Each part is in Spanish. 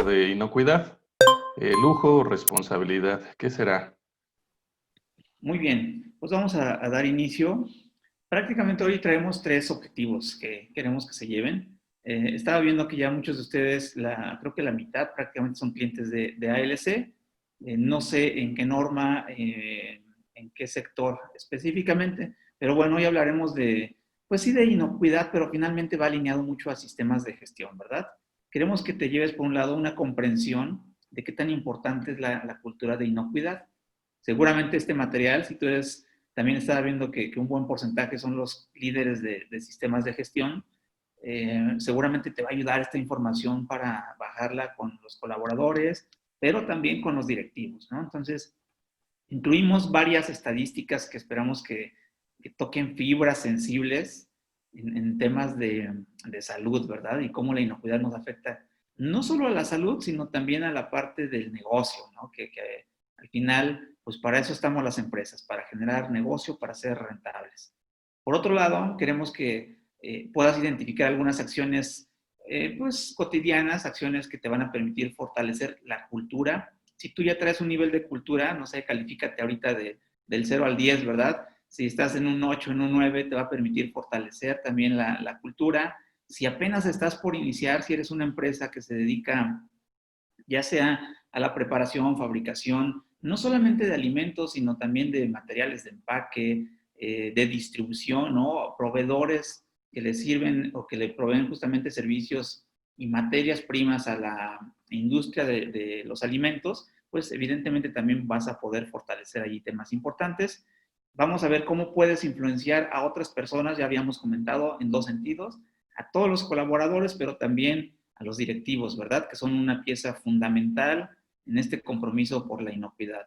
hablar de inocuidad, lujo o responsabilidad. ¿Qué será? Muy bien, pues vamos a dar inicio. Prácticamente hoy traemos tres objetivos que queremos que se lleven. Estaba viendo que ya muchos de ustedes, creo que la mitad prácticamente son clientes de ALC. No sé en qué norma, en qué sector específicamente, pero bueno, hoy hablaremos de, pues sí, de inocuidad, pero finalmente va alineado mucho a sistemas de gestión, ¿verdad? Queremos que te lleves, por un lado, una comprensión de qué tan importante es la cultura de inocuidad. Seguramente este material, si tú eres, también estaba viendo que un buen porcentaje son los líderes de sistemas de gestión, seguramente te va a ayudar esta información para bajarla con los colaboradores, pero también con los directivos, ¿no? Entonces, incluimos varias estadísticas que esperamos que toquen fibras sensibles en temas de salud, ¿verdad? Y cómo la inocuidad nos afecta no solo a la salud, sino también a la parte del negocio, ¿no? Que al final, pues para eso estamos las empresas, para generar negocio, para ser rentables. Por otro lado, queremos que puedas identificar algunas acciones pues cotidianas, acciones que te van a permitir fortalecer la cultura. Si tú ya traes un nivel de cultura, no sé, califícate ahorita del 0 al 10, ¿verdad? Si estás en un 8, en un 9, te va a permitir fortalecer también la cultura. Si apenas estás por iniciar, si eres una empresa que se dedica ya sea a la preparación, fabricación, no solamente de alimentos, sino también de materiales de empaque, de distribución, ¿no? Proveedores que le sirven o que le proveen justamente servicios y materias primas a la industria de los alimentos, pues evidentemente también vas a poder fortalecer allí temas importantes. Vamos a ver cómo puedes influenciar a otras personas, ya habíamos comentado en dos sentidos, a todos los colaboradores, pero también a los directivos, ¿verdad? Que son una pieza fundamental en este compromiso por la inocuidad.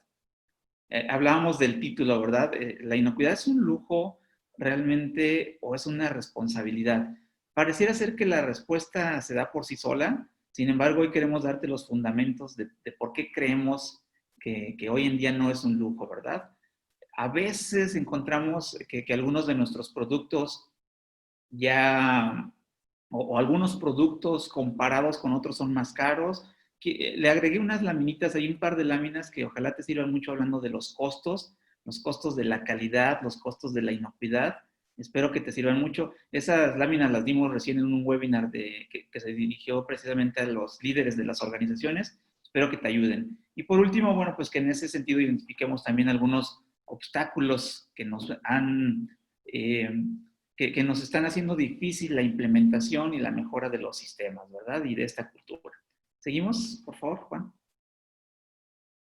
Hablábamos del título, ¿verdad? La inocuidad es un lujo realmente o es una responsabilidad. Pareciera ser que la respuesta se da por sí sola, sin embargo, hoy queremos darte los fundamentos de por qué creemos que hoy en día no es un lujo, ¿verdad? A veces encontramos que algunos de nuestros productos ya o algunos productos comparados con otros son más caros. Le agregué unas laminitas, hay un par de láminas que ojalá te sirvan mucho hablando de los costos de la calidad, los costos de la inocuidad. Espero que te sirvan mucho. Esas láminas las dimos recién en un webinar que se dirigió precisamente a los líderes de las organizaciones. Espero que te ayuden. Y por último, bueno, pues que en ese sentido identifiquemos también algunos obstáculos que nos han eh, que nos están haciendo difícil la implementación y la mejora de los sistemas, ¿verdad? Y de esta cultura. ¿Seguimos, por favor, Juan?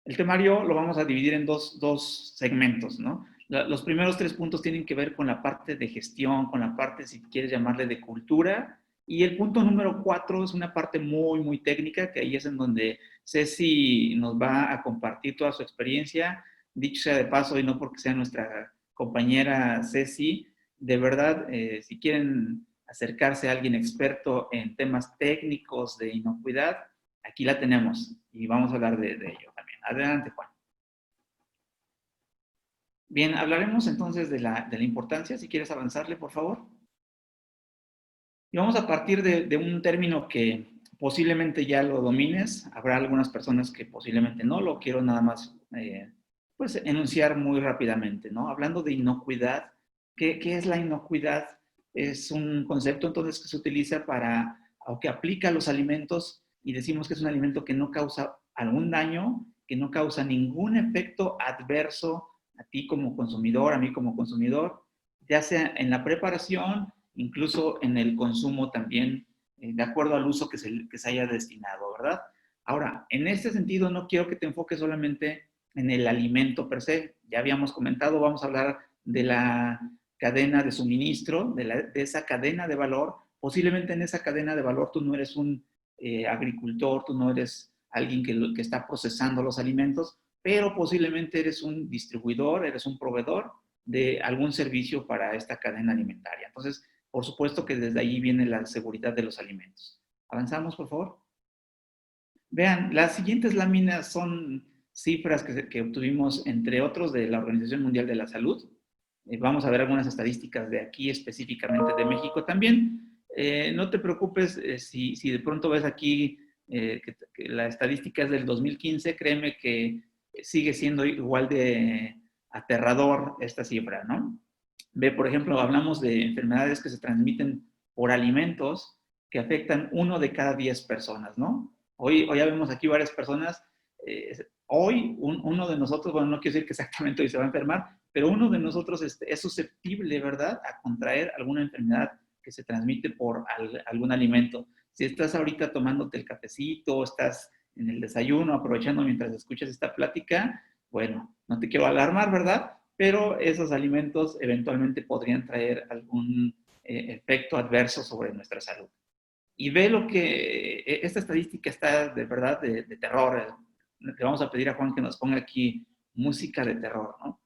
El temario lo vamos a dividir en dos segmentos, ¿no? Los primeros tres puntos tienen que ver con la parte de gestión, con la parte, si quieres llamarle, de cultura. Y el punto número 4 es una parte muy técnica, que ahí es en donde Ceci nos va a compartir toda su experiencia. Dicho sea de paso, y no porque sea nuestra compañera Ceci, de verdad, si quieren acercarse a alguien experto en temas técnicos de inocuidad, aquí la tenemos y vamos a hablar de ello también. Adelante, Juan. Bien, hablaremos entonces de la importancia, si quieres avanzarle, por favor. Y vamos a partir de un término que posiblemente ya lo domines, habrá algunas personas que posiblemente no, lo quiero nada más pues enunciar muy rápidamente, ¿no? Hablando de inocuidad, ¿qué es la inocuidad? Es un concepto entonces que se utiliza para, o que aplica a los alimentos y decimos que es un alimento que no causa algún daño, que no causa ningún efecto adverso a ti como consumidor, a mí como consumidor, ya sea en la preparación, incluso en el consumo también, de acuerdo al uso que se haya destinado, ¿verdad? Ahora, en este sentido, no quiero que te enfoques solamente en el alimento per se. Ya habíamos comentado, vamos a hablar de la cadena de suministro, de esa cadena de valor. Posiblemente en esa cadena de valor tú no eres un agricultor, tú no eres alguien que está procesando los alimentos, pero posiblemente eres un distribuidor, eres un proveedor de algún servicio para esta cadena alimentaria. Entonces, por supuesto que desde ahí viene la seguridad de los alimentos. Avanzamos, por favor. Vean, las siguientes láminas son cifras que obtuvimos, entre otros, de la Organización Mundial de la Salud. Vamos a ver algunas estadísticas de aquí, específicamente de México también. No te preocupes si de pronto ves aquí que la estadística es del 2015, créeme que sigue siendo igual de aterrador esta cifra, ¿no? Ve, por ejemplo, hablamos de enfermedades que se transmiten por alimentos que afectan 1 de cada 10 personas, ¿no? Hoy ya vemos aquí varias personas. Hoy, uno de nosotros, bueno, no quiero decir que exactamente hoy se va a enfermar, pero uno de nosotros es susceptible, ¿verdad?, a contraer alguna enfermedad que se transmite por algún alimento. Si estás ahorita tomándote el cafecito, estás en el desayuno, aprovechando mientras escuchas esta plática, bueno, no te quiero alarmar, ¿verdad? Pero esos alimentos eventualmente podrían traer algún efecto adverso sobre nuestra salud. Y ve lo que, esta estadística está de verdad de terror. Le vamos a pedir a Juan que nos ponga aquí música de terror, ¿no?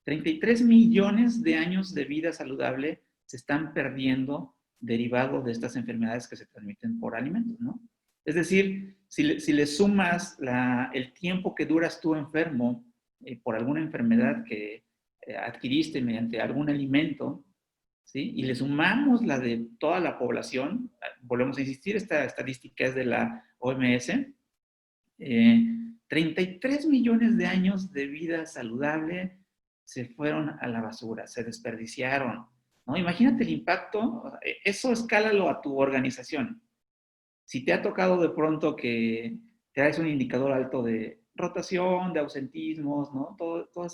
33 millones de años de vida saludable se están perdiendo derivado de estas enfermedades que se transmiten por alimentos, ¿no? Es decir, si le sumas el tiempo que duras tú enfermo por alguna enfermedad que adquiriste mediante algún alimento, ¿sí?, y le sumamos la de toda la población, volvemos a insistir, esta estadística es de la OMS, 33 millones de años de vida saludable se fueron a la basura, se desperdiciaron, ¿no? Imagínate el impacto, eso escálalo a tu organización. Si te ha tocado de pronto que traes un indicador alto de rotación, de ausentismos, ¿no? Toda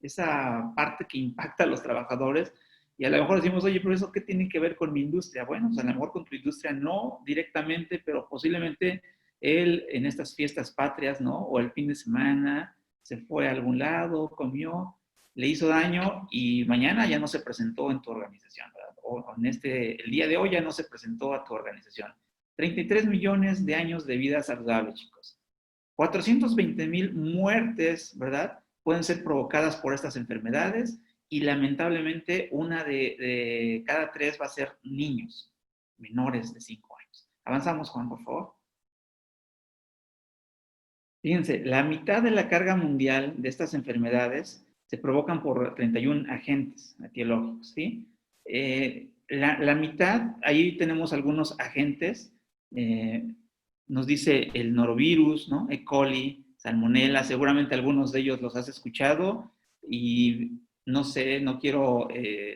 esa parte que impacta a los trabajadores, y a lo mejor decimos, oye, pero ¿eso qué tiene que ver con mi industria? Bueno, pues a lo mejor con tu industria no directamente, pero posiblemente él en estas fiestas patrias, ¿no? O el fin de semana se fue a algún lado, comió, le hizo daño y mañana ya no se presentó en tu organización, ¿verdad? O en el día de hoy ya no se presentó a tu organización. 33 millones de años de vida saludable, chicos. 420,000 muertes, ¿verdad?, pueden ser provocadas por estas enfermedades y lamentablemente una de cada 3 va a ser niños menores de 5 años. Avanzamos, Juan, por favor. Fíjense, la mitad de la carga mundial de estas enfermedades se provocan por 31 agentes etiológicos, ¿sí? La mitad, ahí tenemos algunos agentes, nos dice el norovirus, ¿no? E. coli, salmonella, seguramente algunos de ellos los has escuchado y no sé, no quiero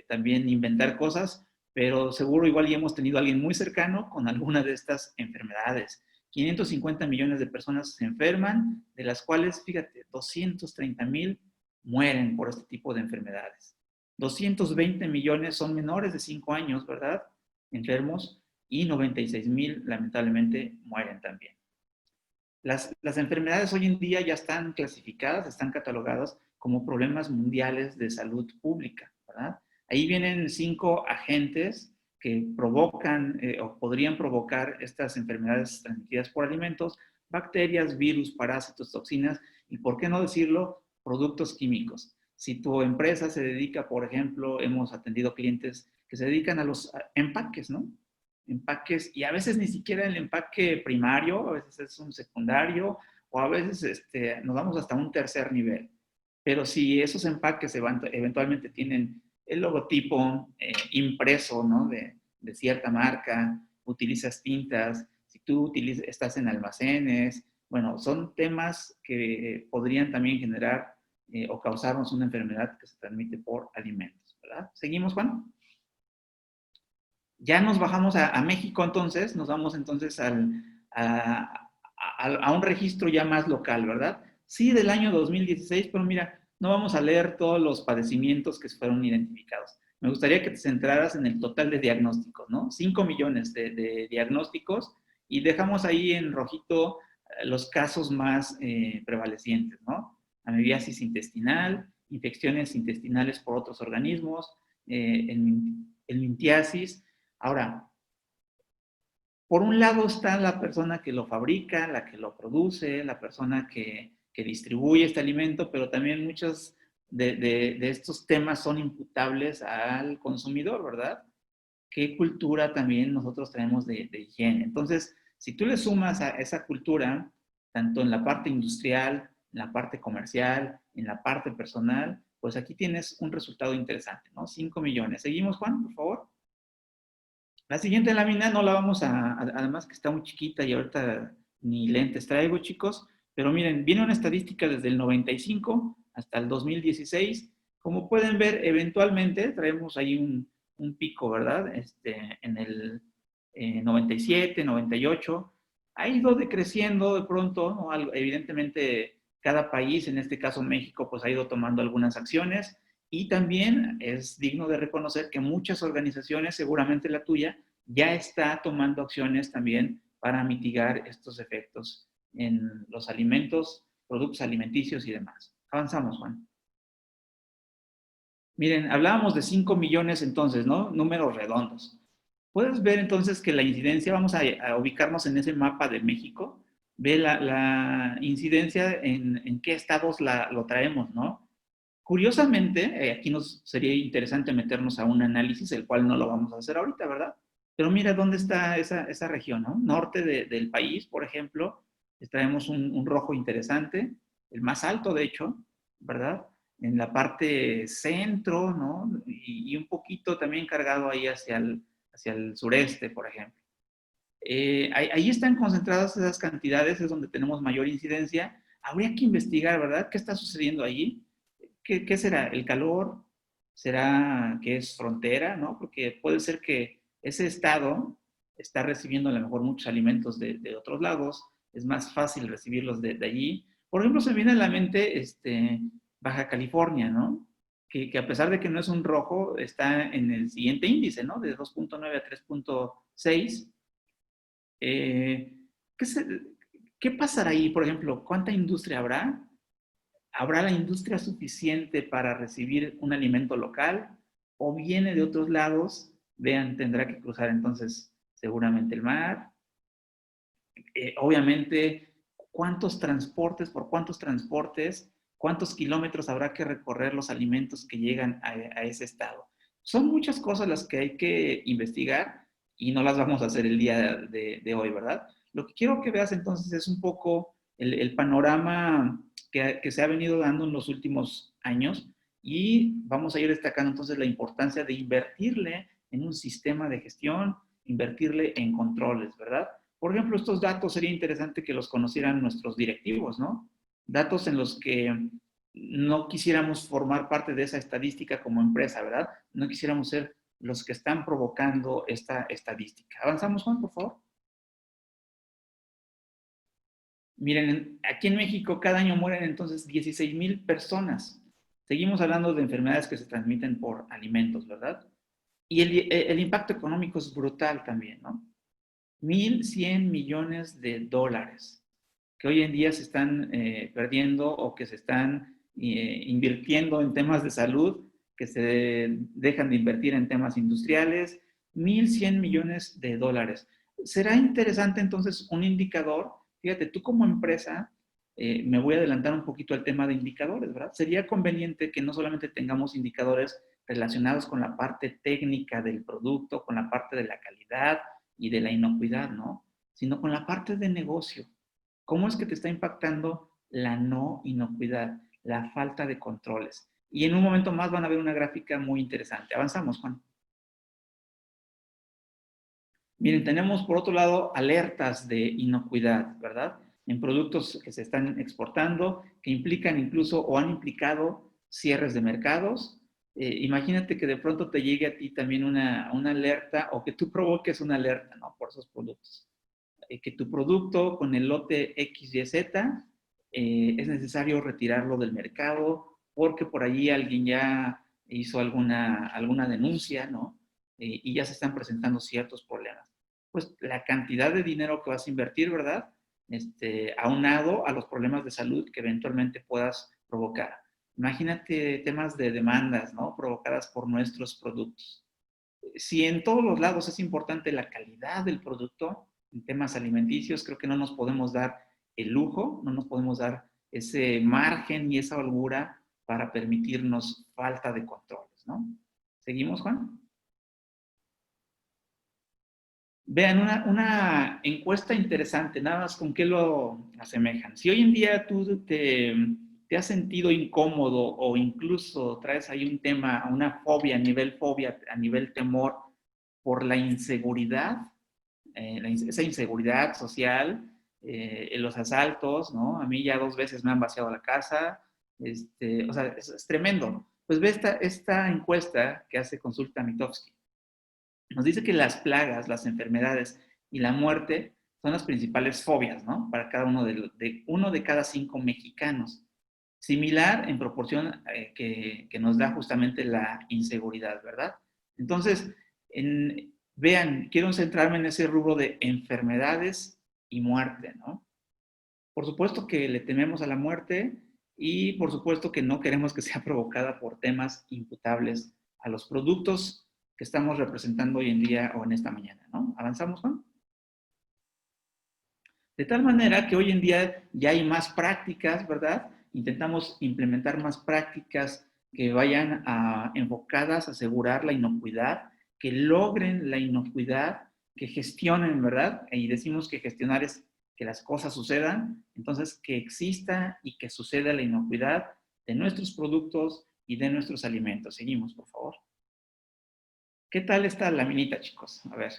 también inventar cosas, pero seguro igual ya hemos tenido a alguien muy cercano con alguna de estas enfermedades. 550 millones de personas se enferman, de las cuales, fíjate, 230,000 mueren por este tipo de enfermedades. 220 millones son menores de 5 años, ¿verdad?, enfermos, y 96,000 lamentablemente mueren también. Las enfermedades hoy en día ya están clasificadas, están catalogadas como problemas mundiales de salud pública, ¿verdad? Ahí vienen 5 agentes que provocan o podrían provocar estas enfermedades transmitidas por alimentos: bacterias, virus, parásitos, toxinas y, por qué no decirlo, productos químicos. Si tu empresa se dedica, por ejemplo, hemos atendido clientes que se dedican a los empaques, ¿no? Empaques, y a veces ni siquiera el empaque primario, a veces es un secundario, o a veces nos vamos hasta un tercer nivel. Pero si esos empaques eventualmente tienen el logotipo impreso, ¿no?, de cierta marca, utilizas tintas, si tú estás en almacenes, bueno, son temas que podrían también generar o causarnos una enfermedad que se transmite por alimentos, ¿verdad? ¿Seguimos, Juan? Ya nos bajamos a México, entonces, nos vamos entonces a un registro ya más local, ¿verdad? Sí, del año 2016, pero mira, no vamos a leer todos los padecimientos que fueron identificados. Me gustaría que te centraras en el total de diagnósticos, ¿no? 5 millones de diagnósticos, y dejamos ahí en rojito los casos más prevalecientes, ¿no? Amebiasis intestinal, infecciones intestinales por otros organismos, el mintiasis. Ahora, por un lado está la persona que lo fabrica, la que lo produce, la persona que distribuye este alimento, pero también muchos de estos temas son imputables al consumidor, ¿verdad? ¿Qué cultura también nosotros tenemos de higiene? Entonces, si tú le sumas a esa cultura, tanto en la parte industrial, en la parte comercial, en la parte personal, pues aquí tienes un resultado interesante, ¿no? 5 millones. ¿Seguimos, Juan, por favor? La siguiente lámina no la vamos además que está muy chiquita y ahorita ni lentes traigo, chicos, pero miren, viene una estadística desde el 95 hasta el 2016. Como pueden ver, eventualmente traemos ahí un pico, ¿verdad? En el 97, 98. Ha ido decreciendo de pronto, ¿no? Evidentemente, cada país, en este caso México, pues ha ido tomando algunas acciones y también es digno de reconocer que muchas organizaciones, seguramente la tuya, ya está tomando acciones también para mitigar estos efectos en los alimentos, productos alimenticios y demás. Avanzamos, Juan. Miren, hablábamos de 5 millones entonces, ¿no? Números redondos. Puedes ver entonces que la incidencia, vamos a ubicarnos en ese mapa de México, ve la incidencia en qué estados lo traemos, ¿no? Curiosamente, aquí nos sería interesante meternos a un análisis, el cual no lo vamos a hacer ahorita, ¿verdad? Pero mira dónde está esa región, ¿no? Norte del país, por ejemplo, traemos un rojo interesante, el más alto, de hecho, ¿verdad? En la parte centro, ¿no? Y un poquito también cargado ahí hacia el sureste, por ejemplo. Ahí están concentradas esas cantidades, es donde tenemos mayor incidencia. Habría que investigar, ¿verdad? ¿Qué está sucediendo allí? ¿Qué será? ¿El calor? ¿Será que es frontera? ¿No? Porque puede ser que ese estado está recibiendo a lo mejor muchos alimentos de otros lados, es más fácil recibirlos de allí. Por ejemplo, se me viene a la mente Baja California, ¿no? Que a pesar de que no es un rojo, está en el siguiente índice, ¿no? De 2.9 a 3.6. Eh, ¿qué, ¿Qué pasará ahí? Por ejemplo, ¿cuánta industria habrá? ¿Habrá la industria suficiente para recibir un alimento local? ¿O viene de otros lados? Vean, tendrá que cruzar entonces seguramente el mar. Obviamente, por cuántos transportes, cuántos kilómetros habrá que recorrer los alimentos que llegan a ese estado? Son muchas cosas las que hay que investigar y no las vamos a hacer el día de hoy, ¿verdad? Lo que quiero que veas entonces es un poco el panorama que se ha venido dando en los últimos años y vamos a ir destacando entonces la importancia de invertirle en un sistema de gestión, invertirle en controles, ¿verdad? Por ejemplo, estos datos sería interesante que los conocieran nuestros directivos, ¿no? Datos en los que no quisiéramos formar parte de esa estadística como empresa, ¿verdad? No quisiéramos ser los que están provocando esta estadística. Avanzamos, Juan, por favor. Miren, aquí en México cada año mueren entonces 16,000 personas. Seguimos hablando de enfermedades que se transmiten por alimentos, ¿verdad? Y el impacto económico es brutal también, ¿no? 1,100 millones de dólares que hoy en día se están perdiendo o que se están invirtiendo en temas de salud, que se dejan de invertir en temas industriales, 1,100 millones de dólares. Será interesante entonces un indicador, fíjate, tú como empresa, me voy a adelantar un poquito al tema de indicadores, ¿verdad? Sería conveniente que no solamente tengamos indicadores relacionados con la parte técnica del producto, con la parte de la calidad y de la inocuidad, ¿no? Sino con la parte de negocio. ¿Cómo es que te está impactando la no inocuidad, la falta de controles? Y en un momento más van a ver una gráfica muy interesante. Avanzamos, Juan. Miren, tenemos por otro lado alertas de inocuidad, ¿verdad? En productos que se están exportando, que implican incluso o han implicado cierres de mercados. Imagínate que de pronto te llegue a ti también una alerta o que tú provoques una alerta, ¿no? Por esos productos. Que tu producto con el lote XYZ es necesario retirarlo del mercado porque por allí alguien ya hizo alguna denuncia, ¿no? Y ya se están presentando ciertos problemas. Pues la cantidad de dinero que vas a invertir, ¿verdad? Aunado a los problemas de salud que eventualmente puedas provocar. Imagínate temas de demandas, ¿no? Provocadas por nuestros productos. Si en todos los lados es importante la calidad del producto, en temas alimenticios, creo que no nos podemos dar el lujo, no nos podemos dar ese margen y esa holgura para permitirnos falta de controles, ¿no? ¿Seguimos, Juan? Vean, una encuesta interesante, nada más con qué lo asemejan. Si hoy en día tú te has sentido incómodo o incluso traes ahí un tema, una fobia, a nivel temor por la inseguridad, esa inseguridad social, los asaltos, ¿no? A mí ya 2 veces me han vaciado la casa, o sea, es tremendo. Pues ve esta encuesta que hace Consulta Mitofsky. Nos dice que las plagas, las enfermedades y la muerte son las principales fobias, ¿no? Para cada uno de cada 5 mexicanos. Similar en proporción que nos da justamente la inseguridad, ¿verdad? Entonces, vean, quiero centrarme en ese rubro de enfermedades y muerte, ¿no? Por supuesto que le tememos a la muerte y por supuesto que no queremos que sea provocada por temas imputables a los productos que estamos representando hoy en día o en esta mañana, ¿no? ¿Avanzamos, Juan? De tal manera que hoy en día ya hay más prácticas, ¿verdad? Intentamos implementar más prácticas que vayan enfocadas a asegurar la inocuidad, que logren la inocuidad, que gestionen, ¿verdad? Y decimos que gestionar es que las cosas sucedan, entonces que exista y que suceda la inocuidad de nuestros productos y de nuestros alimentos. Seguimos, por favor. ¿Qué tal esta laminita, chicos? A ver,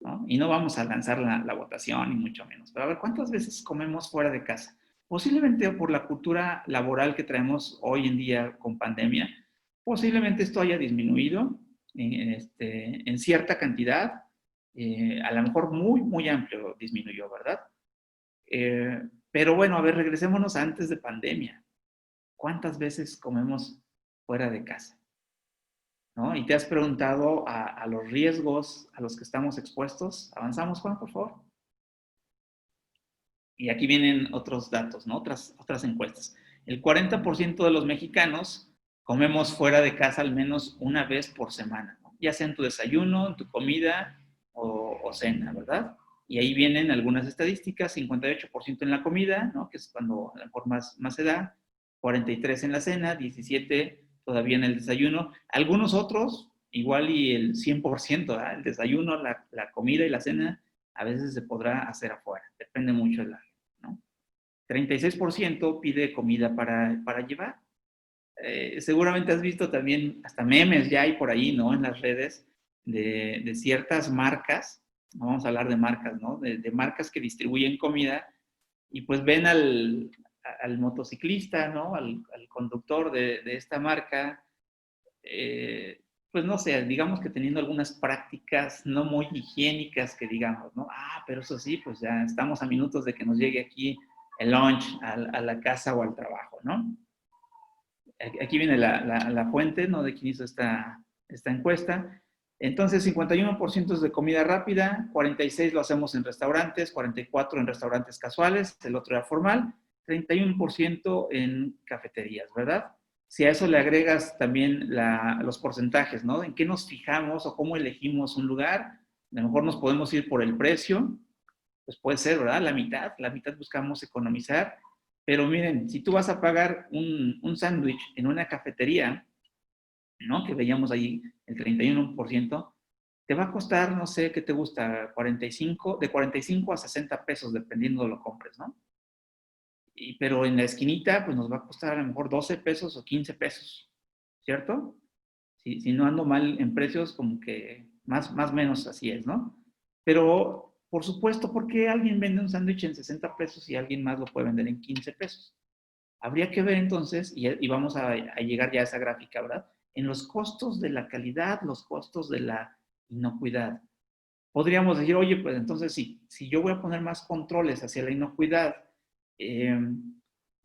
¿no? Y no vamos a lanzar la votación, ni mucho menos. Pero a ver, ¿cuántas veces comemos fuera de casa? Posiblemente por la cultura laboral que traemos hoy en día con pandemia, posiblemente esto haya disminuido en cierta cantidad, a lo mejor muy, muy amplio disminuyó, ¿verdad? Pero bueno, a ver, regresémonos a antes de pandemia. ¿Cuántas veces comemos fuera de casa? ¿No? Y te has preguntado a los riesgos a los que estamos expuestos. Avanzamos, Juan, por favor. Y aquí vienen otros datos, ¿no? Otras encuestas. El 40% de los mexicanos comemos fuera de casa al menos una vez por semana, ¿no? Ya sea en tu desayuno, en tu comida o cena, ¿verdad? Y ahí vienen algunas estadísticas, 58% en la comida, ¿no? Que es cuando a lo mejor más se da, 43% en la cena, 17% todavía en el desayuno. Algunos otros, igual y el 100%, ¿verdad? El desayuno, la comida y la cena, a veces se podrá hacer afuera, depende mucho de la, ¿no? 36% pide comida para llevar. Seguramente has visto también, hasta memes ya hay por ahí, ¿no? En las redes de ciertas marcas, no vamos a hablar de marcas, ¿no? De marcas que distribuyen comida y pues ven al motociclista, ¿no? Al conductor de esta marca, pues no sé, digamos que teniendo algunas prácticas no muy higiénicas que digamos, ¿no? Pero eso sí, pues ya estamos a minutos de que nos llegue aquí el lunch a la casa o al trabajo, ¿no? Aquí viene la fuente, ¿no? De quién hizo esta encuesta. Entonces, 51% es de comida rápida, 46% lo hacemos en restaurantes, 44% en restaurantes casuales, el otro era formal, 31% en cafeterías, ¿verdad? Si a eso le agregas también los porcentajes, ¿no? En qué nos fijamos o cómo elegimos un lugar, a lo mejor nos podemos ir por el precio, pues puede ser, ¿verdad? La mitad buscamos economizar, pero miren, si tú vas a pagar un sándwich en una cafetería, ¿no? Que veíamos ahí el 31%, te va a costar, no sé, ¿qué te gusta? 45, de 45 a 60 pesos, dependiendo de lo compres, ¿no? Pero en la esquinita, pues nos va a costar a lo mejor 12 pesos o 15 pesos, ¿cierto? Si no ando mal en precios, como que más o menos así es, ¿no? Pero, por supuesto, ¿por qué alguien vende un sándwich en 60 pesos y alguien más lo puede vender en 15 pesos? Habría que ver entonces, y vamos a llegar ya a esa gráfica, ¿verdad? En los costos de la calidad, los costos de la inocuidad. Podríamos decir, oye, pues entonces si yo voy a poner más controles hacia la inocuidad,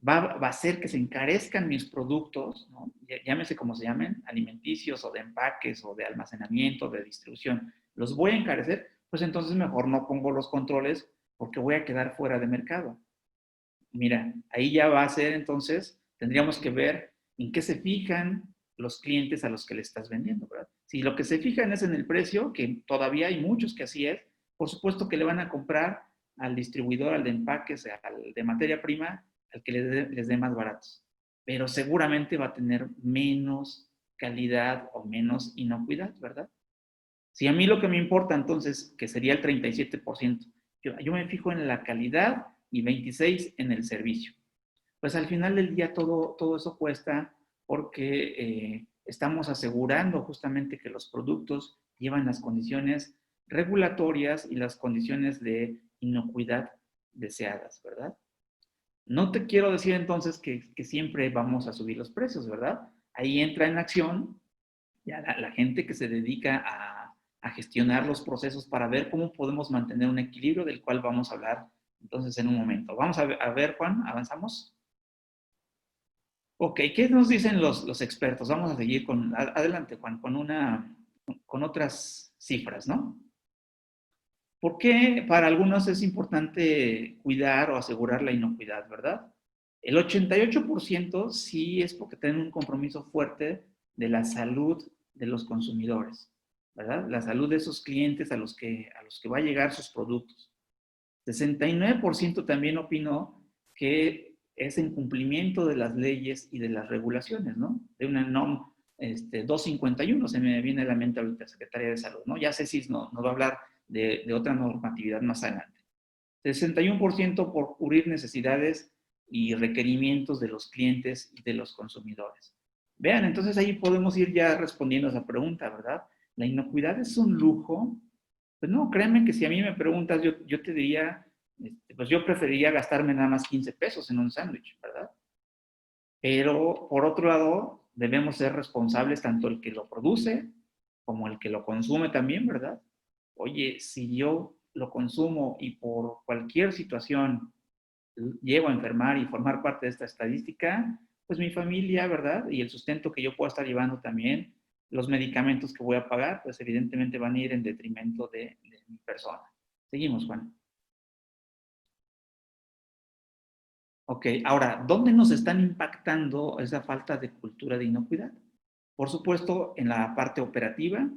va a hacer que se encarezcan mis productos, ¿no? Llámese como se llamen, alimenticios o de empaques o de almacenamiento, de distribución, los voy a encarecer, pues entonces mejor no pongo los controles porque voy a quedar fuera de mercado. Mira, ahí ya va a ser entonces, tendríamos que ver en qué se fijan los clientes a los que le estás vendiendo, ¿verdad? Si lo que se fijan es en el precio, que todavía hay muchos que así es, por supuesto que le van a comprar al distribuidor, al de empaques, al de materia prima, al que les dé más baratos. Pero seguramente va a tener menos calidad o menos inocuidad, ¿verdad? Si a mí lo que me importa entonces, que sería el 37%, yo me fijo en la calidad y 26% en el servicio. Pues al final del día todo eso cuesta porque estamos asegurando justamente que los productos llevan las condiciones regulatorias y las condiciones de inocuidad deseadas, ¿verdad? No te quiero decir entonces que siempre vamos a subir los precios, ¿verdad? Ahí entra en acción ya la gente que se dedica a gestionar los procesos para ver cómo podemos mantener un equilibrio del cual vamos a hablar entonces en un momento. Vamos a ver, Juan, ¿avanzamos? Ok, ¿qué nos dicen los expertos? Vamos a seguir con, adelante, Juan, con otras cifras, ¿no? ¿Por qué para algunos es importante cuidar o asegurar la inocuidad, verdad? El 88% sí es porque tienen un compromiso fuerte de la salud de los consumidores, ¿verdad? La salud de esos clientes a los que va a llegar sus productos. 69% también opinó que es en cumplimiento de las leyes y de las regulaciones, ¿no? De una NOM 251, se me viene a la mente ahorita, Secretaría de Salud, ¿no? Ya Cecis nos va a hablar de otra normatividad más adelante. 61% por cubrir necesidades y requerimientos de los clientes y de los consumidores. Vean, entonces ahí podemos ir ya respondiendo a esa pregunta, ¿verdad? ¿La inocuidad es un lujo? Pues no, créeme que si a mí me preguntas, yo te diría, pues yo preferiría gastarme nada más 15 pesos en un sándwich, ¿verdad? Pero por otro lado, debemos ser responsables tanto el que lo produce como el que lo consume también, ¿verdad? Oye, si yo lo consumo y por cualquier situación llego a enfermar y formar parte de esta estadística, pues mi familia, ¿verdad? Y el sustento que yo pueda estar llevando también, los medicamentos que voy a pagar, pues evidentemente van a ir en detrimento de mi persona. Seguimos, Juan. Ok, ahora, ¿dónde nos están impactando esa falta de cultura de inocuidad? Por supuesto, en la parte operativa,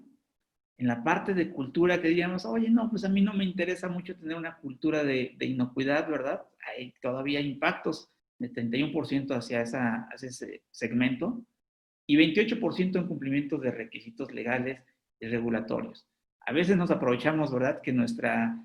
en la parte de cultura que diríamos, oye, no, pues a mí no me interesa mucho tener una cultura de inocuidad, ¿verdad? Hay todavía impactos de 31% hacia ese segmento y 28% en cumplimiento de requisitos legales y regulatorios. A veces nos aprovechamos, ¿verdad?, que nuestra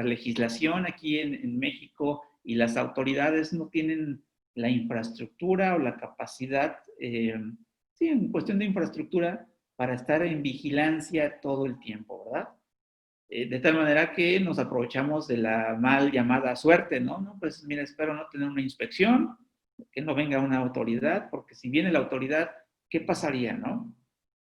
legislación aquí en México y las autoridades no tienen la infraestructura o la capacidad, sí, en cuestión de infraestructura, para estar en vigilancia todo el tiempo, ¿verdad? De tal manera que nos aprovechamos de la mal llamada suerte, ¿no? ¿No? Pues mira, espero no tener una inspección, que no venga una autoridad, porque si viene la autoridad, ¿qué pasaría, no?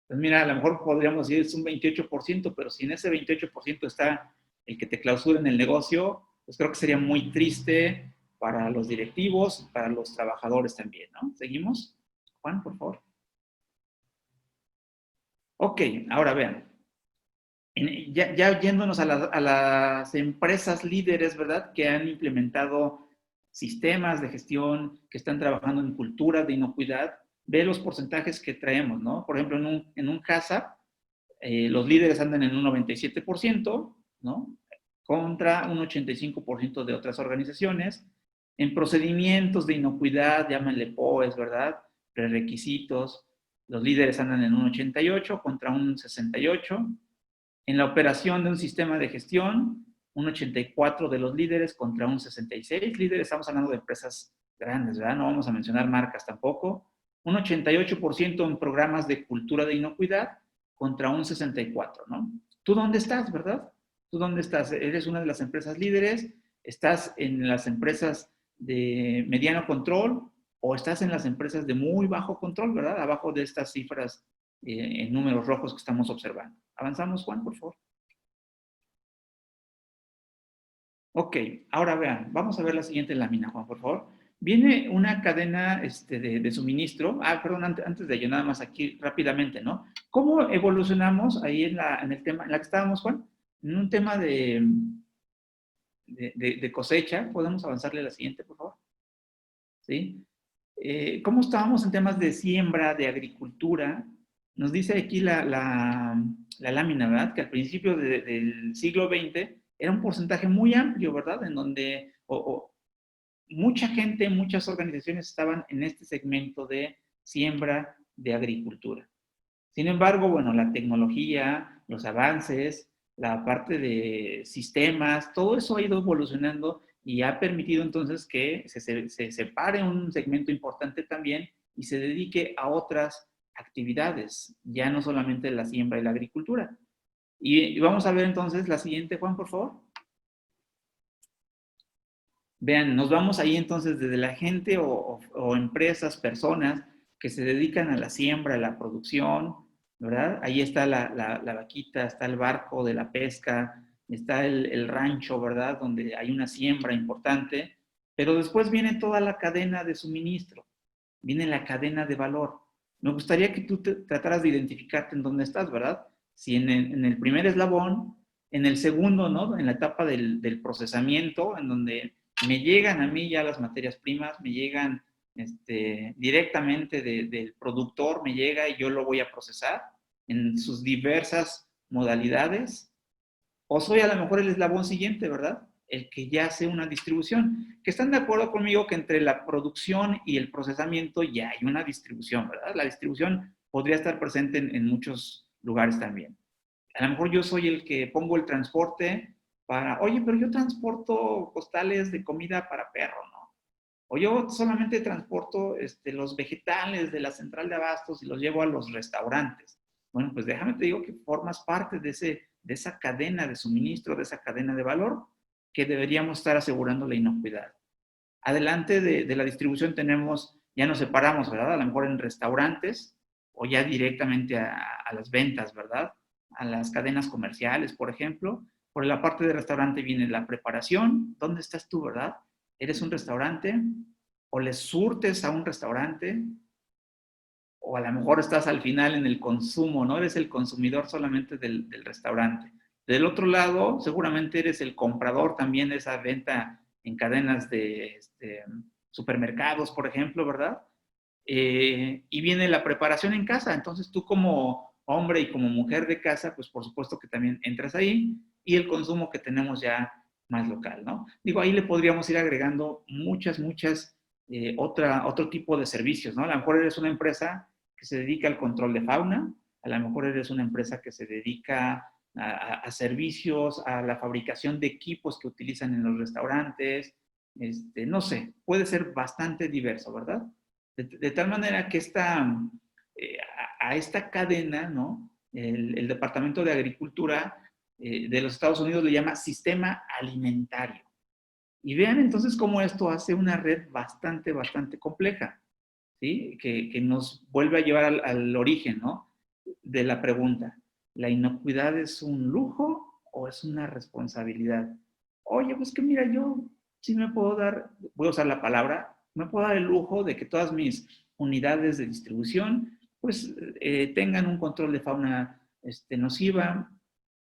Pues mira, a lo mejor podríamos decir es un 28%, pero si en ese 28% está el que te clausuren el negocio, pues creo que sería muy triste para los directivos, para los trabajadores también, ¿no? ¿Seguimos? Juan, por favor. Ok, ahora vean, ya yéndonos a las empresas líderes, ¿verdad? Que han implementado sistemas de gestión, que están trabajando en cultura de inocuidad, ve los porcentajes que traemos, ¿no? Por ejemplo, en un HACCP, los líderes andan en un 97%, ¿no? Contra un 85% de otras organizaciones. En procedimientos de inocuidad, llámenle POEs, ¿verdad? Prerequisitos, los líderes andan en un 88 contra un 68. En la operación de un sistema de gestión, un 84 de los líderes contra un 66 líderes. Estamos hablando de empresas grandes, ¿verdad? No vamos a mencionar marcas tampoco. Un 88% en programas de cultura de inocuidad contra un 64, ¿no? ¿Tú dónde estás, verdad? ¿Tú dónde estás? ¿Eres una de las empresas líderes? ¿Estás en las empresas de mediano control? ¿O estás en las empresas de muy bajo control, verdad? Abajo de estas cifras en números rojos que estamos observando. Avanzamos, Juan, por favor. Ok, ahora vean, vamos a ver la siguiente lámina, Juan, por favor. Viene una cadena de suministro. Perdón, antes de ello, nada más aquí rápidamente, ¿no? ¿Cómo evolucionamos ahí en el tema, en la que estábamos, Juan? En un tema de cosecha. ¿Podemos avanzarle a la siguiente, por favor? ¿Sí? ¿Cómo estábamos en temas de siembra, de agricultura? Nos dice aquí la lámina, ¿verdad? Que al principio del siglo XX era un porcentaje muy amplio, ¿verdad? En donde mucha gente, muchas organizaciones estaban en este segmento de siembra de agricultura. Sin embargo, bueno, la tecnología, los avances, la parte de sistemas, todo eso ha ido evolucionando y ha permitido entonces que se separe un segmento importante también y se dedique a otras actividades, ya no solamente la siembra y la agricultura. Y vamos a ver entonces la siguiente, Juan, por favor. Vean, nos vamos ahí entonces desde la gente o empresas, personas que se dedican a la siembra, a la producción, ¿verdad? Ahí está la vaquita, está el barco de la pesca, está el rancho, ¿verdad? Donde hay una siembra importante, pero después viene toda la cadena de suministro, viene la cadena de valor. Me gustaría que tú trataras de identificarte en dónde estás, ¿verdad? Si en el primer eslabón, en el segundo, ¿no? En la etapa del procesamiento, en donde me llegan a mí ya las materias primas, me llegan directamente del productor, me llega y yo lo voy a procesar en sus diversas modalidades, o soy a lo mejor el eslabón siguiente, ¿verdad? El que ya hace una distribución. Que están de acuerdo conmigo que entre la producción y el procesamiento ya hay una distribución, ¿verdad? La distribución podría estar presente en muchos lugares también. A lo mejor yo soy el que pongo el transporte para, oye, pero yo transporto costales de comida para perro, ¿no? O yo solamente transporto los vegetales de la central de abastos y los llevo a los restaurantes. Bueno, pues déjame te digo que formas parte de esa cadena de suministro, de esa cadena de valor que deberíamos estar asegurando la inocuidad. Adelante de la distribución tenemos, ya nos separamos, ¿verdad? A lo mejor en restaurantes o ya directamente a las ventas, ¿verdad? A las cadenas comerciales, por ejemplo. Por la parte de restaurante viene la preparación. ¿Dónde estás tú, verdad? ¿Eres un restaurante? ¿O le surtes a un restaurante? O a lo mejor estás al final en el consumo, ¿no? Eres el consumidor solamente del restaurante. Del otro lado, seguramente eres el comprador también de esa venta en cadenas de supermercados, por ejemplo, ¿verdad? Y viene la preparación en casa. Entonces tú como hombre y como mujer de casa, pues por supuesto que también entras ahí y el consumo que tenemos ya más local, ¿no? Digo, ahí le podríamos ir agregando muchas, otro tipo de servicios, ¿no? A lo mejor eres una empresa que se dedica al control de fauna, a lo mejor eres una empresa que se dedica a servicios, a la fabricación de equipos que utilizan en los restaurantes, no sé, puede ser bastante diverso, ¿verdad? De tal manera que a esta cadena, ¿no? El Departamento de Agricultura de los Estados Unidos le llama sistema alimentario. Y vean entonces cómo esto hace una red bastante compleja, ¿sí? Que nos vuelve a llevar al origen, ¿no? De la pregunta. ¿La inocuidad es un lujo o es una responsabilidad? Oye, pues que mira, yo sí me puedo dar, voy a usar la palabra, me puedo dar el lujo de que todas mis unidades de distribución pues tengan un control de fauna nociva.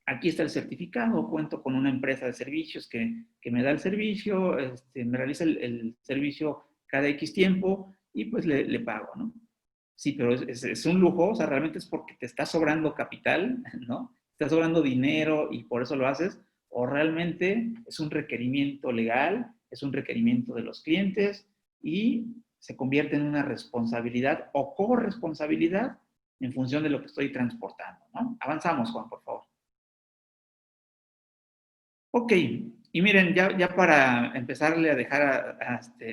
Aquí está el certificado, cuento con una empresa de servicios que me da el servicio, me realiza el servicio cada X tiempo y pues le pago, ¿no? Sí, pero es un lujo, o sea, realmente es porque te está sobrando capital, ¿no? Te está sobrando dinero y por eso lo haces, o realmente es un requerimiento legal, es un requerimiento de los clientes y se convierte en una responsabilidad o corresponsabilidad en función de lo que estoy transportando, ¿no? Avanzamos, Juan, por favor. Ok, y miren, ya para empezarle a dejar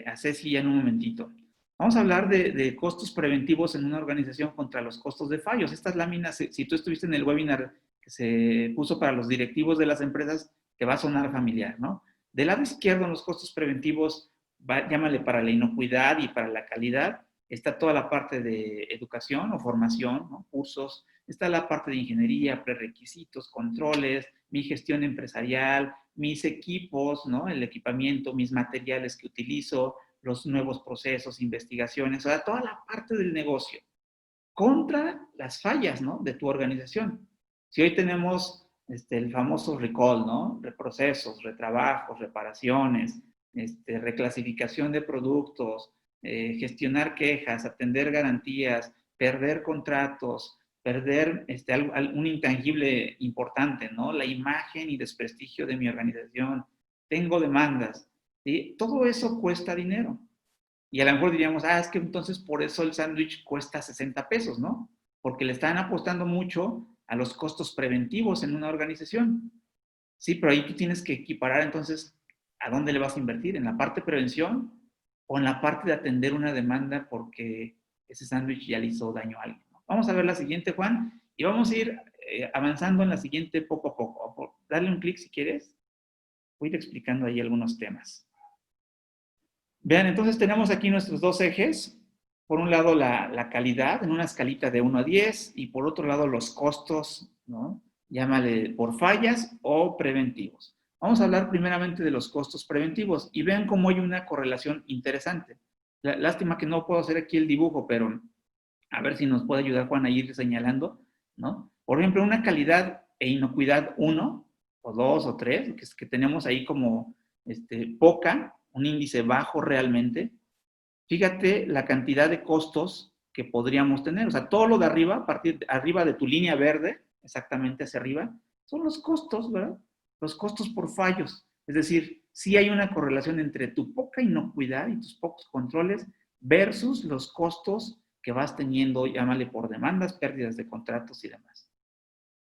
a Ceci ya en un momentito, vamos a hablar de costos preventivos en una organización contra los costos de fallos. Estas láminas, si tú estuviste en el webinar que se puso para los directivos de las empresas, te va a sonar familiar, ¿no? Del lado izquierdo, en los costos preventivos, llámale para la inocuidad y para la calidad, está toda la parte de educación o formación, ¿no? Cursos, está la parte de ingeniería, prerequisitos, controles, mi gestión empresarial, mis equipos, ¿no? El equipamiento, mis materiales que utilizo, los nuevos procesos, investigaciones, o sea, toda la parte del negocio contra las fallas, ¿no? De tu organización. Si hoy tenemos el famoso recall, ¿no? Reprocesos, retrabajos, reparaciones, reclasificación de productos, gestionar quejas, atender garantías, perder contratos, perder un intangible importante, ¿no? La imagen y desprestigio de mi organización. Tengo demandas, ¿sí? Todo eso cuesta dinero. Y a lo mejor diríamos, es que entonces por eso el sándwich cuesta 60 pesos, ¿no? Porque le están apostando mucho a los costos preventivos en una organización. Sí, pero ahí tú tienes que equiparar entonces a dónde le vas a invertir, en la parte de prevención o en la parte de atender una demanda porque ese sándwich ya le hizo daño a alguien. ¿No? Vamos a ver la siguiente, Juan, y vamos a ir avanzando en la siguiente poco a poco. Dale un clic si quieres. Voy a ir explicando ahí algunos temas. Vean, entonces tenemos aquí nuestros dos ejes. Por un lado, la calidad en una escalita de 1 a 10 y por otro lado, los costos, ¿no? Llámale por fallas o preventivos. Vamos a hablar primeramente de los costos preventivos y vean cómo hay una correlación interesante. Lástima que no puedo hacer aquí el dibujo, pero a ver si nos puede ayudar Juan a ir señalando, ¿no? Por ejemplo, una calidad e inocuidad 1 o 2 o 3, que tenemos ahí como poca, un índice bajo realmente. Fíjate la cantidad de costos que podríamos tener. O sea, todo lo de arriba, a partir de arriba de tu línea verde, exactamente hacia arriba, son los costos, ¿verdad? Los costos por fallos. Es decir, sí hay una correlación entre tu poca inocuidad y tus pocos controles versus los costos que vas teniendo, llámale por demandas, pérdidas de contratos y demás.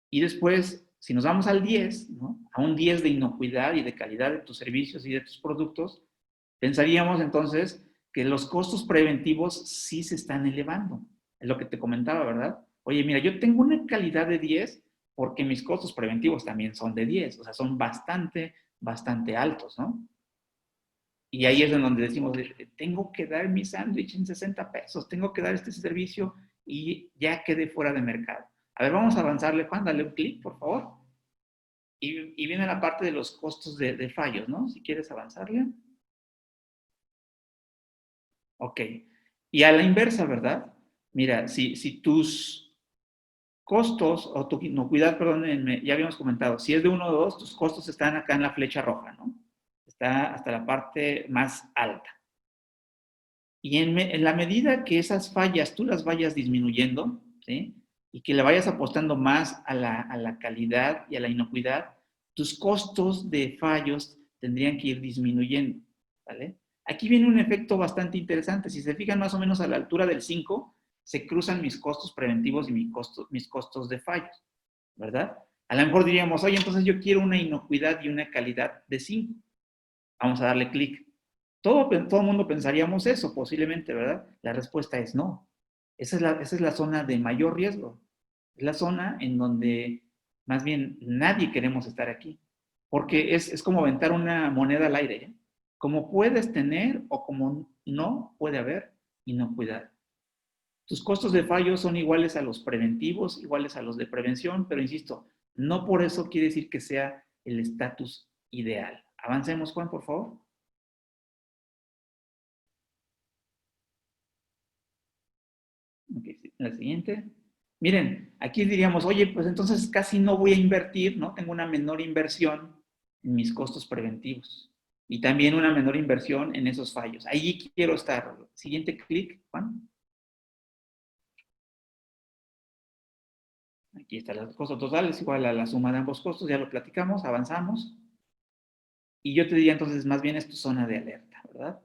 Y después, si nos vamos al 10, ¿no? A un 10 de inocuidad y de calidad de tus servicios y de tus productos, pensaríamos entonces que los costos preventivos sí se están elevando. Es lo que te comentaba, ¿verdad? Oye, mira, yo tengo una calidad de 10 porque mis costos preventivos también son de 10, o sea, son bastante altos, ¿no? Y ahí es en donde decimos, tengo que dar mi sándwich en 60 pesos, tengo que dar este servicio y ya quedé fuera de mercado. A ver, vamos a avanzarle, Juan, dale un clic, por favor. Y viene la parte de los costos de fallos, ¿no? Si quieres avanzarle. Ok. Y a la inversa, ¿verdad? Mira, si tus costos, o tu inocuidad, perdón, ya habíamos comentado, si es de 1 o 2, tus costos están acá en la flecha roja, ¿no? Está hasta la parte más alta. Y en la medida que esas fallas tú las vayas disminuyendo, ¿sí? Y que le vayas apostando más a la calidad y a la inocuidad, tus costos de fallos tendrían que ir disminuyendo, ¿vale? Aquí viene un efecto bastante interesante. Si se fijan más o menos a la altura del 5, se cruzan mis costos preventivos y mis costos de fallos, ¿verdad? A lo mejor diríamos, oye, entonces yo quiero una inocuidad y una calidad de 5. Vamos a darle clic. Todo el mundo pensaríamos eso, posiblemente, ¿verdad? La respuesta es no. Esa es la zona de mayor riesgo. Es la zona en donde más bien nadie queremos estar aquí. Porque es como aventar una moneda al aire. ¿Eh? Como puedes tener o como no puede haber inocuidad. Tus costos de fallo son iguales a los preventivos, iguales a los de prevención, pero insisto, no por eso quiere decir que sea el estatus ideal. Avancemos, Juan, por favor. Okay, la siguiente. Miren, aquí diríamos, oye, pues entonces casi no voy a invertir, ¿no? Tengo una menor inversión en mis costos preventivos y también una menor inversión en esos fallos. Ahí quiero estar. Siguiente clic, Juan. Aquí está el costo total, es igual a la suma de ambos costos, ya lo platicamos, avanzamos. Y yo te diría entonces, más bien es tu zona de alerta, ¿verdad?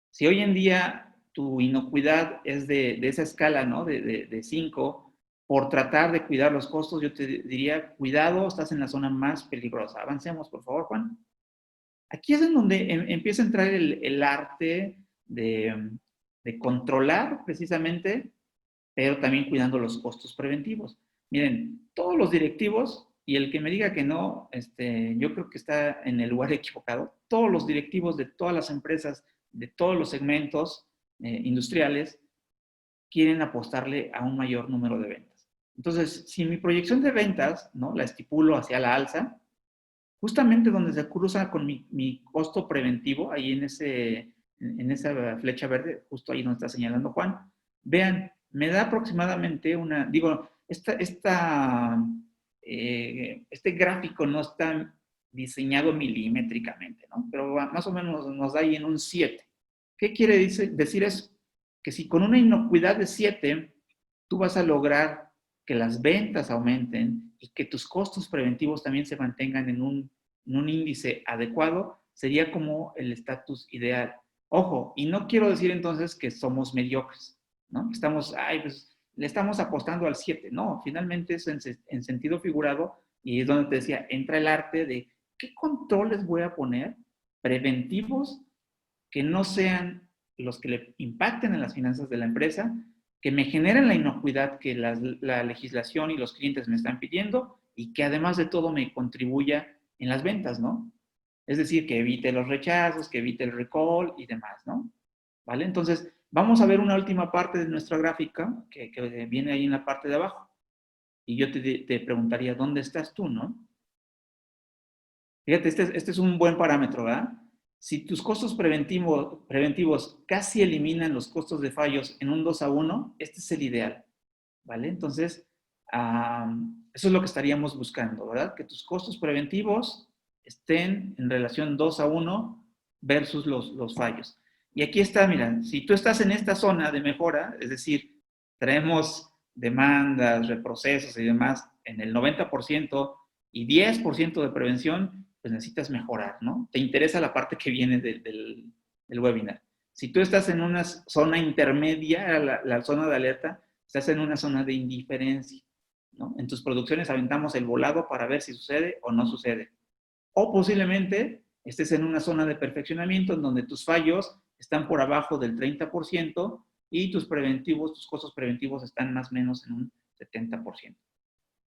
Si hoy en día tu inocuidad es de esa escala, ¿no? De 5, por tratar de cuidar los costos, yo te diría, cuidado, estás en la zona más peligrosa. Avancemos, por favor, Juan. Aquí es en donde empieza a entrar el arte de controlar precisamente, pero también cuidando los costos preventivos. Miren, todos los directivos, y el que me diga que no, yo creo que está en el lugar equivocado, todos los directivos de todas las empresas, de todos los segmentos industriales, quieren apostarle a un mayor número de ventas. Entonces, si mi proyección de ventas, ¿no? La estipulo hacia la alza, justamente donde se cruza con mi costo preventivo, ahí en esa flecha verde, justo ahí donde está señalando Juan, vean, me da aproximadamente este gráfico no está diseñado milimétricamente, ¿no? Pero más o menos nos da ahí en un 7. ¿Qué quiere decir eso? Que si con una inocuidad de 7, tú vas a lograr que las ventas aumenten y que tus costos preventivos también se mantengan en un índice adecuado, sería como el estatus ideal. Ojo, y no quiero decir entonces que somos mediocres, ¿no? Estamos, pues le estamos apostando al 7. No, finalmente es en sentido figurado y es donde te decía, entra el arte de qué controles voy a poner preventivos que no sean los que le impacten en las finanzas de la empresa, que me generen la inocuidad que la legislación y los clientes me están pidiendo y que además de todo me contribuya en las ventas, ¿no? Es decir, que evite los rechazos, que evite el recall y demás, ¿no? ¿vale? Entonces, vamos a ver una última parte de nuestra gráfica que viene ahí en la parte de abajo. Y yo te preguntaría, ¿dónde estás tú, no? Fíjate, este es un buen parámetro, ¿verdad? Si tus costos preventivos casi eliminan los costos de fallos en un 2:1, este es el ideal, ¿vale? Entonces, eso es lo que estaríamos buscando, ¿verdad? Que tus costos preventivos estén en relación 2:1 versus los fallos. Y aquí está, mira, si tú estás en esta zona de mejora, es decir, traemos demandas, reprocesos y demás en el 90% y 10% de prevención, pues necesitas mejorar, ¿no? Te interesa la parte que viene del webinar. Si tú estás en una zona intermedia, la zona de alerta, estás en una zona de indiferencia, ¿no? En tus producciones aventamos el volado para ver si sucede o no sucede. O posiblemente estés en una zona de perfeccionamiento en donde tus fallos están por abajo del 30% y tus costos preventivos están más o menos en un 70%.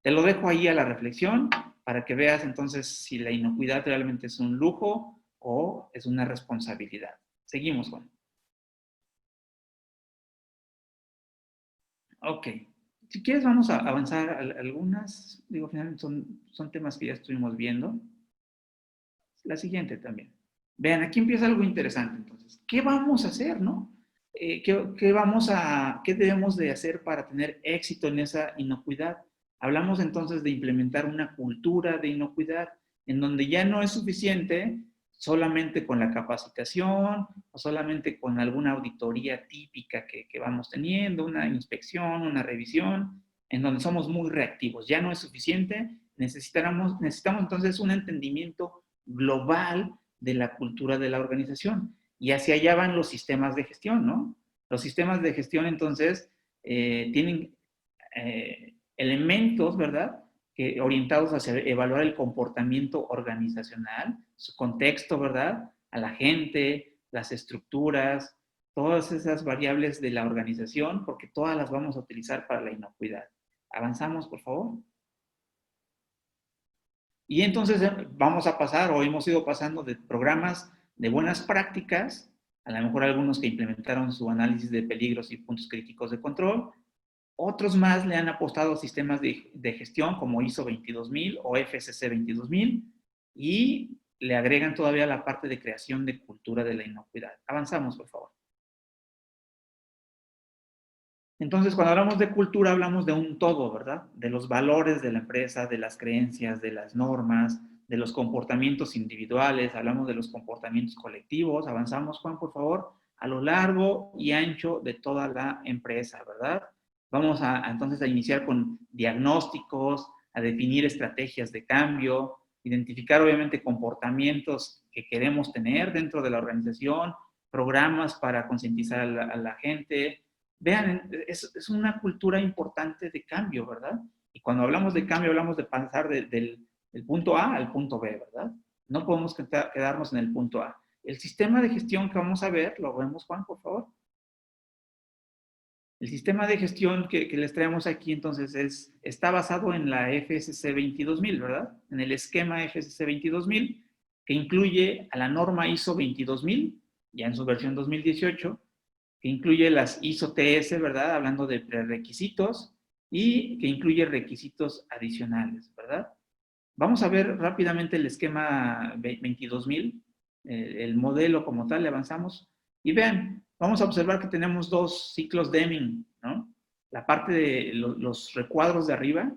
Te lo dejo ahí a la reflexión para que veas entonces si la inocuidad realmente es un lujo o es una responsabilidad. Seguimos, Juan. Ok. Si quieres vamos a avanzar a algunas, digo, finalmente son temas que ya estuvimos viendo. La siguiente también. Vean, aquí empieza algo interesante entonces. ¿Qué vamos a hacer, no? ¿Qué debemos de hacer para tener éxito en esa inocuidad? Hablamos entonces de implementar una cultura de inocuidad en donde ya no es suficiente solamente con la capacitación o solamente con alguna auditoría típica que vamos teniendo, una inspección, una revisión, en donde somos muy reactivos. Ya no es suficiente, necesitamos entonces un entendimiento global de la cultura de la organización. Y hacia allá van los sistemas de gestión, ¿no? Los sistemas de gestión, entonces, tienen elementos, ¿verdad? Orientados hacia evaluar el comportamiento organizacional, su contexto, ¿verdad? A la gente, las estructuras, todas esas variables de la organización, porque todas las vamos a utilizar para la inocuidad. Avanzamos, por favor. Y entonces vamos a pasar, o hemos ido pasando de programas de buenas prácticas, a lo mejor algunos que implementaron su análisis de peligros y puntos críticos de control, otros más le han apostado a sistemas de gestión como ISO 22000 o FSC 22000 y le agregan todavía la parte de creación de cultura de la inocuidad. Avanzamos, por favor. Entonces, cuando hablamos de cultura, hablamos de un todo, ¿verdad? De los valores de la empresa, de las creencias, de las normas, de los comportamientos individuales, hablamos de los comportamientos colectivos. Avanzamos, Juan, por favor, a lo largo y ancho de toda la empresa, ¿verdad? Vamos entonces a iniciar con diagnósticos, a definir estrategias de cambio, identificar obviamente comportamientos que queremos tener dentro de la organización, programas para concientizar a la gente. Vean, es una cultura importante de cambio, ¿verdad? Y cuando hablamos de cambio, hablamos de pasar del punto A al punto B, ¿verdad? No podemos quedarnos en el punto A. El sistema de gestión que vamos a ver, lo vemos, Juan, por favor. El sistema de gestión que les traemos aquí, entonces, está basado en la FSC 22000, ¿verdad? En el esquema FSC 22000, que incluye a la norma ISO 22000, ya en su versión 2018, que incluye las ISO TS, ¿verdad? Hablando de prerequisitos, y que incluye requisitos adicionales, ¿verdad? Vamos a ver rápidamente el esquema 22000, el modelo como tal, le avanzamos. Y vean, vamos a observar que tenemos dos ciclos Deming, ¿no? La parte de los recuadros de arriba.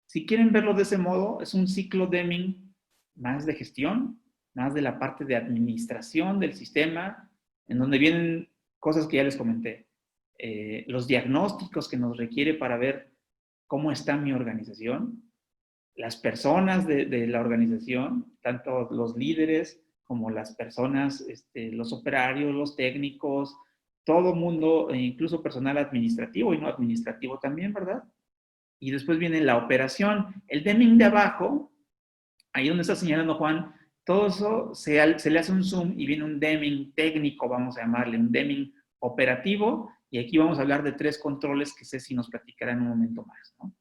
Si quieren verlo de ese modo, es un ciclo Deming más de gestión, más de la parte de administración del sistema, en donde vienen cosas que ya les comenté. Los diagnósticos que nos requiere para ver cómo está mi organización, las personas de la organización, tanto los líderes como las personas, los operarios, los técnicos, todo mundo, incluso personal administrativo y no administrativo también, ¿verdad? Y después viene la operación. El Deming de abajo, ahí donde está señalando Juan, todo eso se le hace un zoom y viene un Deming técnico, vamos a llamarle, un Deming operativo, y aquí vamos a hablar de 3 controles que Ceci nos platicará en un momento más, ¿no?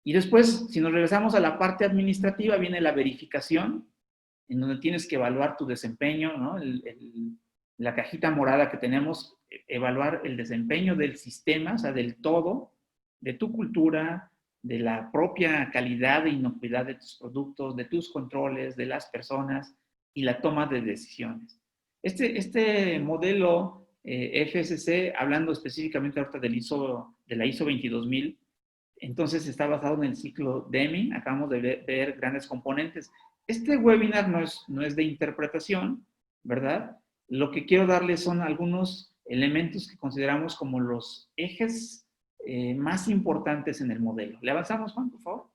Y después, si nos regresamos a la parte administrativa, viene la verificación, en donde tienes que evaluar tu desempeño, ¿no? la cajita morada que tenemos, evaluar el desempeño del sistema, o sea, del todo, de tu cultura, de la propia calidad e inocuidad de tus productos, de tus controles, de las personas y la toma de decisiones. Este modelo FSC, hablando específicamente ahorita de la ISO 22000, entonces está basado en el ciclo Deming. Acabamos de ver grandes componentes. Este webinar no es de interpretación, ¿verdad? Lo que quiero darles son algunos elementos que consideramos como los ejes más importantes en el modelo. ¿Le avanzamos, Juan, por favor?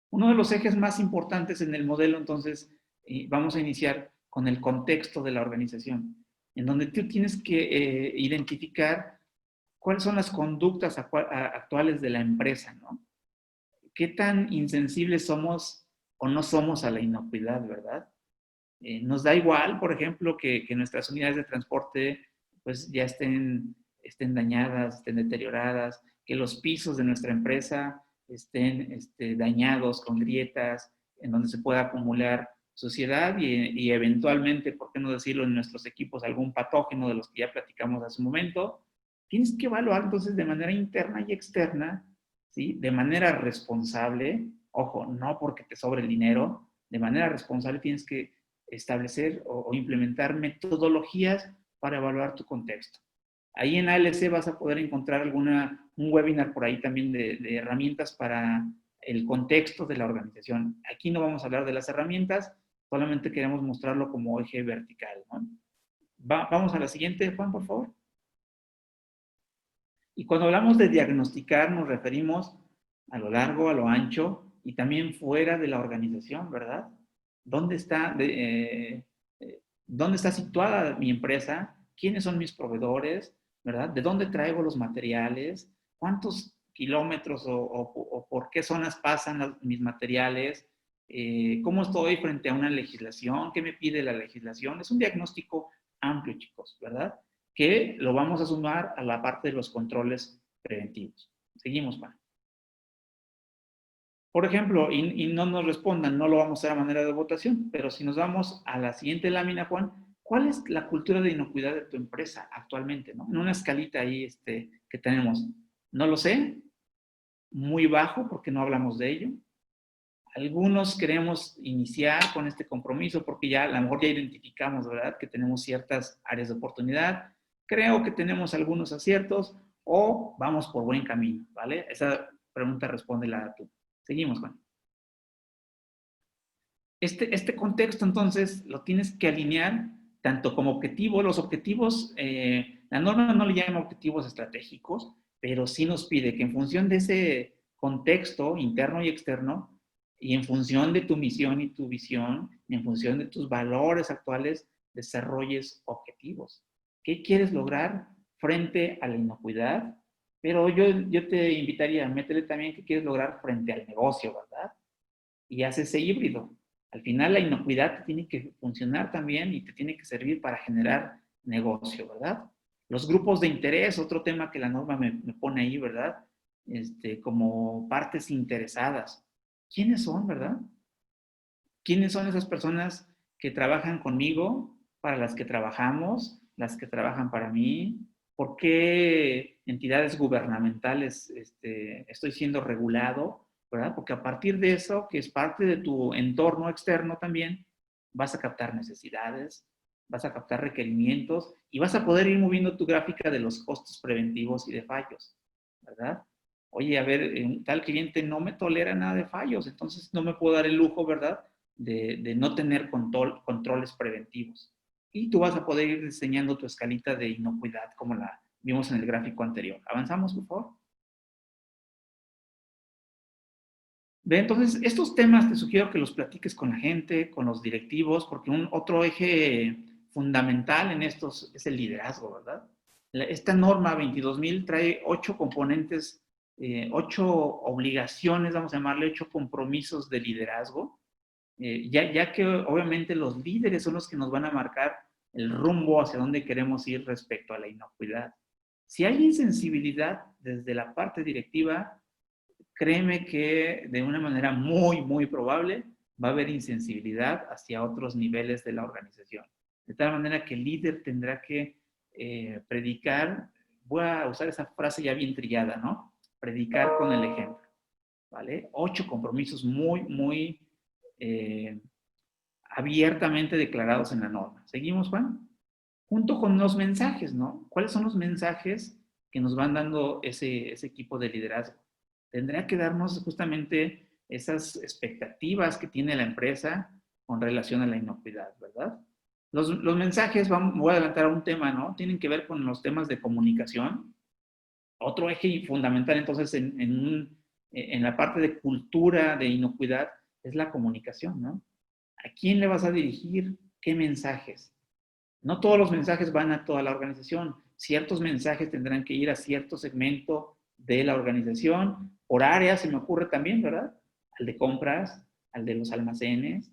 Uno de los ejes más importantes en el modelo, entonces, vamos a iniciar con el contexto de la organización, en donde tú tienes que identificar cuáles son las conductas actuales de la empresa, ¿no? ¿Qué tan insensibles somos o no somos a la inocuidad, verdad? Nos da igual, por ejemplo, que nuestras unidades de transporte pues ya estén dañadas, estén deterioradas, que los pisos de nuestra empresa estén dañados con grietas, en donde se pueda acumular suciedad y eventualmente, por qué no decirlo, en nuestros equipos algún patógeno de los que ya platicamos hace un momento. Tienes que evaluar entonces de manera interna y externa, ¿sí? De manera responsable, ojo, no porque te sobre el dinero, de manera responsable tienes que establecer o implementar metodologías para evaluar tu contexto. Ahí en ALC vas a poder encontrar un webinar por ahí también de herramientas para el contexto de la organización. Aquí no vamos a hablar de las herramientas, solamente queremos mostrarlo como eje vertical, ¿no? Vamos a la siguiente, Juan, por favor. Y cuando hablamos de diagnosticar, nos referimos a lo largo, a lo ancho y también fuera de la organización, ¿verdad? ¿Dónde está situada mi empresa? ¿Quiénes son mis proveedores? ¿Verdad? ¿De dónde traigo los materiales? ¿Cuántos kilómetros o por qué zonas pasan mis materiales? ¿Cómo estoy frente a una legislación? ¿Qué me pide la legislación? Es un diagnóstico amplio, chicos, ¿verdad? Que lo vamos a sumar a la parte de los controles preventivos. Seguimos, Juan. Por ejemplo, y no nos respondan, no lo vamos a hacer a manera de votación, pero si nos vamos a la siguiente lámina, Juan, ¿cuál es la cultura de inocuidad de tu empresa actualmente, ¿no? En una escalita ahí que tenemos. No lo sé, muy bajo porque no hablamos de ello. Algunos queremos iniciar con este compromiso porque ya a lo mejor ya identificamos, ¿verdad?, que tenemos ciertas áreas de oportunidad. Creo que tenemos algunos aciertos o vamos por buen camino, ¿vale? Esa pregunta respóndela tú. Seguimos, Juan. Este contexto, entonces, lo tienes que alinear tanto como objetivo. Los objetivos, la norma no le llama objetivos estratégicos, pero sí nos pide que en función de ese contexto interno y externo, y en función de tu misión y tu visión, y en función de tus valores actuales, desarrolles objetivos. ¿Qué quieres lograr frente a la inocuidad? Pero yo te invitaría a meterle también qué quieres lograr frente al negocio, ¿verdad? Y haces ese híbrido. Al final la inocuidad te tiene que funcionar también y te tiene que servir para generar negocio, ¿verdad? Los grupos de interés, otro tema que la norma me pone ahí, ¿verdad? Como partes interesadas. ¿Quiénes son, verdad? ¿Quiénes son esas personas que trabajan conmigo, para las que trabajamos, las que trabajan para mí? ¿Por qué entidades gubernamentales estoy siendo regulado? ¿Verdad? Porque a partir de eso, que es parte de tu entorno externo también, vas a captar necesidades, vas a captar requerimientos y vas a poder ir moviendo tu gráfica de los costos preventivos y de fallos, ¿verdad? Oye, a ver, tal cliente no me tolera nada de fallos, entonces no me puedo dar el lujo, ¿verdad?, de no tener controles preventivos. Y tú vas a poder ir diseñando tu escalita de inocuidad como la vimos en el gráfico anterior. ¿Avanzamos, por favor? Ve, entonces, estos temas te sugiero que los platiques con la gente, con los directivos, porque otro eje fundamental en estos es el liderazgo, ¿verdad? Esta norma 22.000 trae 8 componentes, 8 obligaciones, vamos a llamarle 8 compromisos de liderazgo, ya que obviamente los líderes son los que nos van a marcar el rumbo hacia dónde queremos ir respecto a la inocuidad. Si hay insensibilidad desde la parte directiva, créeme que de una manera muy, muy probable va a haber insensibilidad hacia otros niveles de la organización. De tal manera que el líder tendrá que predicar, voy a usar esa frase ya bien trillada, ¿no? Predicar con el ejemplo, ¿vale? 8 compromisos muy abiertamente declarados en la norma. ¿Seguimos, Juan? Junto con los mensajes, ¿no? ¿Cuáles son los mensajes que nos van dando ese equipo de liderazgo? Tendrá que darnos justamente esas expectativas que tiene la empresa con relación a la inocuidad, ¿verdad? Los mensajes, voy a adelantar a un tema, ¿no? Tienen que ver con los temas de comunicación. Otro eje fundamental, entonces, en la parte de cultura de inocuidad es la comunicación, ¿no? ¿A quién le vas a dirigir qué mensajes? No todos los mensajes van a toda la organización. Ciertos mensajes tendrán que ir a cierto segmento de la organización. Por área se me ocurre también, ¿verdad? Al de compras, al de los almacenes,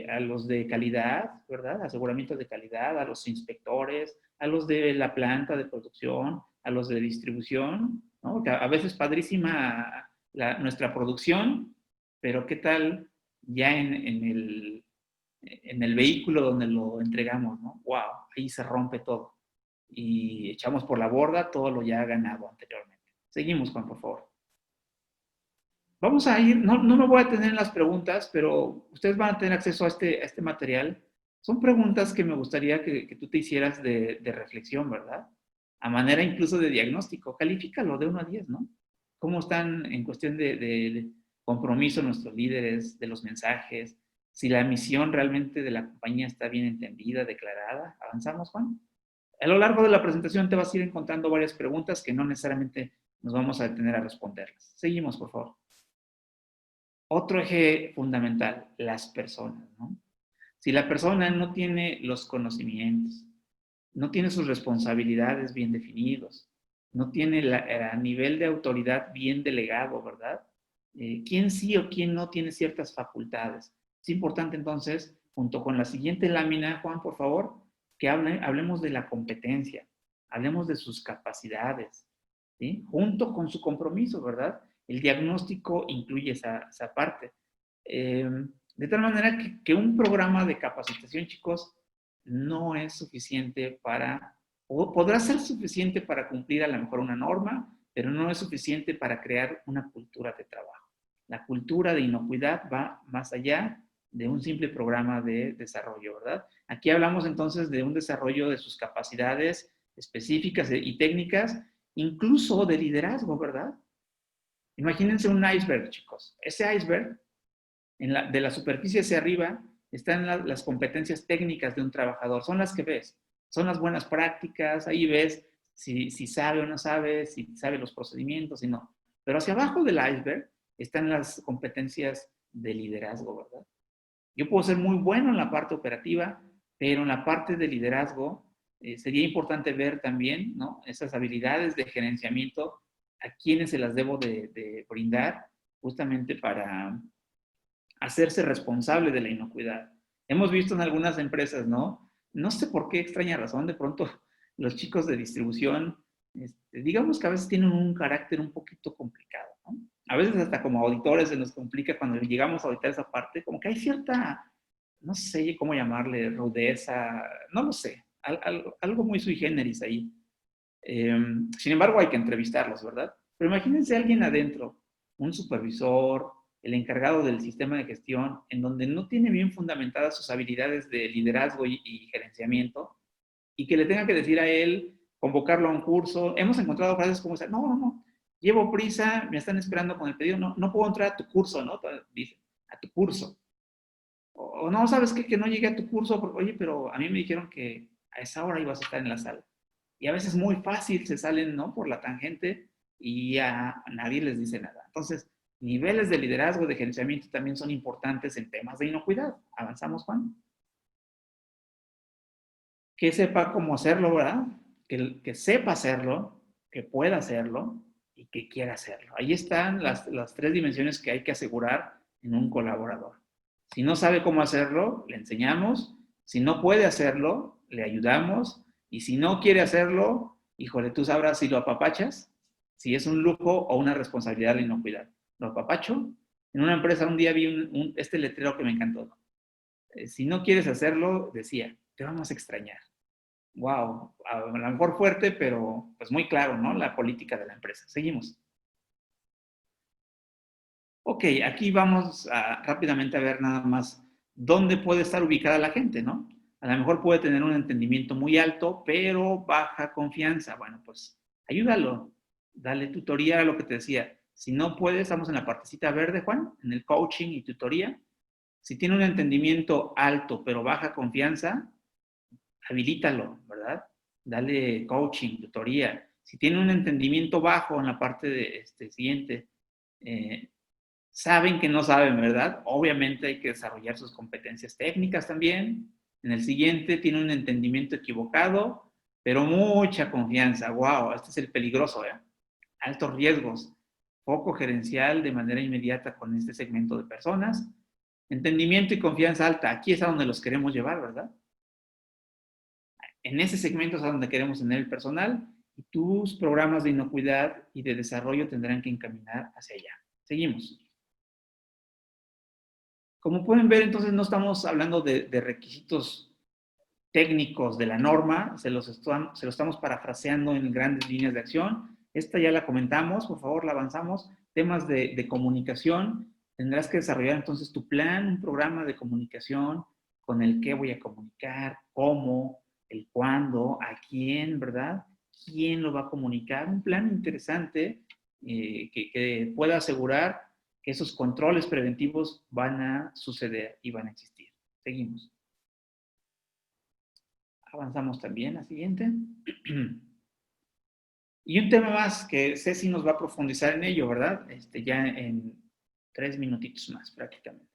a los de calidad, ¿verdad? Aseguramientos de calidad, a los inspectores, a los de la planta de producción, a los de distribución, ¿no? Que a veces padrísima nuestra producción, pero ¿qué tal ya en el vehículo donde lo entregamos, ¿no? ¡Wow! Ahí se rompe todo. Y echamos por la borda todo lo ya ganado anteriormente. Seguimos, Juan, por favor. Vamos a ir, no me voy a tener en las preguntas, pero ustedes van a tener acceso a este material. Son preguntas que me gustaría que tú te hicieras de reflexión, ¿verdad? A manera incluso de diagnóstico. Califícalo de 1 a 10, ¿no? ¿Cómo están en cuestión de compromiso nuestros líderes, de los mensajes? Si la misión realmente de la compañía está bien entendida, declarada. ¿Avanzamos, Juan? A lo largo de la presentación te vas a ir encontrando varias preguntas que no necesariamente nos vamos a detener a responderlas. Seguimos, por favor. Otro eje fundamental, las personas, ¿no? Si la persona no tiene los conocimientos, no tiene sus responsabilidades bien definidos, no tiene a nivel de autoridad bien delegado, ¿verdad? ¿Quién sí o quién no tiene ciertas facultades? Es importante entonces, junto con la siguiente lámina, Juan, por favor, que hablemos de la competencia, hablemos de sus capacidades, ¿sí? Junto con su compromiso, ¿verdad? El diagnóstico incluye esa parte. De tal manera que un programa de capacitación, chicos, no es suficiente o podrá ser suficiente para cumplir a lo mejor una norma, pero no es suficiente para crear una cultura de trabajo. La cultura de inocuidad va más allá de un simple programa de desarrollo, ¿verdad? Aquí hablamos entonces de un desarrollo de sus capacidades específicas y técnicas, incluso de liderazgo, ¿verdad? Imagínense un iceberg, chicos. Ese iceberg, de la superficie hacia arriba, están las competencias técnicas de un trabajador. Son las que ves. Son las buenas prácticas. Ahí ves si sabe o no sabe, si sabe los procedimientos, si no. Pero hacia abajo del iceberg están las competencias de liderazgo, ¿verdad? Yo puedo ser muy bueno en la parte operativa, pero en la parte de liderazgo sería importante ver también, ¿no? Esas habilidades de gerenciamiento, a quienes se las debo de brindar justamente para hacerse responsable de la inocuidad. Hemos visto en algunas empresas, ¿no? No sé por qué extraña razón, de pronto los chicos de distribución, digamos que a veces tienen un carácter un poquito complicado, ¿no? A veces hasta como auditores se nos complica cuando llegamos a auditar esa parte, como que hay cierta, no sé cómo llamarle, rudeza, no lo sé, algo muy sui generis ahí. Sin embargo, hay que entrevistarlos, ¿verdad? Pero imagínense a alguien adentro, un supervisor, el encargado del sistema de gestión, en donde no tiene bien fundamentadas sus habilidades de liderazgo y gerenciamiento, y que le tenga que decir a él, convocarlo a un curso. Hemos encontrado frases como esa, no, llevo prisa, me están esperando con el pedido, no puedo entrar a tu curso, ¿no? Dice, a tu curso. O no, ¿sabes qué? Que no llegué a tu curso, porque, oye, pero a mí me dijeron que a esa hora ibas a estar en la sala. Y a veces muy fácil se salen, ¿no? Por la tangente y a nadie les dice nada. Entonces, niveles de liderazgo, de gerenciamiento también son importantes en temas de inocuidad. ¿Avanzamos, Juan? Que sepa cómo hacerlo, ¿verdad? Que sepa hacerlo, que pueda hacerlo y que quiera hacerlo. Ahí están las 3 dimensiones que hay que asegurar en un colaborador. Si no sabe cómo hacerlo, le enseñamos. Si no puede hacerlo, le ayudamos. Y si no quiere hacerlo, híjole, tú sabrás si lo apapachas, si es un lujo o una responsabilidad de inocuidad. ¿Lo apapacho? En una empresa un día vi este letrero que me encantó. Si no quieres hacerlo, decía, te vamos a extrañar. Wow, a lo mejor fuerte, pero pues muy claro, ¿no? La política de la empresa. Seguimos. Ok, aquí vamos rápidamente a ver nada más dónde puede estar ubicada la gente, ¿no? A lo mejor puede tener un entendimiento muy alto, pero baja confianza. Bueno, pues ayúdalo, dale tutoría a lo que te decía. Si no puede, estamos en la partecita verde, Juan, en el coaching y tutoría. Si tiene un entendimiento alto, pero baja confianza, habilítalo, ¿verdad? Dale coaching, tutoría. Si tiene un entendimiento bajo en la parte de siguiente, saben que no saben, ¿verdad? Obviamente hay que desarrollar sus competencias técnicas también. En el siguiente tiene un entendimiento equivocado, pero mucha confianza. ¡Wow! Este es el peligroso, ¿eh? Altos riesgos. Foco gerencial de manera inmediata con este segmento de personas. Entendimiento y confianza alta. Aquí es a donde los queremos llevar, ¿verdad? En ese segmento es a donde queremos tener el personal y tus programas de inocuidad y de desarrollo tendrán que encaminar hacia allá. Seguimos. Como pueden ver, entonces no estamos hablando de requisitos técnicos de la norma, se lo estamos parafraseando en grandes líneas de acción. Esta ya la comentamos, por favor, la avanzamos. Temas de comunicación, tendrás que desarrollar entonces tu plan, un programa de comunicación con el qué voy a comunicar, cómo, el cuándo, a quién, ¿verdad? ¿Quién lo va a comunicar? Un plan interesante que pueda asegurar que esos controles preventivos van a suceder y van a existir. Seguimos. Avanzamos también, la siguiente. Y un tema más que Ceci nos va a profundizar en ello, ¿verdad? Ya en 3 minutitos más prácticamente.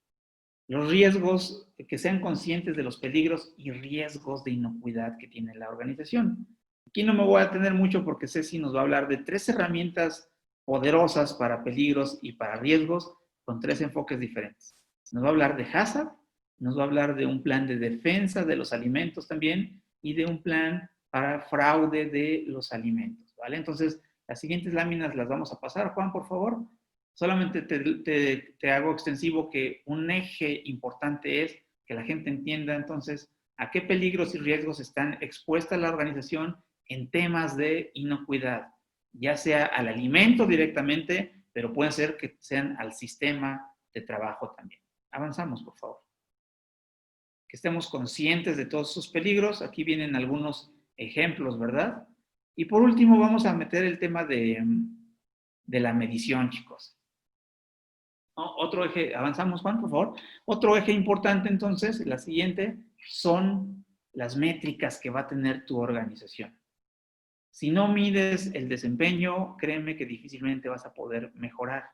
Los riesgos, que sean conscientes de los peligros y riesgos de inocuidad que tiene la organización. Aquí no me voy a detener mucho porque Ceci nos va a hablar de 3 herramientas poderosas para peligros y para riesgos con 3 enfoques diferentes. Nos va a hablar de hazard, nos va a hablar de un plan de defensa de los alimentos también y de un plan para fraude de los alimentos, ¿vale? Entonces, las siguientes láminas las vamos a pasar. Juan, por favor. Solamente te hago extensivo que un eje importante es que la gente entienda entonces a qué peligros y riesgos están expuestas la organización en temas de inocuidad, ya sea al alimento directamente, pero pueden ser que sean al sistema de trabajo también. Avanzamos, por favor. Que estemos conscientes de todos sus peligros. Aquí vienen algunos ejemplos, ¿verdad? Y por último vamos a meter el tema de la medición, chicos. Otro eje, avanzamos, Juan, por favor. Otro eje importante, entonces, la siguiente, son las métricas que va a tener tu organización. Si no mides el desempeño, créeme que difícilmente vas a poder mejorar.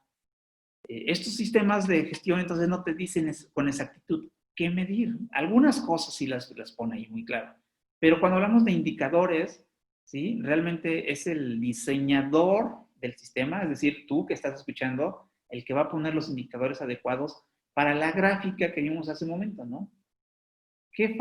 Estos sistemas de gestión, entonces, no te dicen con exactitud qué medir. Algunas cosas sí las pone ahí muy claro. Pero cuando hablamos de indicadores, ¿sí? Realmente es el diseñador del sistema, es decir, tú que estás escuchando, el que va a poner los indicadores adecuados para la gráfica que vimos hace un momento, ¿no? ¿Qué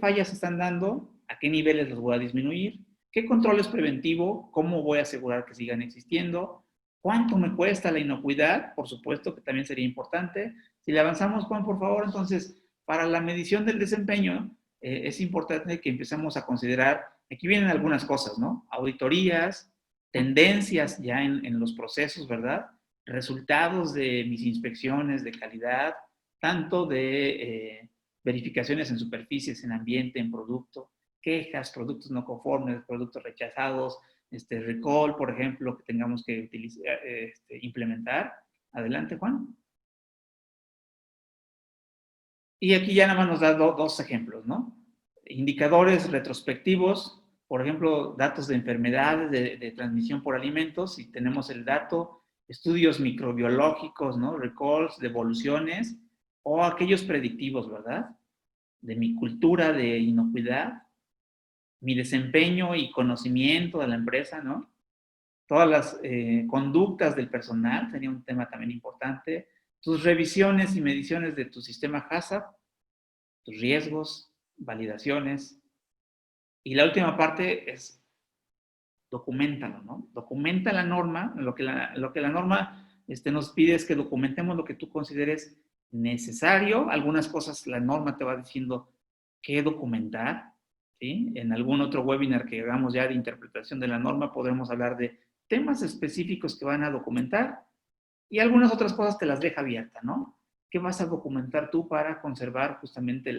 fallas están dando? ¿A qué niveles los voy a disminuir? ¿Qué control es preventivo? ¿Cómo voy a asegurar que sigan existiendo? ¿Cuánto me cuesta la inocuidad? Por supuesto que también sería importante. Si le avanzamos, Juan, por favor, entonces, para la medición del desempeño, es importante que empecemos a considerar, aquí vienen algunas cosas, ¿no? Auditorías, tendencias ya en los procesos, ¿verdad? Resultados de mis inspecciones de calidad, tanto de verificaciones en superficies, en ambiente, en producto, quejas, productos no conformes, productos rechazados, recall, por ejemplo, que tengamos que utilizar, implementar. Adelante, Juan. Y aquí ya nada más nos da dos ejemplos, ¿no? Indicadores retrospectivos, por ejemplo, datos de enfermedades, de transmisión por alimentos, si tenemos el dato, estudios microbiológicos, ¿no? Recalls, devoluciones, o aquellos predictivos, ¿verdad? De mi cultura de inocuidad, mi desempeño y conocimiento de la empresa, ¿no? Todas las conductas del personal, sería un tema también importante, tus revisiones y mediciones de tu sistema HACCP, tus riesgos, validaciones, y la última parte es documentalo, ¿no? Documenta la norma, lo que la norma nos pide es que documentemos lo que tú consideres necesario. Algunas cosas la norma te va diciendo qué documentar, ¿sí? En algún otro webinar que hagamos ya de interpretación de la norma, podremos hablar de temas específicos que van a documentar y algunas otras cosas te las deja abierta, ¿no? ¿Qué vas a documentar tú para conservar justamente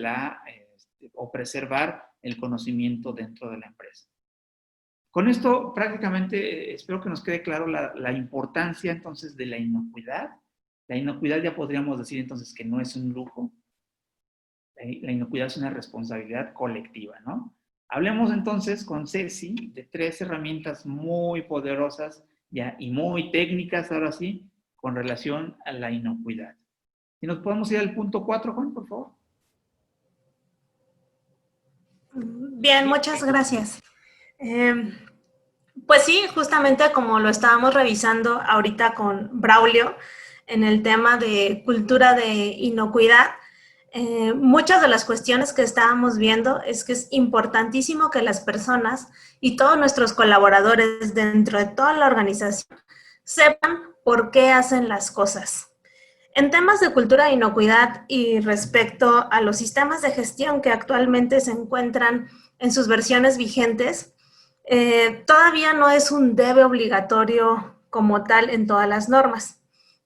o preservar el conocimiento dentro de la empresa? Con esto prácticamente espero que nos quede claro la importancia entonces de la inocuidad. La inocuidad ya podríamos decir entonces que no es un lujo. La inocuidad es una responsabilidad colectiva, ¿no? Hablemos entonces con Ceci de 3 herramientas muy poderosas ya, y muy técnicas, ahora sí, con relación a la inocuidad. Si nos podemos ir al punto 4, Juan, por favor. Bien, muchas gracias. Pues sí, justamente como lo estábamos revisando ahorita con Braulio en el tema de cultura de inocuidad, muchas de las cuestiones que estábamos viendo es que es importantísimo que las personas y todos nuestros colaboradores dentro de toda la organización sepan por qué hacen las cosas. En temas de cultura de inocuidad y respecto a los sistemas de gestión que actualmente se encuentran en sus versiones vigentes, todavía no es un debe obligatorio como tal en todas las normas.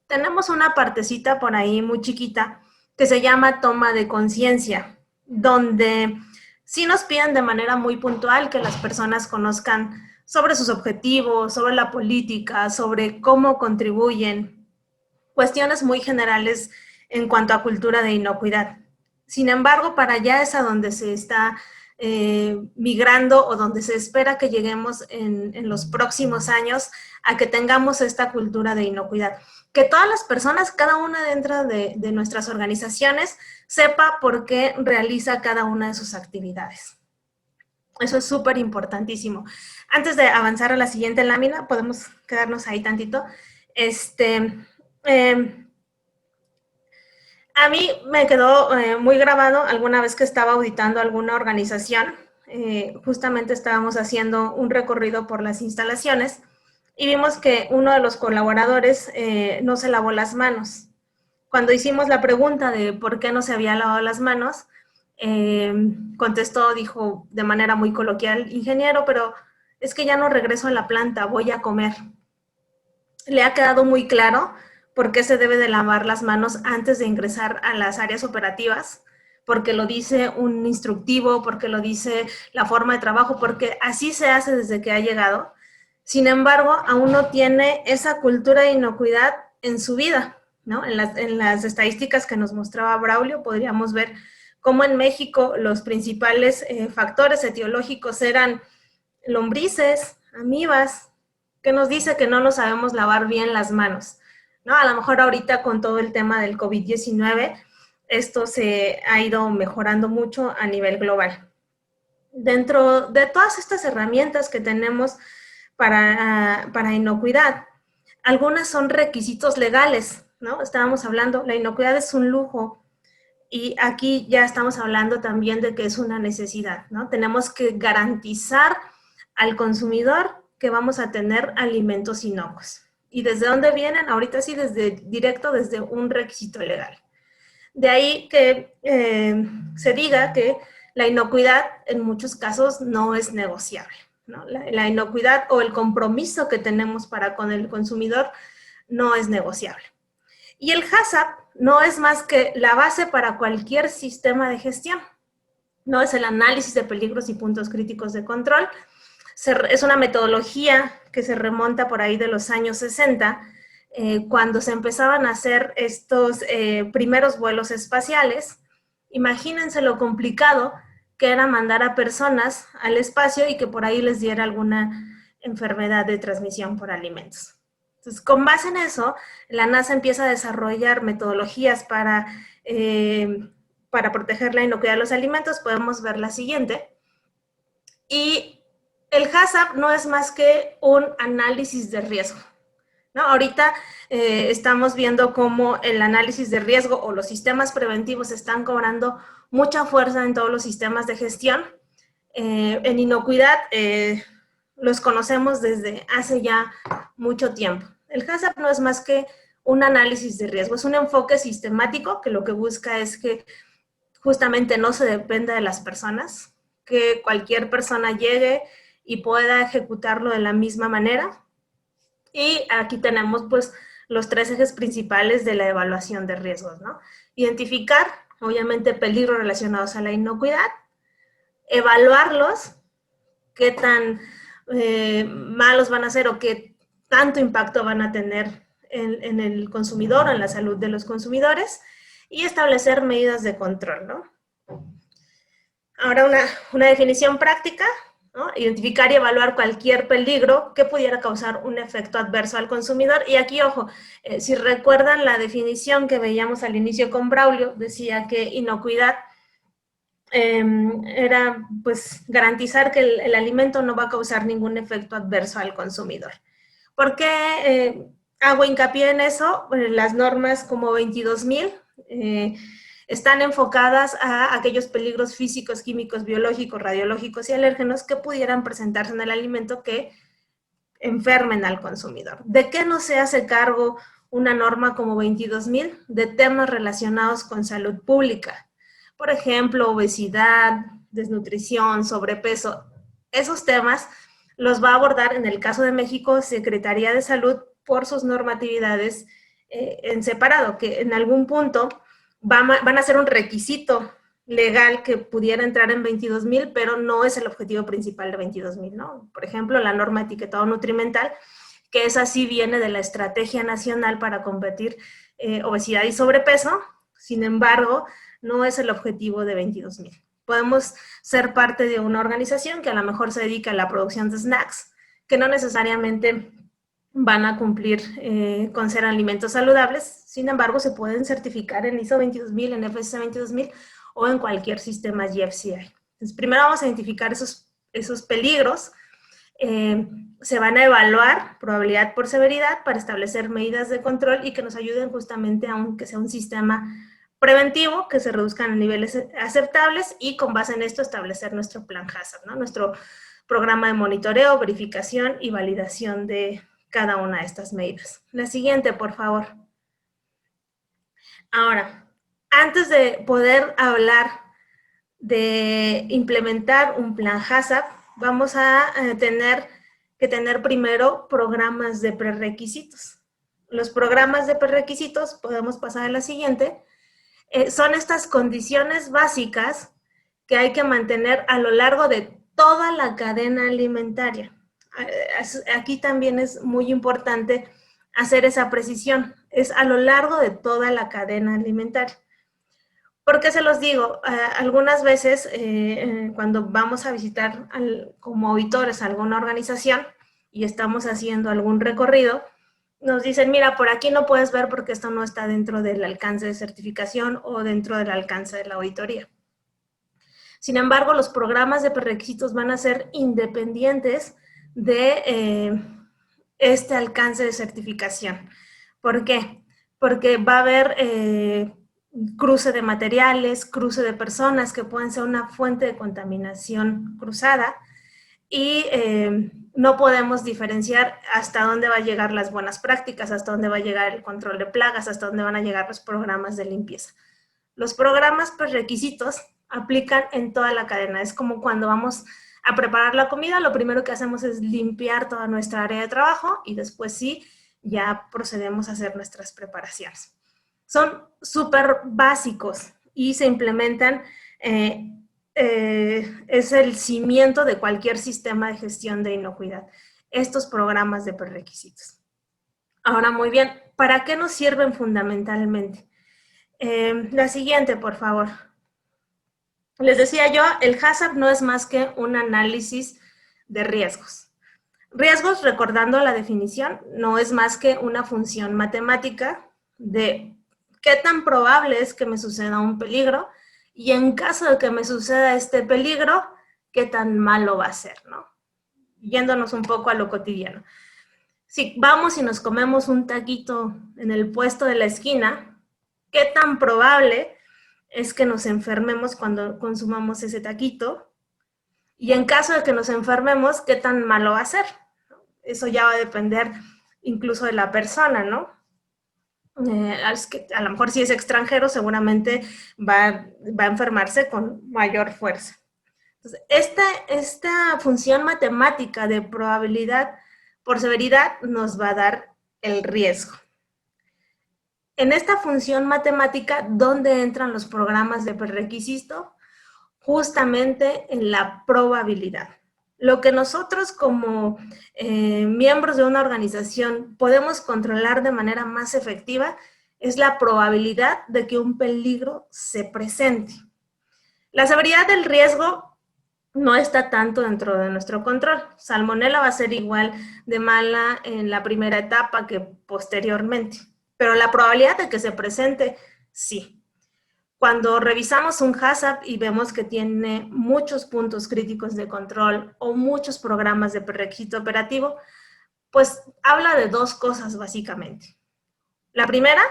Tenemos una partecita por ahí muy chiquita que se llama toma de conciencia, donde sí nos piden de manera muy puntual que las personas conozcan sobre sus objetivos, sobre la política, sobre cómo contribuyen, cuestiones muy generales en cuanto a cultura de inocuidad. Sin embargo, para allá es a donde se está migrando o donde se espera que lleguemos en los próximos años a que tengamos esta cultura de inocuidad. Que todas las personas, cada una dentro de nuestras organizaciones, sepa por qué realiza cada una de sus actividades. Eso es súper importantísimo. Antes de avanzar a la siguiente lámina, podemos quedarnos ahí tantito. A mí me quedó muy grabado alguna vez que estaba auditando alguna organización. Justamente estábamos haciendo un recorrido por las instalaciones y vimos que uno de los colaboradores no se lavó las manos. Cuando hicimos la pregunta de por qué no se había lavado las manos, contestó, dijo de manera muy coloquial, ingeniero, pero es que ya no regreso a la planta, voy a comer. Le ha quedado muy claro por qué se debe de lavar las manos antes de ingresar a las áreas operativas, porque lo dice un instructivo, porque lo dice la forma de trabajo, porque así se hace desde que ha llegado. Sin embargo, aún no tiene esa cultura de inocuidad en su vida, ¿no? En las estadísticas que nos mostraba Braulio, podríamos ver cómo en México los principales factores etiológicos eran lombrices, amibas, que nos dice que no nos sabemos lavar bien las manos, ¿no? A lo mejor ahorita con todo el tema del COVID-19, esto se ha ido mejorando mucho a nivel global. Dentro de todas estas herramientas que tenemos para inocuidad, algunas son requisitos legales, ¿no? Estábamos hablando, la inocuidad es un lujo y aquí ya estamos hablando también de que es una necesidad, ¿no? Tenemos que garantizar al consumidor que vamos a tener alimentos inocuos. ¿Y desde dónde vienen? Ahorita sí, directo desde un requisito legal. De ahí que se diga que la inocuidad en muchos casos no es negociable, ¿no? La inocuidad o el compromiso que tenemos para con el consumidor no es negociable. Y el HACCP no es más que la base para cualquier sistema de gestión. No es el análisis de peligros y puntos críticos de control. Es una metodología que se remonta por ahí de los años 60, cuando se empezaban a hacer estos primeros vuelos espaciales. Imagínense lo complicado que era mandar a personas al espacio y que por ahí les diera alguna enfermedad de transmisión por alimentos. Entonces, con base en eso, la NASA empieza a desarrollar metodologías para proteger la inocuidad de los alimentos. Podemos ver la siguiente. Y el HACCP no es más que un análisis de riesgo, ¿no? Ahorita estamos viendo cómo el análisis de riesgo o los sistemas preventivos están cobrando mucha fuerza en todos los sistemas de gestión. En inocuidad los conocemos desde hace ya mucho tiempo. El HACCP no es más que un análisis de riesgo, es un enfoque sistemático que lo que busca es que justamente no se dependa de las personas, que cualquier persona llegue y pueda ejecutarlo de la misma manera. Y aquí tenemos pues los 3 ejes principales de la evaluación de riesgos, ¿no? Identificar, obviamente, peligros relacionados a la inocuidad, evaluarlos, qué tan malos van a ser o qué tanto impacto van a tener en el consumidor o en la salud de los consumidores, y establecer medidas de control, ¿no? Ahora una definición práctica, ¿no? Identificar y evaluar cualquier peligro que pudiera causar un efecto adverso al consumidor. Y aquí, ojo, si recuerdan la definición que veíamos al inicio con Braulio, decía que inocuidad era pues garantizar que el alimento no va a causar ningún efecto adverso al consumidor. ¿Por qué hago hincapié en eso? Las normas como 22.000 están enfocadas a aquellos peligros físicos, químicos, biológicos, radiológicos y alérgenos que pudieran presentarse en el alimento que enfermen al consumidor. ¿De qué no se hace cargo una norma como 22.000? De temas relacionados con salud pública. Por ejemplo, obesidad, desnutrición, sobrepeso. Esos temas los va a abordar, en el caso de México, Secretaría de Salud por sus normatividades en separado, que en algún punto van a ser un requisito legal que pudiera entrar en 22.000, pero no es el objetivo principal de 22.000, ¿no? Por ejemplo, la norma etiquetado nutrimental, que esa sí viene de la Estrategia Nacional para combatir obesidad y sobrepeso, sin embargo, no es el objetivo de 22.000. Podemos ser parte de una organización que a lo mejor se dedica a la producción de snacks, que no necesariamente van a cumplir con ser alimentos saludables, sin embargo, se pueden certificar en ISO 22000, en FSC 22000 o en cualquier sistema GFCI. Entonces, primero vamos a identificar esos peligros, se van a evaluar probabilidad por severidad para establecer medidas de control y que nos ayuden justamente a que sea un sistema preventivo, que se reduzcan a niveles aceptables y con base en esto establecer nuestro plan HACCP, ¿no? Nuestro programa de monitoreo, verificación y validación de cada una de estas medidas. La siguiente, por favor. Ahora, antes de poder hablar de implementar un plan HACCP, vamos a tener que tener primero programas de prerequisitos. Los programas de prerequisitos, podemos pasar a la siguiente, son estas condiciones básicas que hay que mantener a lo largo de toda la cadena alimentaria. Aquí también es muy importante hacer esa precisión, es a lo largo de toda la cadena alimentaria. ¿Por qué se los digo? Algunas veces cuando vamos a visitar como auditores a alguna organización y estamos haciendo algún recorrido, nos dicen, mira, por aquí no puedes ver porque esto no está dentro del alcance de certificación o dentro del alcance de la auditoría. Sin embargo, los programas de prerequisitos van a ser independientes de este alcance de certificación. ¿Por qué? Porque va a haber cruce de materiales, cruce de personas que pueden ser una fuente de contaminación cruzada y no podemos diferenciar hasta dónde va a llegar las buenas prácticas, hasta dónde va a llegar el control de plagas, hasta dónde van a llegar los programas de limpieza. Los programas prerequisitos aplican en toda la cadena. Es como cuando vamos a preparar la comida, lo primero que hacemos es limpiar toda nuestra área de trabajo y después sí, ya procedemos a hacer nuestras preparaciones. Son súper básicos y se implementan, es el cimiento de cualquier sistema de gestión de inocuidad, estos programas de prerequisitos. Ahora, muy bien, ¿para qué nos sirven fundamentalmente? La siguiente, por favor. Les decía yo, el HACCP no es más que un análisis de riesgos. Riesgos, recordando la definición, no es más que una función matemática de qué tan probable es que me suceda un peligro y en caso de que me suceda este peligro, qué tan malo va a ser, ¿no? Yéndonos un poco a lo cotidiano. Si vamos y nos comemos un taquito en el puesto de la esquina, ¿qué tan probable es que nos enfermemos cuando consumamos ese taquito? Y en caso de que nos enfermemos, ¿qué tan malo va a ser? Eso ya va a depender incluso de la persona, ¿no? es que a lo mejor si es extranjero seguramente va a enfermarse con mayor fuerza. Entonces, esta función matemática de probabilidad por severidad nos va a dar el riesgo. En esta función matemática, ¿dónde entran los programas de prerequisito? Justamente en la probabilidad. Lo que nosotros como miembros de una organización podemos controlar de manera más efectiva es la probabilidad de que un peligro se presente. La severidad del riesgo no está tanto dentro de nuestro control. Salmonela va a ser igual de mala en la primera etapa que posteriormente, pero la probabilidad de que se presente, sí. Cuando revisamos un HACCP y vemos que tiene muchos puntos críticos de control o muchos programas de prerequisito operativo, pues habla de dos cosas básicamente. La primera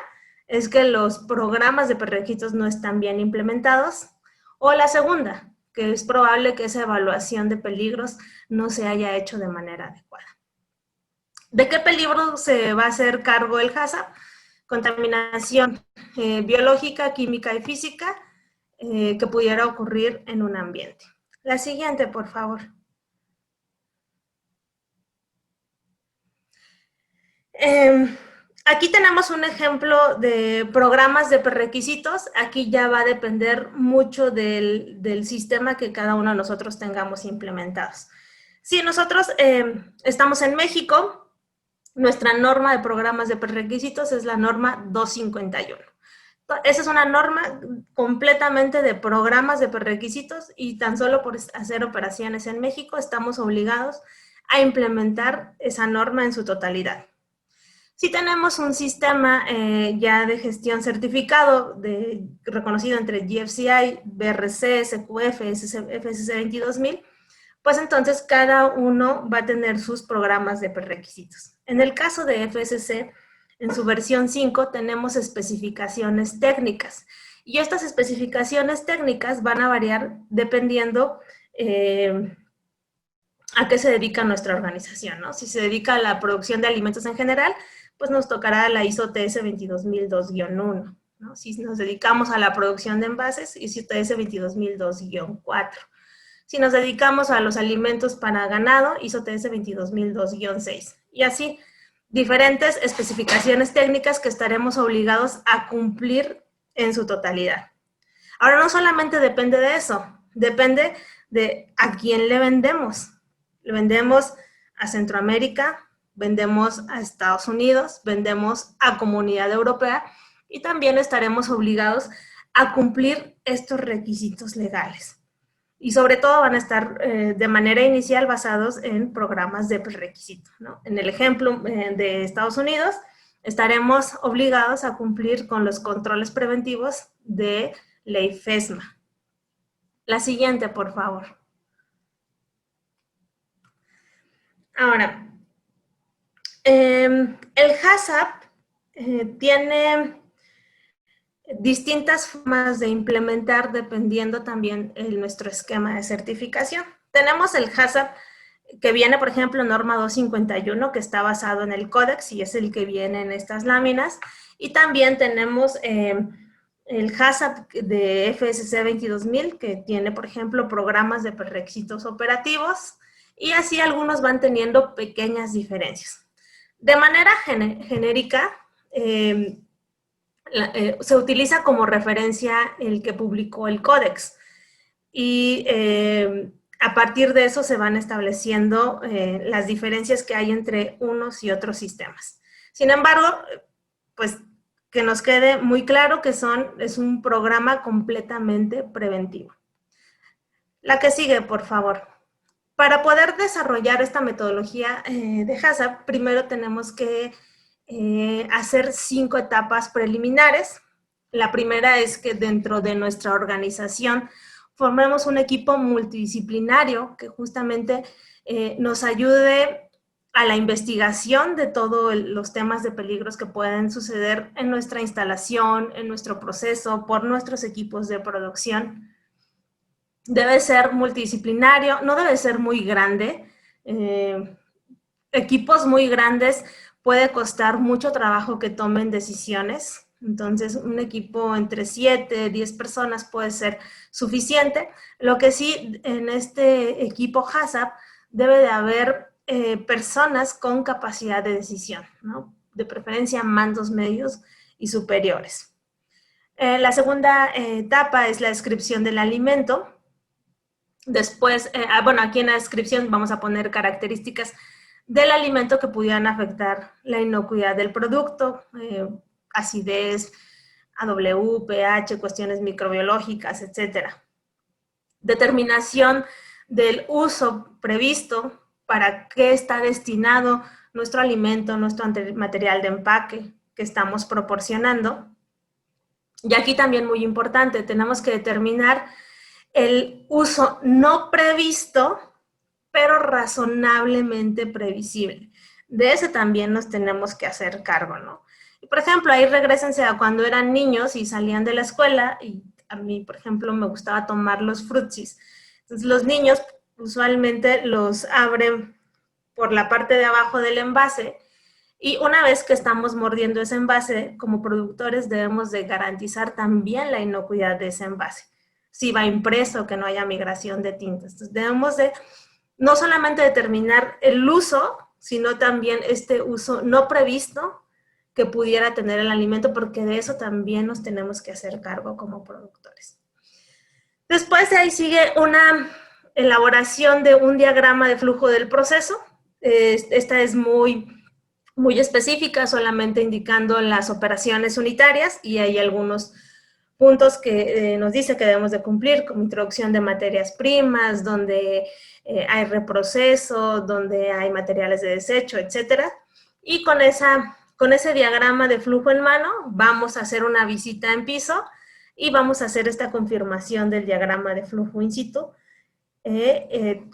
es que los programas de prerequisitos no están bien implementados, o la segunda, que es probable que esa evaluación de peligros no se haya hecho de manera adecuada. ¿De qué peligro se va a hacer cargo el HACCP? Contaminación biológica, química y física que pudiera ocurrir en un ambiente. La siguiente, por favor. Aquí tenemos un ejemplo de programas de prerequisitos. Aquí ya va a depender mucho del sistema que cada uno de nosotros tengamos implementados. Si nosotros estamos en México, nuestra norma de programas de prerequisitos es la norma 251. Esa es una norma completamente de programas de prerequisitos y tan solo por hacer operaciones en México estamos obligados a implementar esa norma en su totalidad. Si tenemos un sistema ya de gestión certificado reconocido entre GFCI, BRC, SQF, FSC 22000, pues entonces cada uno va a tener sus programas de prerequisitos. En el caso de FSC, en su versión 5 tenemos especificaciones técnicas y estas especificaciones técnicas van a variar dependiendo a qué se dedica nuestra organización, ¿no? Si se dedica a la producción de alimentos en general, pues nos tocará la ISO TS 22002-1, ¿no? Si nos dedicamos a la producción de envases, ISO TS 22002-4. Si nos dedicamos a los alimentos para ganado, ISO TS 22002-6. Y así, diferentes especificaciones técnicas que estaremos obligados a cumplir en su totalidad. Ahora, no solamente depende de eso, depende de a quién le vendemos. Le vendemos a Centroamérica, vendemos a Estados Unidos, vendemos a Comunidad Europea y también estaremos obligados a cumplir estos requisitos legales. Y sobre todo van a estar de manera inicial basados en programas de prerequisito, ¿no? En el ejemplo de Estados Unidos, estaremos obligados a cumplir con los controles preventivos de ley FESMA. La siguiente, por favor. Ahora, el HACCP tiene distintas formas de implementar dependiendo también de nuestro esquema de certificación. Tenemos el HACCP que viene, por ejemplo, norma 251, que está basado en el códex y es el que viene en estas láminas. Y también tenemos el HACCP de FSC 22000, que tiene, por ejemplo, programas de prerequisitos operativos. Y así algunos van teniendo pequeñas diferencias. De manera genérica, se utiliza como referencia el que publicó el códex y a partir de eso se van estableciendo las diferencias que hay entre unos y otros sistemas. Sin embargo, pues que nos quede muy claro que es un programa completamente preventivo. La que sigue, por favor. Para poder desarrollar esta metodología de HACCP, primero tenemos que hacer 5 etapas preliminares. La primera es que dentro de nuestra organización formemos un equipo multidisciplinario que justamente nos ayude a la investigación de todos los temas de peligros que pueden suceder en nuestra instalación, en nuestro proceso, por nuestros equipos de producción. Debe ser multidisciplinario, no debe ser muy grande. Equipos muy grandes puede costar mucho trabajo que tomen decisiones. Entonces, un equipo entre 7, 10 personas puede ser suficiente. Lo que sí, en este equipo HACCP debe de haber personas con capacidad de decisión, ¿no? De preferencia mandos medios y superiores. La segunda etapa es la descripción del alimento. Después, bueno, aquí en la descripción vamos a poner características del alimento que pudieran afectar la inocuidad del producto, acidez, AW, pH, cuestiones microbiológicas, etc. Determinación del uso previsto, para qué está destinado nuestro alimento, nuestro material de empaque que estamos proporcionando. Y aquí también muy importante, tenemos que determinar el uso no previsto, pero razonablemente previsible. De ese también nos tenemos que hacer cargo, ¿no? Y por ejemplo, ahí regrésense a cuando eran niños y salían de la escuela, y a mí, por ejemplo, me gustaba tomar los frutsis. Entonces, los niños usualmente los abren por la parte de abajo del envase, y una vez que estamos mordiendo ese envase, como productores debemos de garantizar también la inocuidad de ese envase. Si va impreso, que no haya migración de tintas. Entonces, debemos de no solamente determinar el uso, sino también este uso no previsto que pudiera tener el alimento, porque de eso también nos tenemos que hacer cargo como productores. Después de ahí sigue una elaboración de un diagrama de flujo del proceso. Esta es muy específica, solamente indicando las operaciones unitarias, y hay algunos puntos que nos dice que debemos de cumplir, como introducción de materias primas, donde hay reproceso, donde hay materiales de desecho, etc. Y con ese diagrama de flujo en mano, vamos a hacer una visita en piso y vamos a hacer esta confirmación del diagrama de flujo in situ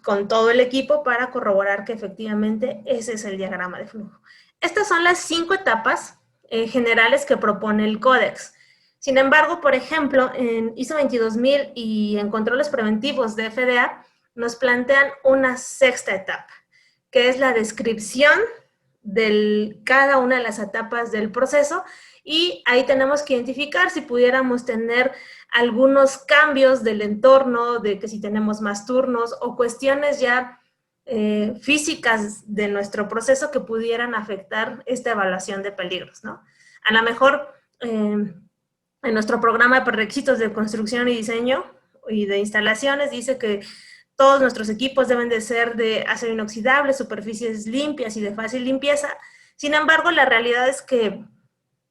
con todo el equipo para corroborar que efectivamente ese es el diagrama de flujo. Estas son las 5 etapas generales que propone el Códex. Sin embargo, por ejemplo, en ISO 22000 y en controles preventivos de FDA, nos plantean una 6ª etapa, que es la descripción de cada una de las etapas del proceso, y ahí tenemos que identificar si pudiéramos tener algunos cambios del entorno, de que si tenemos más turnos o cuestiones ya físicas de nuestro proceso que pudieran afectar esta evaluación de peligros, ¿no? A lo mejor en nuestro programa de requisitos de construcción y diseño y de instalaciones dice que todos nuestros equipos deben de ser de acero inoxidable, superficies limpias y de fácil limpieza. Sin embargo, la realidad es que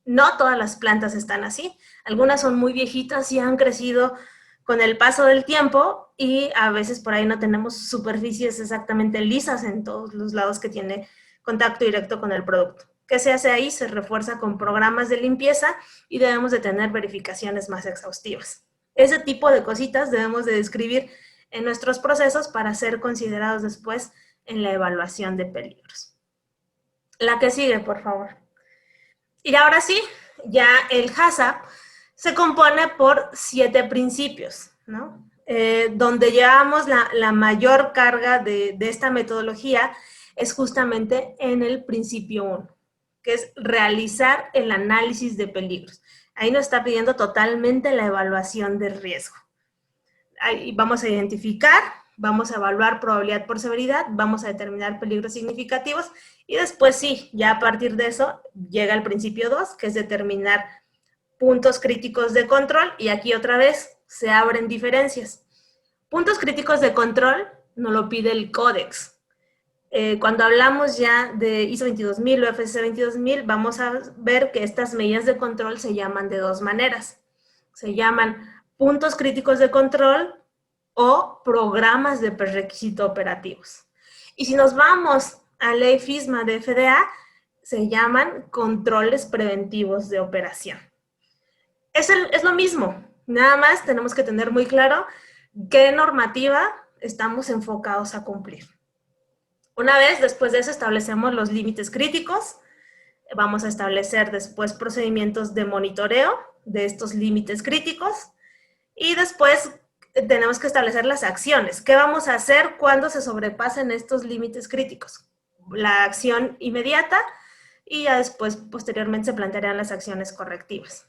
no todas las plantas están así. Algunas son muy viejitas y han crecido con el paso del tiempo, y a veces por ahí no tenemos superficies exactamente lisas en todos los lados que tiene contacto directo con el producto. ¿Qué se hace ahí? Se refuerza con programas de limpieza y debemos de tener verificaciones más exhaustivas. Ese tipo de cositas debemos de describir en nuestros procesos para ser considerados después en la evaluación de peligros. La que sigue, por favor. Y ahora sí, ya el HACCP se compone por 7 principios, ¿no? Donde llevamos la mayor carga de esta metodología es justamente en el principio 1, que es realizar el análisis de peligros. Ahí nos está pidiendo totalmente la evaluación del riesgo. Ahí vamos a identificar, vamos a evaluar probabilidad por severidad, vamos a determinar peligros significativos, y después sí, ya a partir de eso llega el principio 2, que es determinar puntos críticos de control, y aquí otra vez se abren diferencias. Puntos críticos de control nos lo pide el Códex. Cuando hablamos ya de ISO 22000 o FSC 22000, vamos a ver que estas medidas de control se llaman de 2 maneras. Se llaman puntos críticos de control o programas de prerequisito operativos. Y si nos vamos a ley FISMA de FDA, se llaman controles preventivos de operación. Es lo mismo, nada más tenemos que tener muy claro qué normativa estamos enfocados a cumplir. Una vez después de eso establecemos los límites críticos, vamos a establecer después procedimientos de monitoreo de estos límites críticos, y después tenemos que establecer las acciones. ¿Qué vamos a hacer cuando se sobrepasen estos límites críticos? La acción inmediata y ya después, posteriormente, se plantearán las acciones correctivas.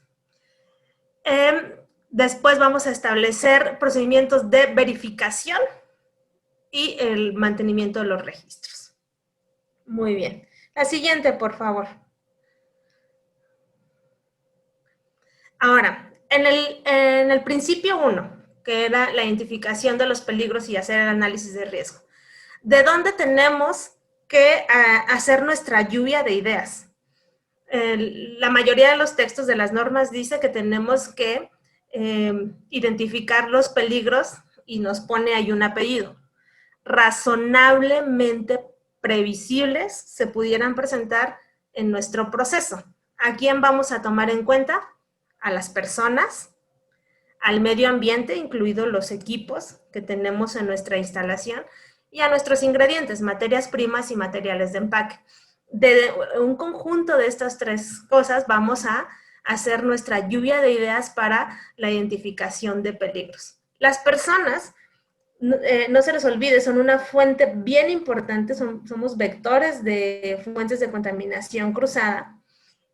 Después vamos a establecer procedimientos de verificación y el mantenimiento de los registros. Muy bien. La siguiente, por favor. Ahora, en el principio 1, que era la identificación de los peligros y hacer el análisis de riesgo, ¿de dónde tenemos que hacer nuestra lluvia de ideas? La mayoría de los textos de las normas dice que tenemos que identificar los peligros y nos pone ahí un apellido. Razonablemente previsibles se pudieran presentar en nuestro proceso. ¿A quién vamos a tomar en cuenta? A las personas, al medio ambiente, incluidos los equipos que tenemos en nuestra instalación, y a nuestros ingredientes, materias primas y materiales de empaque. De un conjunto de estas tres cosas vamos a hacer nuestra lluvia de ideas para la identificación de peligros. Las personas, no se les olvide, son una fuente bien importante, somos vectores de fuentes de contaminación cruzada,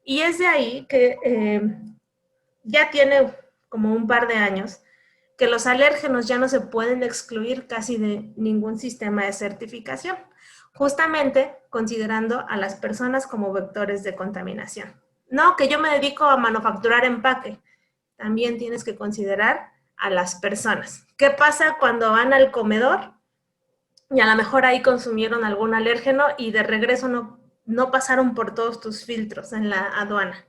y es de ahí que ya tiene como un par de años que los alérgenos ya no se pueden excluir casi de ningún sistema de certificación, justamente considerando a las personas como vectores de contaminación. No, que yo me dedico a manufacturar empaque, también tienes que considerar a las personas. ¿Qué pasa cuando van al comedor y a lo mejor ahí consumieron algún alérgeno y de regreso no pasaron por todos tus filtros en la aduana?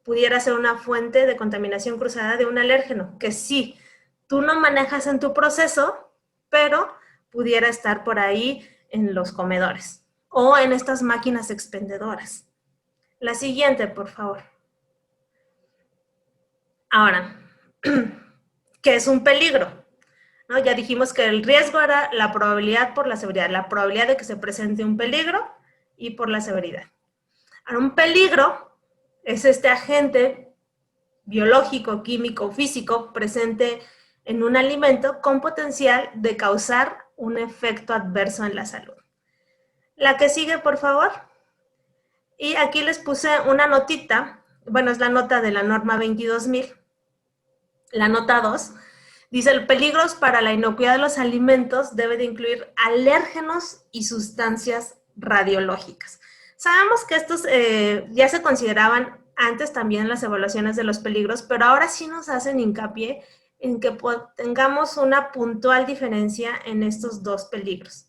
Pudiera ser una fuente de contaminación cruzada de un alérgeno, que sí, tú no manejas en tu proceso, pero pudiera estar por ahí en los comedores o en estas máquinas expendedoras. La siguiente, por favor. Ahora, ¿qué es un peligro? ¿No? Ya dijimos que el riesgo era la probabilidad por la severidad, la probabilidad de que se presente un peligro y por la severidad. Ahora, un peligro es este agente biológico, químico, físico presente en un alimento con potencial de causar un efecto adverso en la salud. La que sigue, por favor. Y aquí les puse una notita, bueno, es la nota de la norma 22.000, la nota 2, dice: el peligros para la inocuidad de los alimentos debe de incluir alérgenos y sustancias radiológicas. Sabemos que estos ya se consideraban antes también en las evaluaciones de los peligros, pero ahora sí nos hacen hincapié en que tengamos una puntual diferencia en estos dos peligros.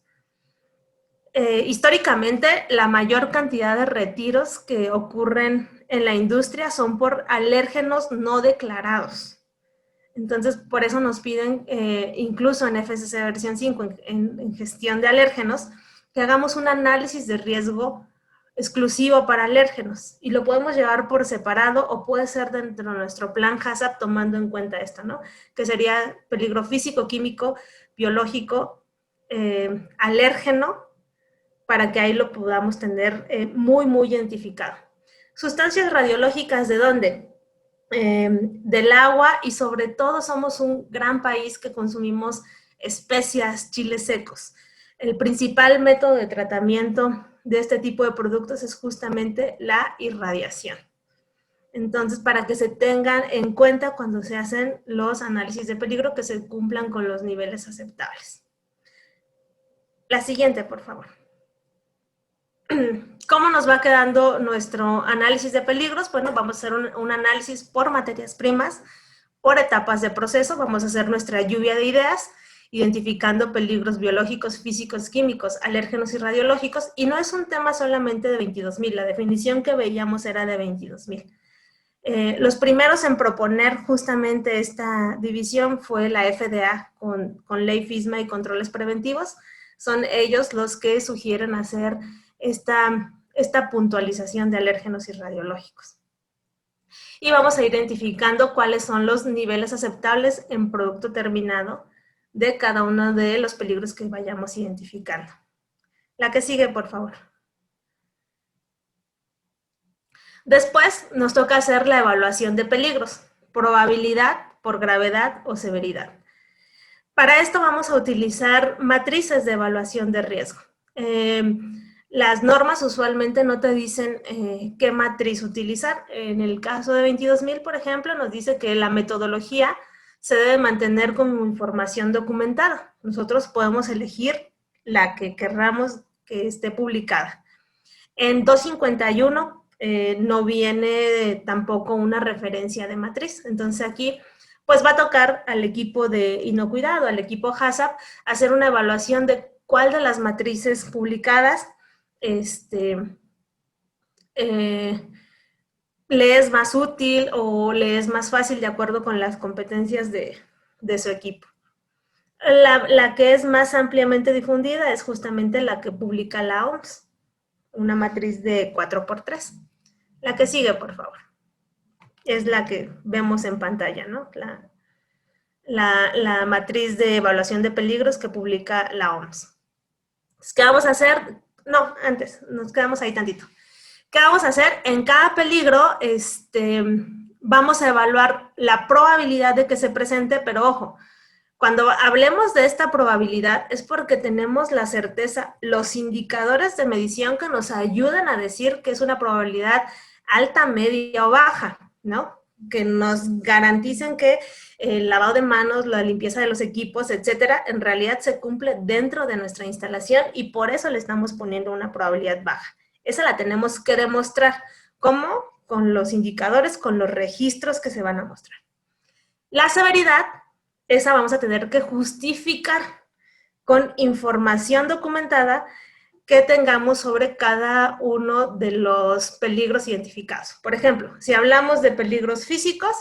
Históricamente, la mayor cantidad de retiros que ocurren en la industria son por alérgenos no declarados. Entonces, por eso nos piden, incluso en FSC versión 5, en gestión de alérgenos, que hagamos un análisis de riesgo exclusivo para alérgenos, y lo podemos llevar por separado o puede ser dentro de nuestro plan HACCP tomando en cuenta esto, ¿no? Que sería peligro físico, químico, biológico, alérgeno, para que ahí lo podamos tener muy, muy identificado. Sustancias radiológicas, ¿de dónde? Del agua, y sobre todo somos un gran país que consumimos especias, chiles secos. El principal método de tratamiento de este tipo de productos es justamente la irradiación. Entonces, para que se tengan en cuenta cuando se hacen los análisis de peligro, que se cumplan con los niveles aceptables. La siguiente, por favor. ¿Cómo nos va quedando nuestro análisis de peligros? Bueno, vamos a hacer un análisis por materias primas, por etapas de proceso. Vamos a hacer nuestra lluvia de ideas, identificando peligros biológicos, físicos, químicos, alérgenos y radiológicos. Y no es un tema solamente de 22.000, la definición que veíamos era de 22.000. Los primeros en proponer justamente esta división fue la FDA con ley FISMA y controles preventivos. Son ellos los que sugieren hacer esta puntualización de alérgenos y radiológicos. Y vamos a ir identificando cuáles son los niveles aceptables en producto terminado de cada uno de los peligros que vayamos identificando. La que sigue, por favor. Después nos toca hacer la evaluación de peligros, probabilidad por gravedad o severidad. Para esto vamos a utilizar matrices de evaluación de riesgo. Las normas usualmente no te dicen qué matriz utilizar. En el caso de 22.000, por ejemplo, nos dice que la metodología se debe mantener como información documentada. Nosotros podemos elegir la que querramos que esté publicada. En 251 no viene tampoco una referencia de matriz. Entonces aquí pues va a tocar al equipo de inocuidad, al equipo HACCP, hacer una evaluación de cuál de las matrices publicadas le es más útil o le es más fácil de acuerdo con las competencias de su equipo. La que es más ampliamente difundida es justamente la que publica la OMS, una matriz de 4×3. La que sigue, por favor. Es la que vemos en pantalla, ¿no? La matriz de evaluación de peligros que publica la OMS. Entonces, ¿qué vamos a hacer? No, antes, nos quedamos ahí tantito. ¿Qué vamos a hacer? En cada peligro, vamos a evaluar la probabilidad de que se presente, pero ojo, cuando hablemos de esta probabilidad es porque tenemos la certeza, los indicadores de medición que nos ayudan a decir que es una probabilidad alta, media o baja, ¿no? Que nos garanticen que el lavado de manos, la limpieza de los equipos, etcétera, en realidad se cumple dentro de nuestra instalación y por eso le estamos poniendo una probabilidad baja. Esa la tenemos que demostrar. ¿Cómo? Con los indicadores, con los registros que se van a mostrar. La severidad, esa vamos a tener que justificar con información documentada que tengamos sobre cada uno de los peligros identificados. Por ejemplo, si hablamos de peligros físicos,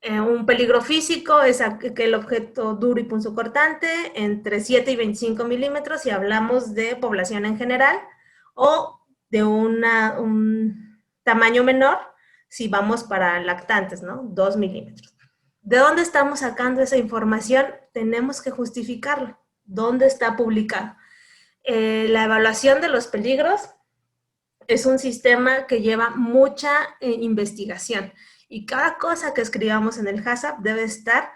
un peligro físico es aquel objeto duro y punzocortante entre 7 y 25 milímetros si hablamos de población en general, o de un tamaño menor si vamos para lactantes, ¿no? 2 milímetros. ¿De dónde estamos sacando esa información? Tenemos que justificarlo. ¿Dónde está publicado? La evaluación de los peligros es un sistema que lleva mucha investigación y cada cosa que escribamos en el HACCP debe estar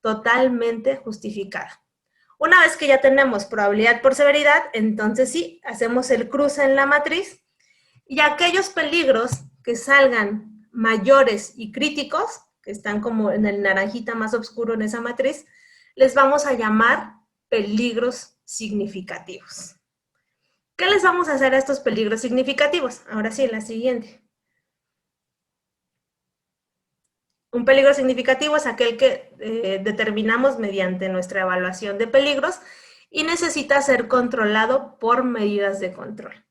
totalmente justificada. Una vez que ya tenemos probabilidad por severidad, entonces sí, hacemos el cruce en la matriz y aquellos peligros que salgan mayores y críticos, que están como en el naranjita más oscuro en esa matriz, les vamos a llamar peligros significativos. ¿Qué les vamos a hacer a estos peligros significativos? Ahora sí, la siguiente. Un peligro significativo es aquel que determinamos mediante nuestra evaluación de peligros y necesita ser controlado por medidas de control.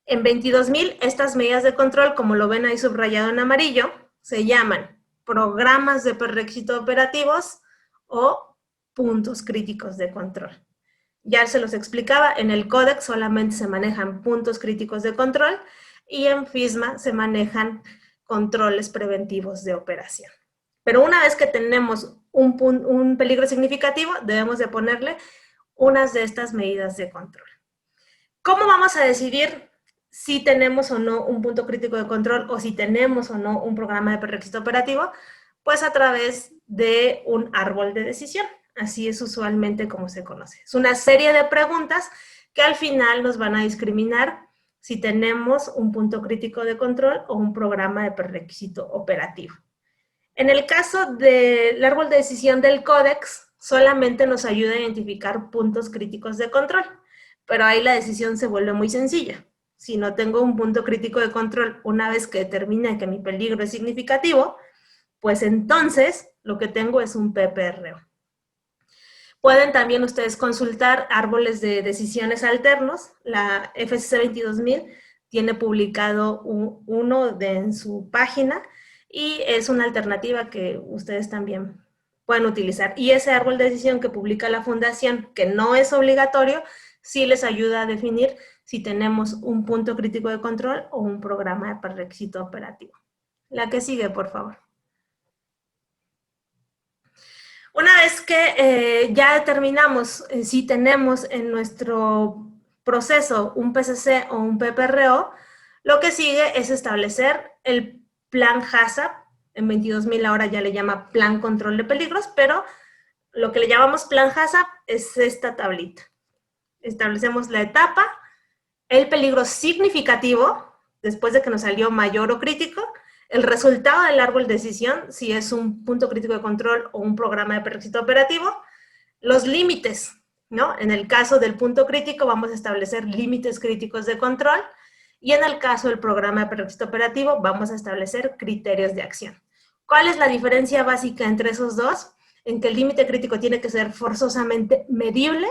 En 22.000, estas medidas de control, como lo ven ahí subrayado en amarillo, se llaman programas de prerequisito operativos o puntos críticos de control. Ya se los explicaba, en el Codex solamente se manejan puntos críticos de control y en FISMA se manejan controles preventivos de operación. Pero una vez que tenemos un peligro significativo, debemos de ponerle unas de estas medidas de control. ¿Cómo vamos a decidir si tenemos o no un punto crítico de control o si tenemos o no un programa de prerequisito operativo? Pues a través de un árbol de decisión. Así es usualmente como se conoce. Es una serie de preguntas que al final nos van a discriminar si tenemos un punto crítico de control o un programa de prerequisito operativo. En el caso del árbol de decisión del Codex, solamente nos ayuda a identificar puntos críticos de control, pero ahí la decisión se vuelve muy sencilla. Si no tengo un punto crítico de control, una vez que determine que mi peligro es significativo, pues entonces lo que tengo es un PPRO. Pueden también ustedes consultar árboles de decisiones alternos. La FCC 22000 tiene publicado uno en su página y es una alternativa que ustedes también pueden utilizar. Y ese árbol de decisión que publica la fundación, que no es obligatorio, sí les ayuda a definir si tenemos un punto crítico de control o un programa de prerequisito operativo. La que sigue, por favor. Una vez que ya determinamos si tenemos en nuestro proceso un PCC o un PPRO, lo que sigue es establecer el plan HACCP. En 22.000 ahora ya le llama plan control de peligros, pero lo que le llamamos plan HACCP es esta tablita. Establecemos la etapa, el peligro significativo, después de que nos salió mayor o crítico, el resultado del árbol de decisión, si es un punto crítico de control o un programa de preéxito operativo, los límites, ¿no? En el caso del punto crítico vamos a establecer límites críticos de control y en el caso del programa de preéxito operativo vamos a establecer criterios de acción. ¿Cuál es la diferencia básica entre esos dos? En que el límite crítico tiene que ser forzosamente medible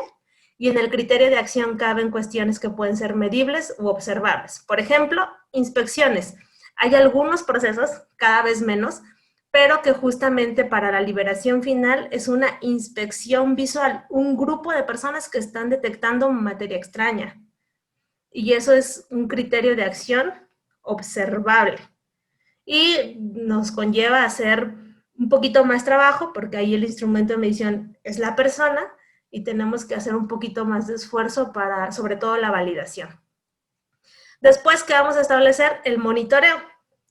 y en el criterio de acción caben cuestiones que pueden ser medibles u observables. Por ejemplo, inspecciones. Hay algunos procesos, cada vez menos, pero que justamente para la liberación final es una inspección visual, un grupo de personas que están detectando materia extraña. Y eso es un criterio de acción observable. Y nos conlleva a hacer un poquito más trabajo, porque ahí el instrumento de medición es la persona, y tenemos que hacer un poquito más de esfuerzo para, sobre todo, la validación. Después, ¿qué vamos a establecer? El monitoreo.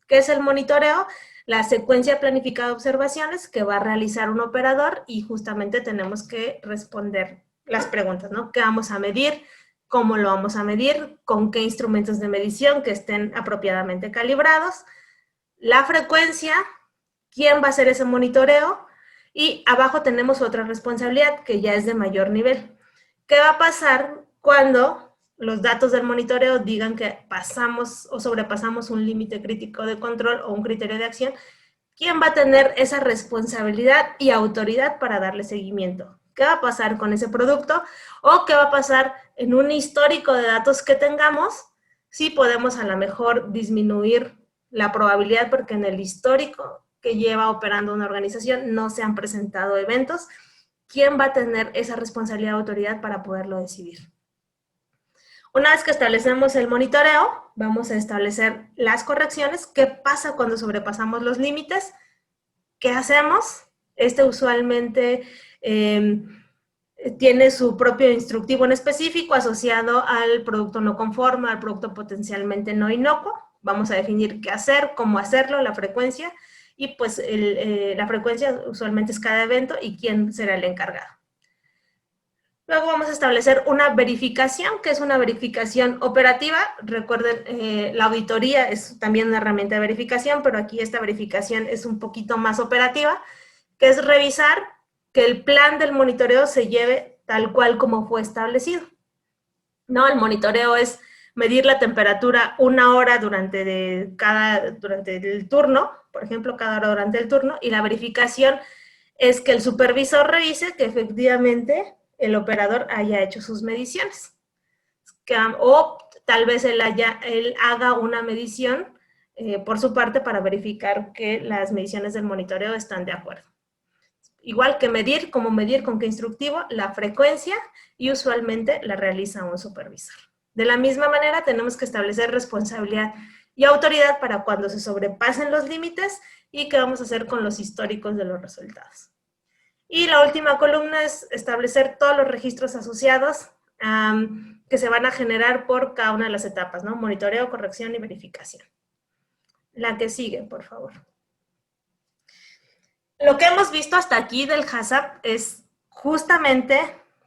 ¿Qué es el monitoreo? La secuencia planificada de observaciones que va a realizar un operador y justamente tenemos que responder las preguntas, ¿no? ¿Qué vamos a medir? ¿Cómo lo vamos a medir? ¿Con qué instrumentos de medición que estén apropiadamente calibrados? La frecuencia, ¿quién va a hacer ese monitoreo? Y abajo tenemos otra responsabilidad que ya es de mayor nivel. ¿Qué va a pasar cuando los datos del monitoreo digan que pasamos o sobrepasamos un límite crítico de control o un criterio de acción? ¿Quién va a tener esa responsabilidad y autoridad para darle seguimiento? ¿Qué va a pasar con ese producto? ¿O qué va a pasar en un histórico de datos que tengamos? Si podemos a lo mejor disminuir la probabilidad porque en el histórico que lleva operando una organización no se han presentado eventos. ¿Quién va a tener esa responsabilidad y autoridad para poderlo decidir? Una vez que establecemos el monitoreo, vamos a establecer las correcciones. ¿Qué pasa cuando sobrepasamos los límites? ¿Qué hacemos? Usualmente tiene su propio instructivo en específico asociado al producto no conforme, al producto potencialmente no inocuo. Vamos a definir qué hacer, cómo hacerlo, la frecuencia, y pues la frecuencia usualmente es cada evento y quién será el encargado. Luego vamos a establecer una verificación, que es una verificación operativa. Recuerden, la auditoría es también una herramienta de verificación, pero aquí esta verificación es un poquito más operativa, que es revisar que el plan del monitoreo se lleve tal cual como fue establecido. ¿No? El monitoreo es medir la temperatura 1 hora durante el turno, por ejemplo, cada hora durante el turno, y la verificación es que el supervisor revise que efectivamente el operador haya hecho sus mediciones. O tal vez él haga una medición por su parte para verificar que las mediciones del monitoreo están de acuerdo. Igual que medir, como medir con qué instructivo, la frecuencia, y usualmente la realiza un supervisor. De la misma manera, tenemos que establecer responsabilidad y autoridad para cuando se sobrepasen los límites y qué vamos a hacer con los históricos de los resultados. Y la última columna es establecer todos los registros asociados que se van a generar por cada una de las etapas, ¿no? Monitoreo, corrección y verificación. La que sigue, por favor. Lo que hemos visto hasta aquí del HACCP es justamente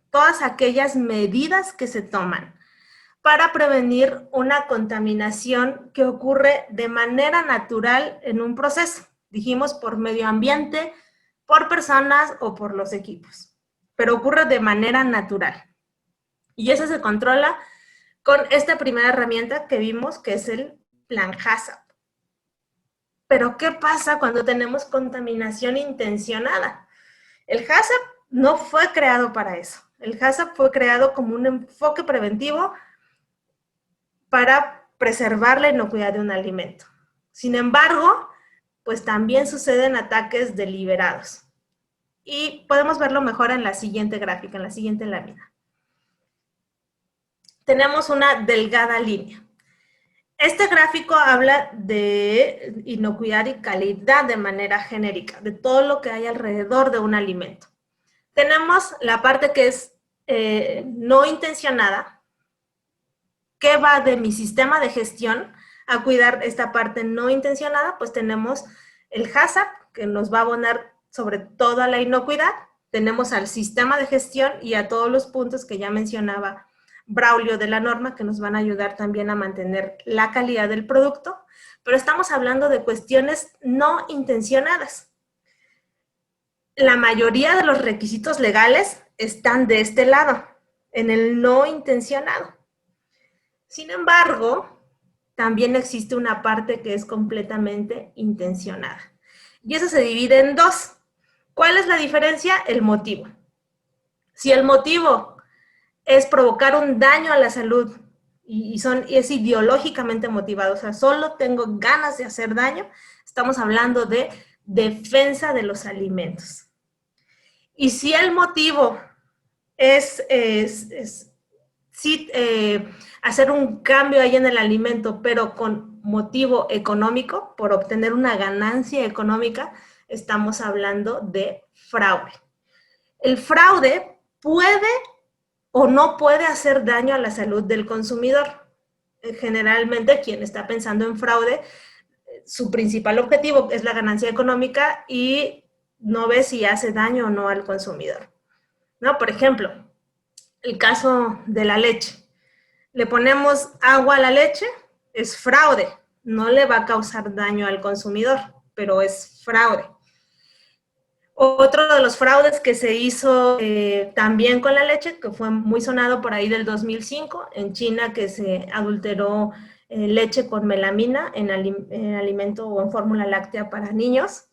todas aquellas medidas que se toman para prevenir una contaminación que ocurre de manera natural en un proceso. Dijimos por medio ambiente, por personas o por los equipos, pero ocurre de manera natural. Y eso se controla con esta primera herramienta que vimos, que es el plan HACCP. Pero ¿qué pasa cuando tenemos contaminación intencionada? El HACCP no fue creado para eso. El HACCP fue creado como un enfoque preventivo para preservar la inocuidad de un alimento. Sin embargo, pues también suceden ataques deliberados. Y podemos verlo mejor en la siguiente gráfica, en la siguiente lámina. Tenemos una delgada línea. Este gráfico habla de inocuidad y calidad de manera genérica, de todo lo que hay alrededor de un alimento. Tenemos la parte que es no intencionada, que va de mi sistema de gestión a cuidar esta parte no intencionada. Pues tenemos el HACCP, que nos va a abonar sobre toda la inocuidad. Tenemos al sistema de gestión y a todos los puntos que ya mencionaba Braulio de la norma, que nos van a ayudar también a mantener la calidad del producto, pero estamos hablando de cuestiones no intencionadas. La mayoría de los requisitos legales están de este lado, en el no intencionado. Sin embargo, también existe una parte que es completamente intencionada. Y eso se divide en dos. ¿Cuál es la diferencia? El motivo. Si el motivo es provocar un daño a la salud y es ideológicamente motivado, o sea, solo tengo ganas de hacer daño, estamos hablando de defensa de los alimentos. Y si el motivo es hacer un cambio ahí en el alimento, pero con motivo económico, por obtener una ganancia económica, estamos hablando de fraude. El fraude puede o no puede hacer daño a la salud del consumidor. Generalmente, quien está pensando en fraude, su principal objetivo es la ganancia económica y no ve si hace daño o no al consumidor, ¿no? Por ejemplo, el caso de la leche. Le ponemos agua a la leche, es fraude. No le va a causar daño al consumidor, pero es fraude. Otro de los fraudes que se hizo también con la leche, que fue muy sonado por ahí del 2005, en China, que se adulteró leche con melamina en alimento o en fórmula láctea para niños.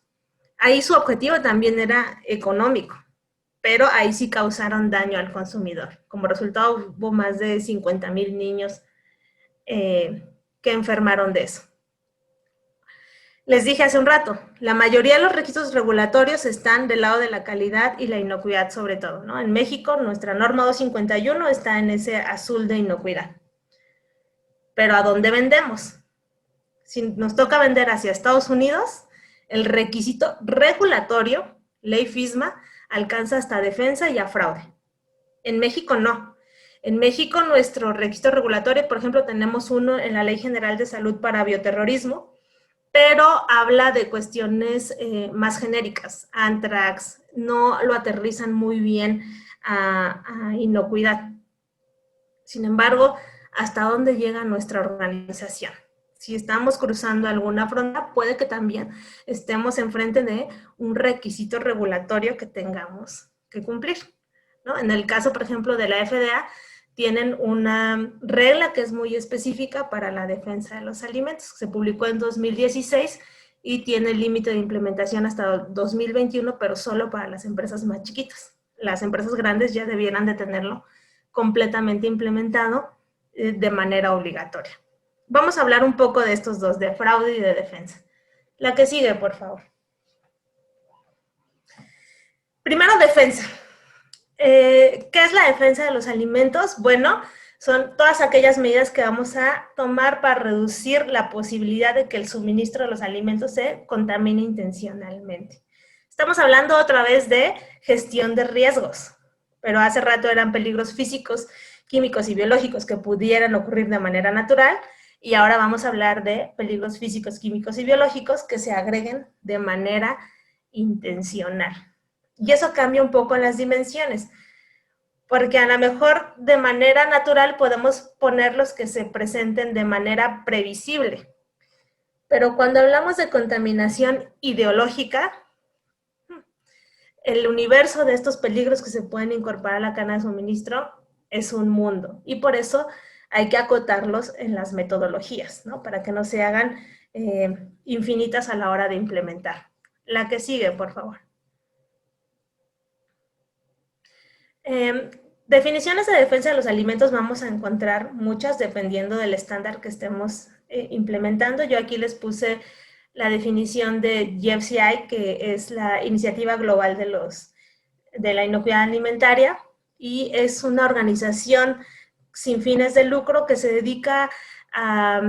Ahí su objetivo también era económico, pero ahí sí causaron daño al consumidor. Como resultado hubo más de 50,000 niños que enfermaron de eso. Les dije hace un rato, la mayoría de los requisitos regulatorios están del lado de la calidad y la inocuidad sobre todo, ¿no? En México, nuestra norma 251 está en ese azul de inocuidad. Pero ¿a dónde vendemos? Si nos toca vender hacia Estados Unidos, el requisito regulatorio, ley FISMA, alcanza hasta defensa y a fraude. En México no. En México nuestro requisito regulatorio, por ejemplo, tenemos uno en la Ley General de Salud para Bioterrorismo, pero habla de cuestiones más genéricas. Anthrax, no lo aterrizan muy bien a inocuidad. Sin embargo, ¿hasta dónde llega nuestra organización? Si estamos cruzando alguna frontera, puede que también estemos enfrente de un requisito regulatorio que tengamos que cumplir, ¿no? En el caso, por ejemplo, de la FDA, tienen una regla que es muy específica para la defensa de los alimentos. Se publicó en 2016 y tiene el límite de implementación hasta 2021, pero solo para las empresas más chiquitas. Las empresas grandes ya debieran de tenerlo completamente implementado de manera obligatoria. Vamos a hablar un poco de estos dos, de fraude y de defensa. La que sigue, por favor. Primero, defensa. ¿Qué es la defensa de los alimentos? Bueno, son todas aquellas medidas que vamos a tomar para reducir la posibilidad de que el suministro de los alimentos se contamine intencionalmente. Estamos hablando otra vez de gestión de riesgos, pero hace rato eran peligros físicos, químicos y biológicos que pudieran ocurrir de manera natural, y ahora vamos a hablar de peligros físicos, químicos y biológicos que se agreguen de manera intencional. Y eso cambia un poco las dimensiones, porque a lo mejor de manera natural podemos ponerlos que se presenten de manera previsible. Pero cuando hablamos de contaminación ideológica, el universo de estos peligros que se pueden incorporar a la cadena de suministro es un mundo. Y por eso hay que acotarlos en las metodologías, ¿no? Para que no se hagan infinitas a la hora de implementar. La que sigue, por favor. Definiciones de defensa de los alimentos vamos a encontrar muchas dependiendo del estándar que estemos implementando. Yo aquí les puse la definición de GFCI, que es la Iniciativa Global de la Inocuidad Alimentaria, y es una organización sin fines de lucro que se dedica a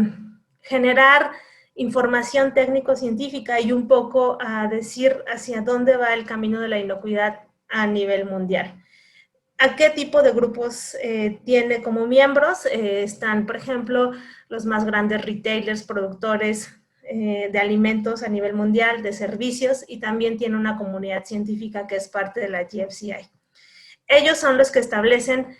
generar información técnico-científica y un poco a decir hacia dónde va el camino de la inocuidad a nivel mundial. ¿A qué tipo de grupos tiene como miembros? Están, por ejemplo, los más grandes retailers, productores de alimentos a nivel mundial, de servicios, y también tiene una comunidad científica que es parte de la GFCI. Ellos son los que establecen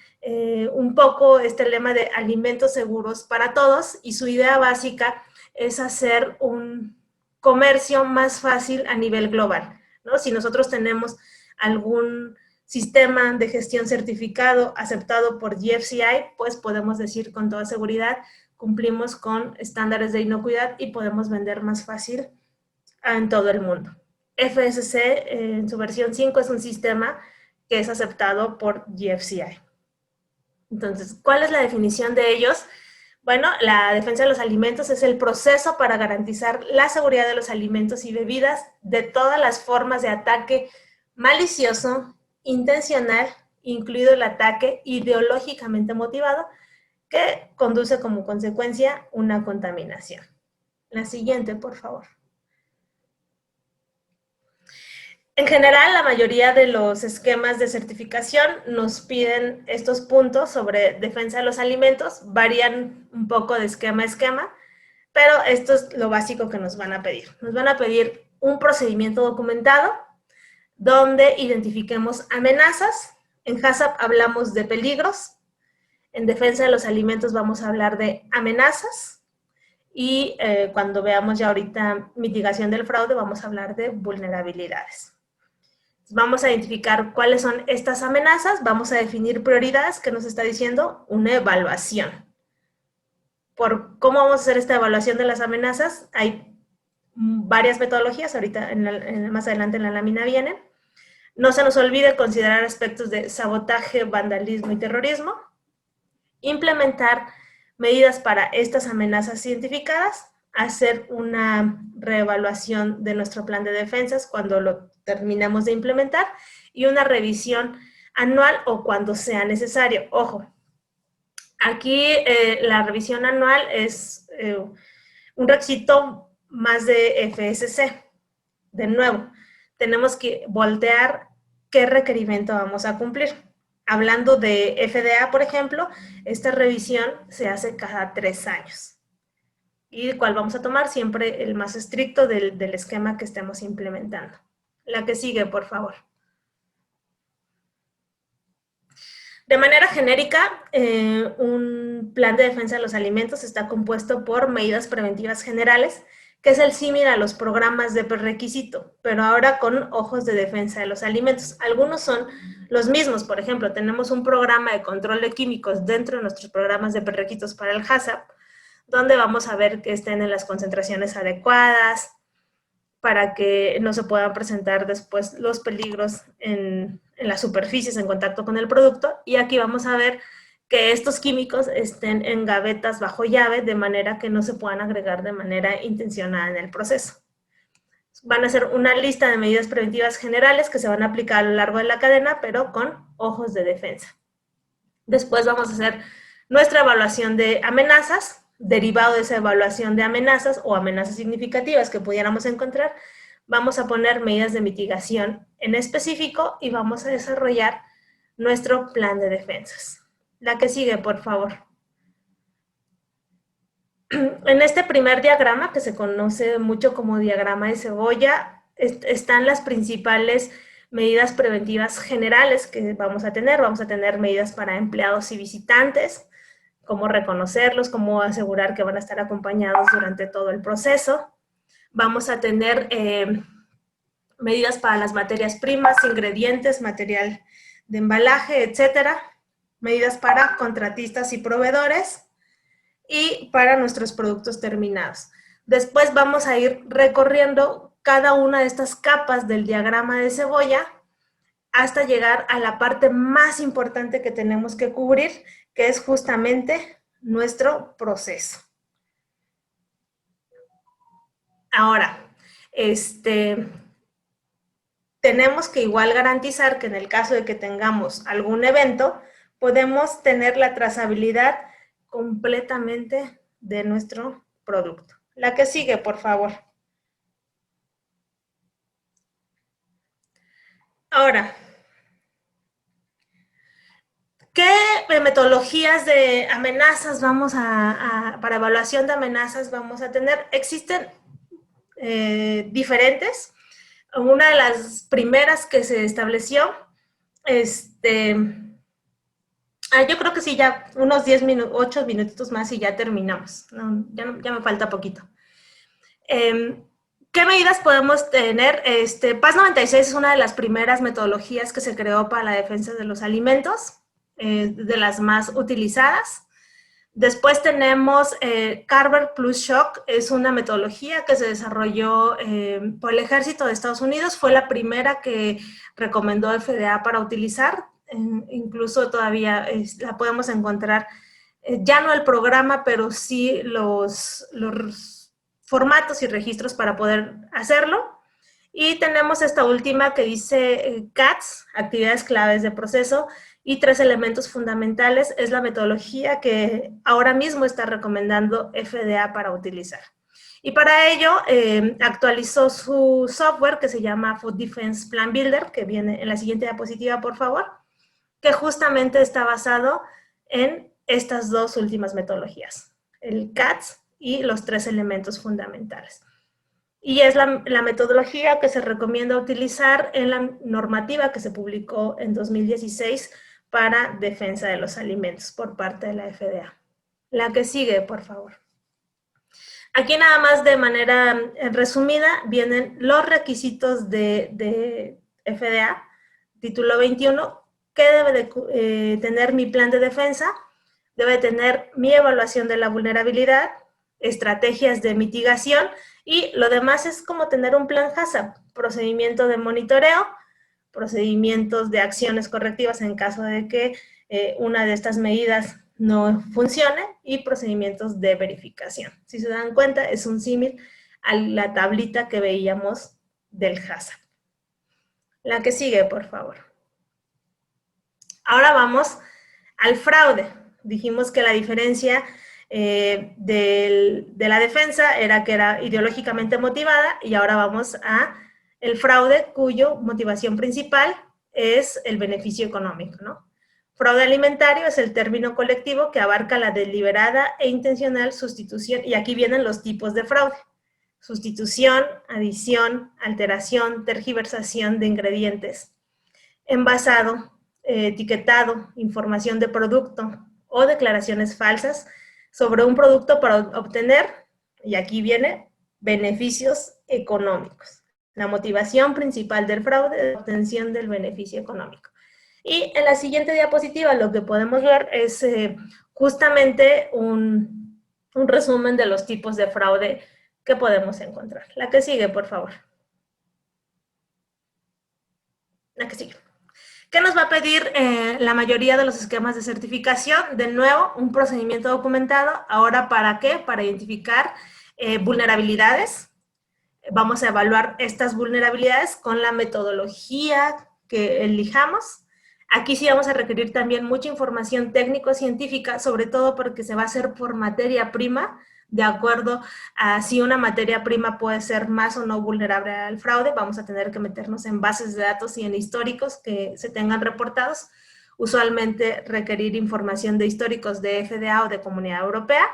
un poco este lema de alimentos seguros para todos, y su idea básica es hacer un comercio más fácil a nivel global, ¿no? Si nosotros tenemos algún sistema de gestión certificado aceptado por GFCI, pues podemos decir con toda seguridad, cumplimos con estándares de inocuidad y podemos vender más fácil en todo el mundo. FSC en su versión 5 es un sistema que es aceptado por GFCI. Entonces, ¿cuál es la definición de ellos? Bueno, la defensa de los alimentos es el proceso para garantizar la seguridad de los alimentos y bebidas de todas las formas de ataque malicioso, intencional, incluido el ataque ideológicamente motivado, que conduce como consecuencia una contaminación. La siguiente, por favor. En general, la mayoría de los esquemas de certificación nos piden estos puntos sobre defensa de los alimentos, varían un poco de esquema a esquema, pero esto es lo básico que nos van a pedir. Nos van a pedir un procedimiento documentado, donde identifiquemos amenazas. En HACCP hablamos de peligros. En defensa de los alimentos vamos a hablar de amenazas. Y cuando veamos ya ahorita mitigación del fraude, vamos a hablar de vulnerabilidades. Vamos a identificar cuáles son estas amenazas. Vamos a definir prioridades, que nos está diciendo una evaluación. Por cómo vamos a hacer esta evaluación de las amenazas, hay varias metodologías. Ahorita, más adelante en la lámina vienen. No se nos olvide considerar aspectos de sabotaje, vandalismo y terrorismo. Implementar medidas para estas amenazas identificadas. Hacer una reevaluación de nuestro plan de defensas cuando lo terminemos de implementar. Y una revisión anual o cuando sea necesario. Ojo, aquí la revisión anual es un requisito más de FSC. De nuevo, tenemos que voltear qué requerimiento vamos a cumplir. Hablando de FDA, por ejemplo, esta revisión se hace cada 3 años. ¿Y cuál vamos a tomar? Siempre el más estricto del esquema que estemos implementando. La que sigue, por favor. De manera genérica, un plan de defensa de los alimentos está compuesto por medidas preventivas generales, que es el símil a los programas de prerequisito, pero ahora con ojos de defensa de los alimentos. Algunos son los mismos. Por ejemplo, tenemos un programa de control de químicos dentro de nuestros programas de prerequisitos para el HACCP, donde vamos a ver que estén en las concentraciones adecuadas, para que no se puedan presentar después los peligros en las superficies en contacto con el producto. Y aquí vamos a ver que estos químicos estén en gavetas bajo llave, de manera que no se puedan agregar de manera intencionada en el proceso. Van a ser una lista de medidas preventivas generales que se van a aplicar a lo largo de la cadena, pero con ojos de defensa. Después vamos a hacer nuestra evaluación de amenazas. Derivado de esa evaluación de amenazas o amenazas significativas que pudiéramos encontrar, vamos a poner medidas de mitigación en específico y vamos a desarrollar nuestro plan de defensas. La que sigue, por favor. En este primer diagrama, que se conoce mucho como diagrama de cebolla, están las principales medidas preventivas generales que vamos a tener. Vamos a tener medidas para empleados y visitantes, cómo reconocerlos, cómo asegurar que van a estar acompañados durante todo el proceso. Vamos a tener medidas para las materias primas, ingredientes, material de embalaje, etcétera. Medidas para contratistas y proveedores y para nuestros productos terminados. Después vamos a ir recorriendo cada una de estas capas del diagrama de cebolla hasta llegar a la parte más importante que tenemos que cubrir, que es justamente nuestro proceso. Ahora, tenemos que igual garantizar que en el caso de que tengamos algún evento, podemos tener la trazabilidad completamente de nuestro producto. La que sigue, por favor. Ahora, ¿qué metodologías de amenazas para evaluación de amenazas vamos a tener? Existen diferentes. Una de las primeras que se estableció Yo creo que sí, ya unos 10 minutos, 8 minutitos más y ya terminamos. Ya me falta poquito. ¿Qué medidas podemos tener? PAS 96 es una de las primeras metodologías que se creó para la defensa de los alimentos, de las más utilizadas. Después tenemos Carver Plus Shock, es una metodología que se desarrolló por el Ejército de Estados Unidos, fue la primera que recomendó FDA para utilizar, incluso todavía la podemos encontrar, ya no el programa, pero sí los formatos y registros para poder hacerlo. Y tenemos esta última que dice CATS, actividades claves de proceso, y 3 elementos fundamentales, es la metodología que ahora mismo está recomendando FDA para utilizar. Y para ello actualizó su software que se llama Food Defense Plan Builder, que viene en la siguiente diapositiva, por favor, que justamente está basado en estas 2 últimas metodologías, el CATS y los 3 elementos fundamentales. Y es la metodología que se recomienda utilizar en la normativa que se publicó en 2016 para defensa de los alimentos por parte de la FDA. La que sigue, por favor. Aquí nada más de manera resumida vienen los requisitos de FDA, título 21, ¿qué debe de tener mi plan de defensa? Debe tener mi evaluación de la vulnerabilidad, estrategias de mitigación y lo demás es como tener un plan HACCP, procedimiento de monitoreo, procedimientos de acciones correctivas en caso de que una de estas medidas no funcione y procedimientos de verificación. Si se dan cuenta, es un símil a la tablita que veíamos del HACCP. La que sigue, por favor. Ahora vamos al fraude. Dijimos que la diferencia de la defensa era que era ideológicamente motivada y ahora vamos a el fraude cuyo motivación principal es el beneficio económico, ¿no? Fraude alimentario es el término colectivo que abarca la deliberada e intencional sustitución, y aquí vienen los tipos de fraude. Sustitución, adición, alteración, tergiversación de ingredientes, envasado, etiquetado, información de producto o declaraciones falsas sobre un producto para obtener, y aquí viene, beneficios económicos. La motivación principal del fraude es la obtención del beneficio económico. Y en la siguiente diapositiva lo que podemos ver es justamente un resumen de los tipos de fraude que podemos encontrar. La que sigue, por favor. La que sigue. ¿Qué nos va a pedir la mayoría de los esquemas de certificación? De nuevo, un procedimiento documentado. ¿Ahora para qué? Para identificar vulnerabilidades. Vamos a evaluar estas vulnerabilidades con la metodología que elijamos. Aquí sí vamos a requerir también mucha información técnico-científica, sobre todo porque se va a hacer por materia prima, de acuerdo a si una materia prima puede ser más o no vulnerable al fraude. Vamos a tener que meternos en bases de datos y en históricos que se tengan reportados. Usualmente requerir información de históricos de FDA o de Comunidad Europea.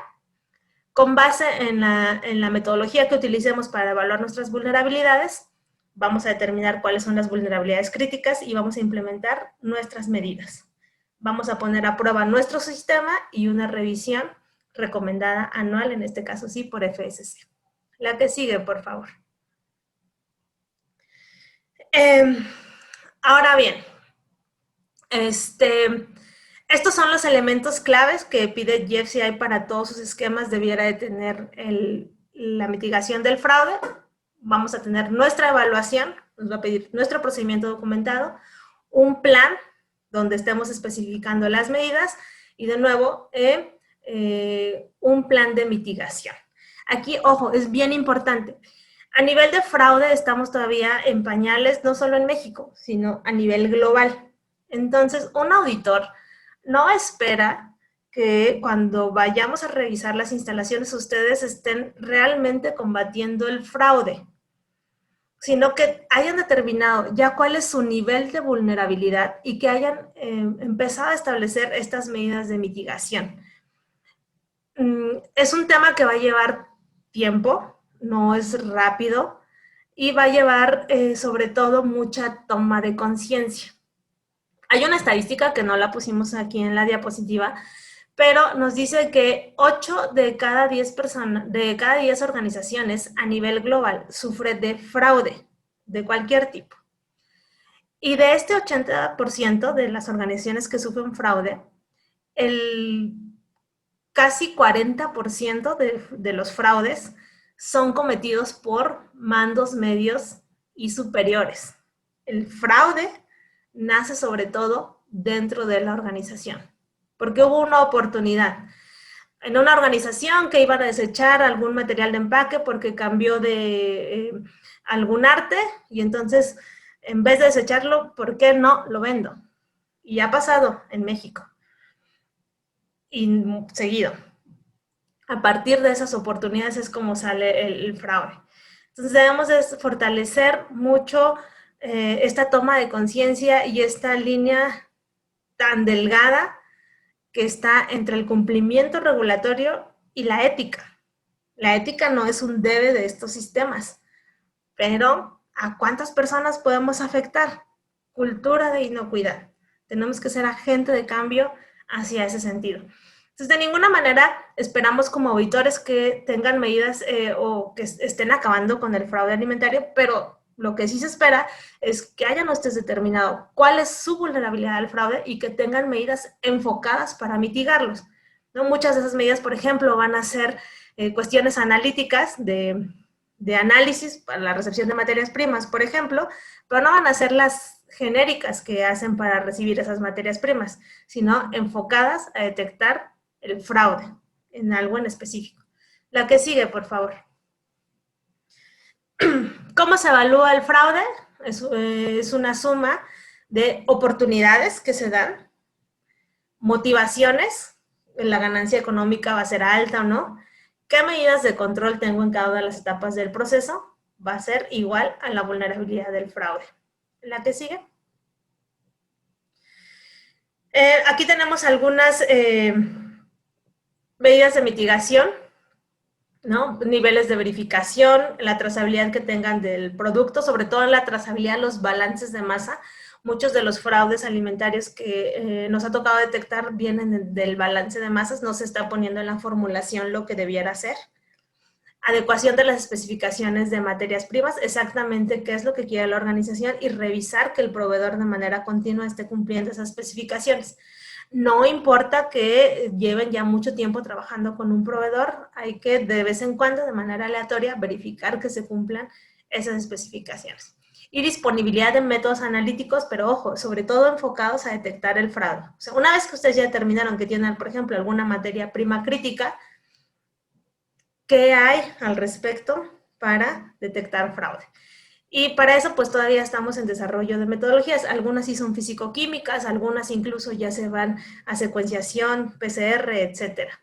Con base en la metodología que utilicemos para evaluar nuestras vulnerabilidades, vamos a determinar cuáles son las vulnerabilidades críticas y vamos a implementar nuestras medidas. Vamos a poner a prueba nuestro sistema y una revisión recomendada anual, en este caso sí, por FSC. La que sigue, por favor. Ahora bien, estos son los elementos claves que pide GFCI para todos sus esquemas. Debiera de tener la mitigación del fraude. Vamos a tener nuestra evaluación, nos va a pedir nuestro procedimiento documentado, un plan donde estemos especificando las medidas y de nuevo un plan de mitigación. Aquí, ojo, es bien importante. A nivel de fraude estamos todavía en pañales, no solo en México, sino a nivel global. Entonces, un auditor no espera que cuando vayamos a revisar las instalaciones ustedes estén realmente combatiendo el fraude, sino que hayan determinado ya cuál es su nivel de vulnerabilidad y que hayan empezado a establecer estas medidas de mitigación. Es un tema que va a llevar tiempo, no es rápido, y va a llevar sobre todo mucha toma de conciencia. Hay una estadística que no la pusimos aquí en la diapositiva, pero nos dice que 8 de cada 10 personas, de cada 10 organizaciones a nivel global sufre de fraude de cualquier tipo. Y de este 80% de las organizaciones que sufren fraude, el casi 40% de los fraudes son cometidos por mandos medios y superiores. El fraude nace sobre todo dentro de la organización, porque hubo una oportunidad. En una organización que iban a desechar algún material de empaque porque cambió de algún arte, y entonces, en vez de desecharlo, ¿por qué no lo vendo? Y ha pasado en México. Y seguido. A partir de esas oportunidades es como sale el fraude. Entonces debemos de fortalecer mucho esta toma de conciencia y esta línea tan delgada que está entre el cumplimiento regulatorio y la ética. La ética no es un debe de estos sistemas, pero ¿a cuántas personas podemos afectar? Cultura de inocuidad. Tenemos que ser agente de cambio hacia ese sentido. Entonces, de ninguna manera esperamos como auditores que tengan medidas o que estén acabando con el fraude alimentario, pero lo que sí se espera es que hayan ustedes determinado cuál es su vulnerabilidad al fraude y que tengan medidas enfocadas para mitigarlos, ¿no? Muchas de esas medidas, por ejemplo, van a ser cuestiones analíticas de análisis para la recepción de materias primas, por ejemplo, pero no van a ser las genéricas que hacen para recibir esas materias primas, sino enfocadas a detectar el fraude en algo en específico. La que sigue, por favor. ¿Cómo se evalúa el fraude? Es una suma de oportunidades que se dan, motivaciones, la ganancia económica va a ser alta o no, qué medidas de control tengo en cada una de las etapas del proceso, va a ser igual a la vulnerabilidad del fraude. La que sigue. Aquí tenemos algunas medidas de mitigación, ¿no? Niveles de verificación, la trazabilidad que tengan del producto, sobre todo en la trazabilidad, los balances de masa. Muchos de los fraudes alimentarios que nos ha tocado detectar vienen del balance de masas, no se está poniendo en la formulación lo que debiera ser. Adecuación de las especificaciones de materias primas, exactamente qué es lo que quiere la organización y revisar que el proveedor de manera continua esté cumpliendo esas especificaciones. No importa que lleven ya mucho tiempo trabajando con un proveedor, hay que de vez en cuando, de manera aleatoria, verificar que se cumplan esas especificaciones. Y disponibilidad de métodos analíticos, pero ojo, sobre todo enfocados a detectar el fraude. O sea, una vez que ustedes ya determinaron que tienen, por ejemplo, alguna materia prima crítica, ¿qué hay al respecto para detectar fraude? Y para eso, pues todavía estamos en desarrollo de metodologías. Algunas sí son físico-químicas, algunas incluso ya se van a secuenciación, PCR, etcétera.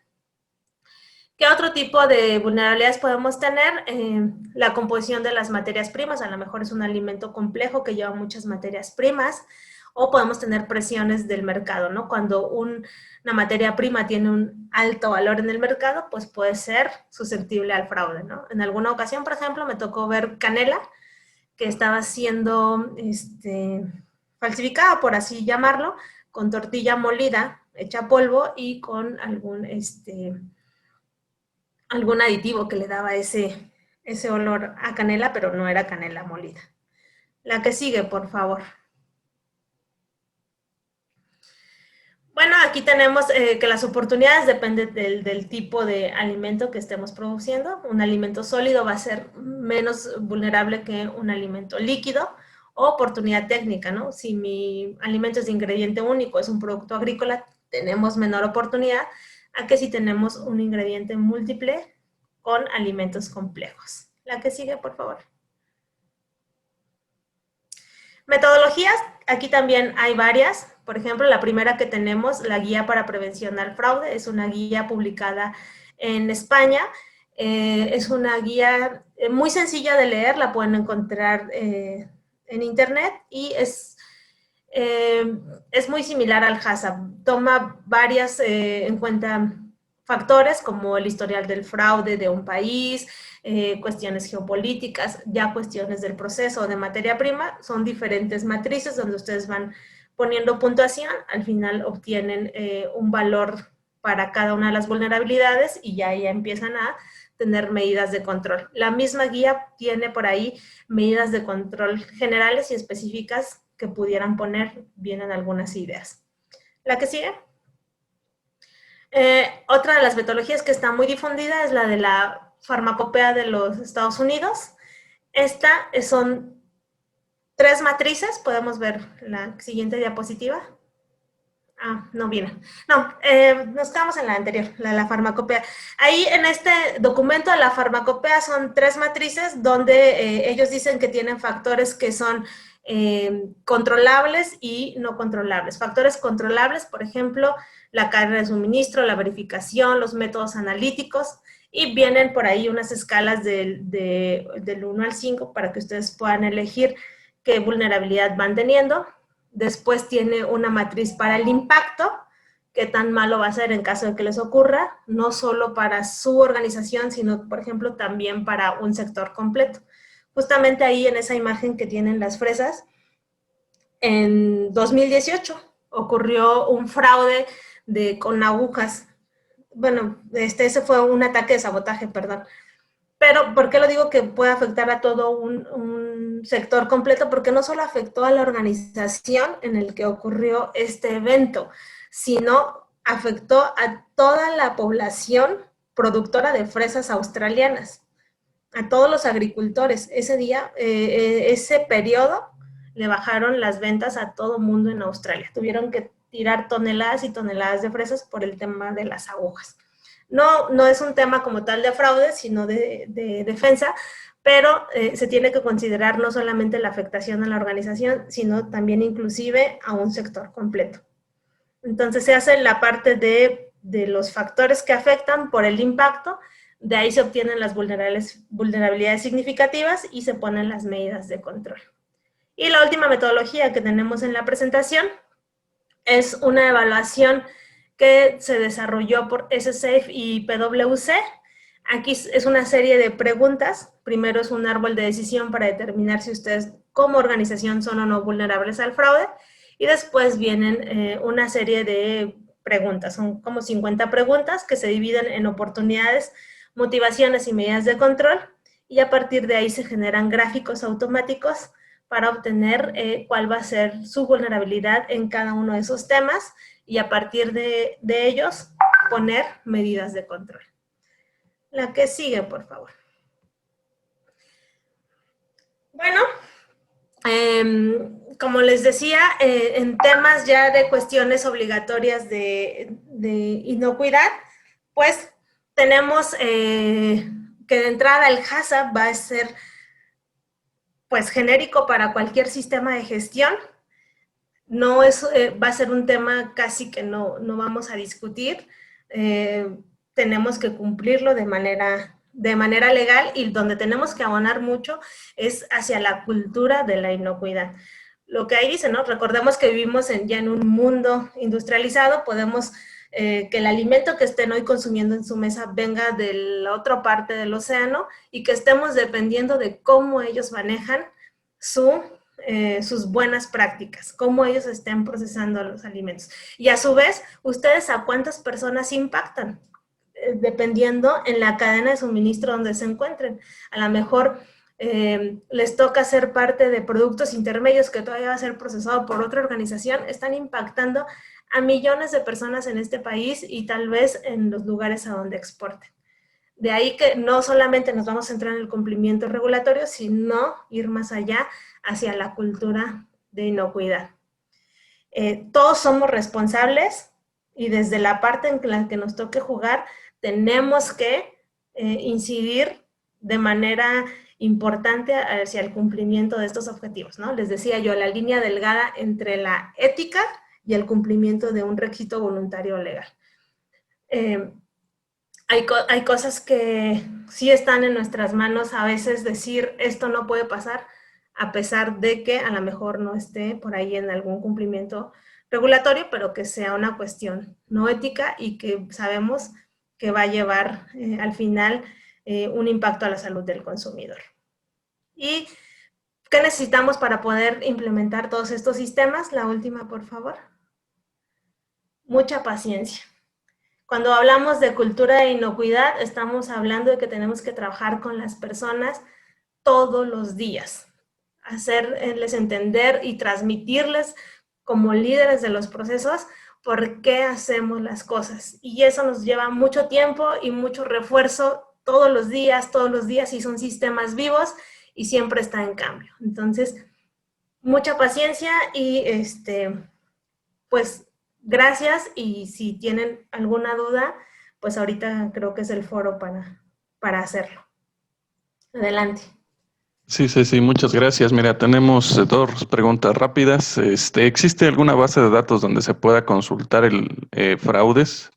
¿Qué otro tipo de vulnerabilidades podemos tener? La composición de las materias primas, a lo mejor es un alimento complejo que lleva muchas materias primas, o podemos tener presiones del mercado, ¿no? Cuando una materia prima tiene un alto valor en el mercado, pues puede ser susceptible al fraude, ¿no? En alguna ocasión, por ejemplo, me tocó ver canela, que estaba siendo falsificada, por así llamarlo, con tortilla molida, hecha polvo y con algún aditivo que le daba ese olor a canela, pero no era canela molida. La que sigue, por favor. Bueno, aquí tenemos que las oportunidades dependen del tipo de alimento que estemos produciendo. Un alimento sólido va a ser menos vulnerable que un alimento líquido. O oportunidad técnica, ¿no? Si mi alimento es de ingrediente único, es un producto agrícola, tenemos menor oportunidad a que si tenemos un ingrediente múltiple con alimentos complejos. La que sigue, por favor. Metodologías, aquí también hay varias. Por ejemplo, la primera que tenemos, la Guía para Prevención al Fraude, es una guía publicada en España. Es una guía muy sencilla de leer, la pueden encontrar en internet y es muy similar al HACCP. Toma varias en cuenta factores como el historial del fraude de un país, cuestiones geopolíticas, ya cuestiones del proceso de materia prima. Son diferentes matrices donde ustedes van poniendo puntuación, al final obtienen un valor para cada una de las vulnerabilidades y ya empiezan a tener medidas de control. La misma guía tiene por ahí medidas de control generales y específicas que pudieran poner, vienen algunas ideas. La que sigue. Otra de las metodologías que está muy difundida es la de la farmacopea de los Estados Unidos. Esta son 3 matrices, podemos ver la siguiente diapositiva. Ah, no viene. No, nos quedamos en la anterior, la farmacopea. Ahí en este documento de la farmacopea son 3 matrices donde ellos dicen que tienen factores que son controlables y no controlables. Factores controlables, por ejemplo, la cadena de suministro, la verificación, los métodos analíticos, y vienen por ahí unas escalas del 1 al 5 para que ustedes puedan elegir qué vulnerabilidad van teniendo. Después tiene una matriz para el impacto, qué tan malo va a ser en caso de que les ocurra, no solo para su organización, sino, por ejemplo, también para un sector completo. Justamente ahí en esa imagen que tienen las fresas, en 2018 ocurrió un fraude con agujas. Bueno, ese fue un ataque de sabotaje, perdón. Pero, ¿por qué lo digo que puede afectar a todo un sector completo? Porque no solo afectó a la organización en el que ocurrió este evento, sino afectó a toda la población productora de fresas australianas, a todos los agricultores. Ese día, ese periodo, le bajaron las ventas a todo mundo en Australia. Tuvieron que tirar toneladas y toneladas de fresas por el tema de las agujas. No es un tema como tal de fraude, sino de defensa, pero se tiene que considerar no solamente la afectación a la organización, sino también inclusive a un sector completo. Entonces se hace la parte de los factores que afectan por el impacto, de ahí se obtienen las vulnerabilidades significativas y se ponen las medidas de control. Y la última metodología que tenemos en la presentación es una evaluación que se desarrolló por SSAFE y PwC. Aquí es una serie de preguntas. Primero es un árbol de decisión para determinar si ustedes como organización son o no vulnerables al fraude. Y después vienen una serie de preguntas. Son como 50 preguntas que se dividen en oportunidades, motivaciones y medidas de control. Y a partir de ahí se generan gráficos automáticos para obtener cuál va a ser su vulnerabilidad en cada uno de esos temas y a partir de ellos poner medidas de control. La que sigue, por favor. Bueno, como les decía, en temas ya de cuestiones obligatorias de inocuidad, pues tenemos que de entrada el HACCP va a ser pues genérico para cualquier sistema de gestión. No es, va a ser un tema casi que no vamos a discutir. Tenemos que cumplirlo de manera legal y donde tenemos que abonar mucho es hacia la cultura de la inocuidad. Lo que ahí dice, ¿no? Recordemos que vivimos ya en un mundo industrializado, podemos que el alimento que estén hoy consumiendo en su mesa venga de la otra parte del océano y que estemos dependiendo de cómo ellos manejan sus buenas prácticas, cómo ellos estén procesando los alimentos. Y a su vez, ¿ustedes a cuántas personas impactan? Dependiendo en la cadena de suministro donde se encuentren. A lo mejor les toca ser parte de productos intermedios que todavía va a ser procesado por otra organización, están impactando a millones de personas en este país y tal vez en los lugares a donde exporten. De ahí que no solamente nos vamos a centrar en el cumplimiento regulatorio, sino ir más allá hacia la cultura de inocuidad. Todos somos responsables y desde la parte en la que nos toque jugar, tenemos que incidir de manera importante hacia el cumplimiento de estos objetivos, ¿no? Les decía yo, la línea delgada entre la ética y el cumplimiento de un requisito voluntario legal. Hay cosas que sí están en nuestras manos, a veces decir esto no puede pasar, a pesar de que a lo mejor no esté por ahí en algún cumplimiento regulatorio, pero que sea una cuestión no ética y que sabemos que va a llevar al final un impacto a la salud del consumidor. Y ¿Qué necesitamos para poder implementar todos estos sistemas? La última, por favor. Mucha paciencia. Cuando hablamos de cultura de inocuidad, estamos hablando de que tenemos que trabajar con las personas todos los días, hacerles entender y transmitirles como líderes de los procesos por qué hacemos las cosas. Y eso nos lleva mucho tiempo y mucho refuerzo todos los días, y son sistemas vivos y siempre está en cambio. Entonces, mucha paciencia y pues gracias, y si tienen alguna duda, pues ahorita creo que es el foro para hacerlo. Adelante. Sí, sí, muchas gracias. Mira, tenemos dos preguntas rápidas. ¿Existe alguna base de datos donde se pueda consultar fraudes?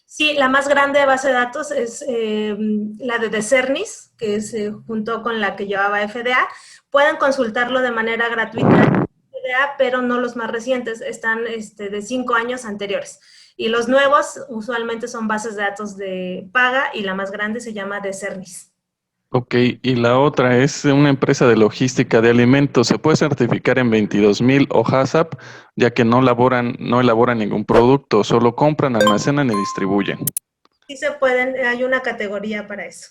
Sí, la más grande base de datos es la de Cernis, que se juntó con la que llevaba FDA. Pueden consultarlo de manera gratuita, pero no los más recientes, están de 5 años anteriores. Y los nuevos usualmente son bases de datos de paga, y la más grande se llama Cernis. Ok, y la otra es una empresa de logística de alimentos. ¿Se puede certificar en 22.000 o HACCP, ya que no elaboran ningún producto, solo compran, almacenan y distribuyen? Sí se pueden, hay una categoría para eso.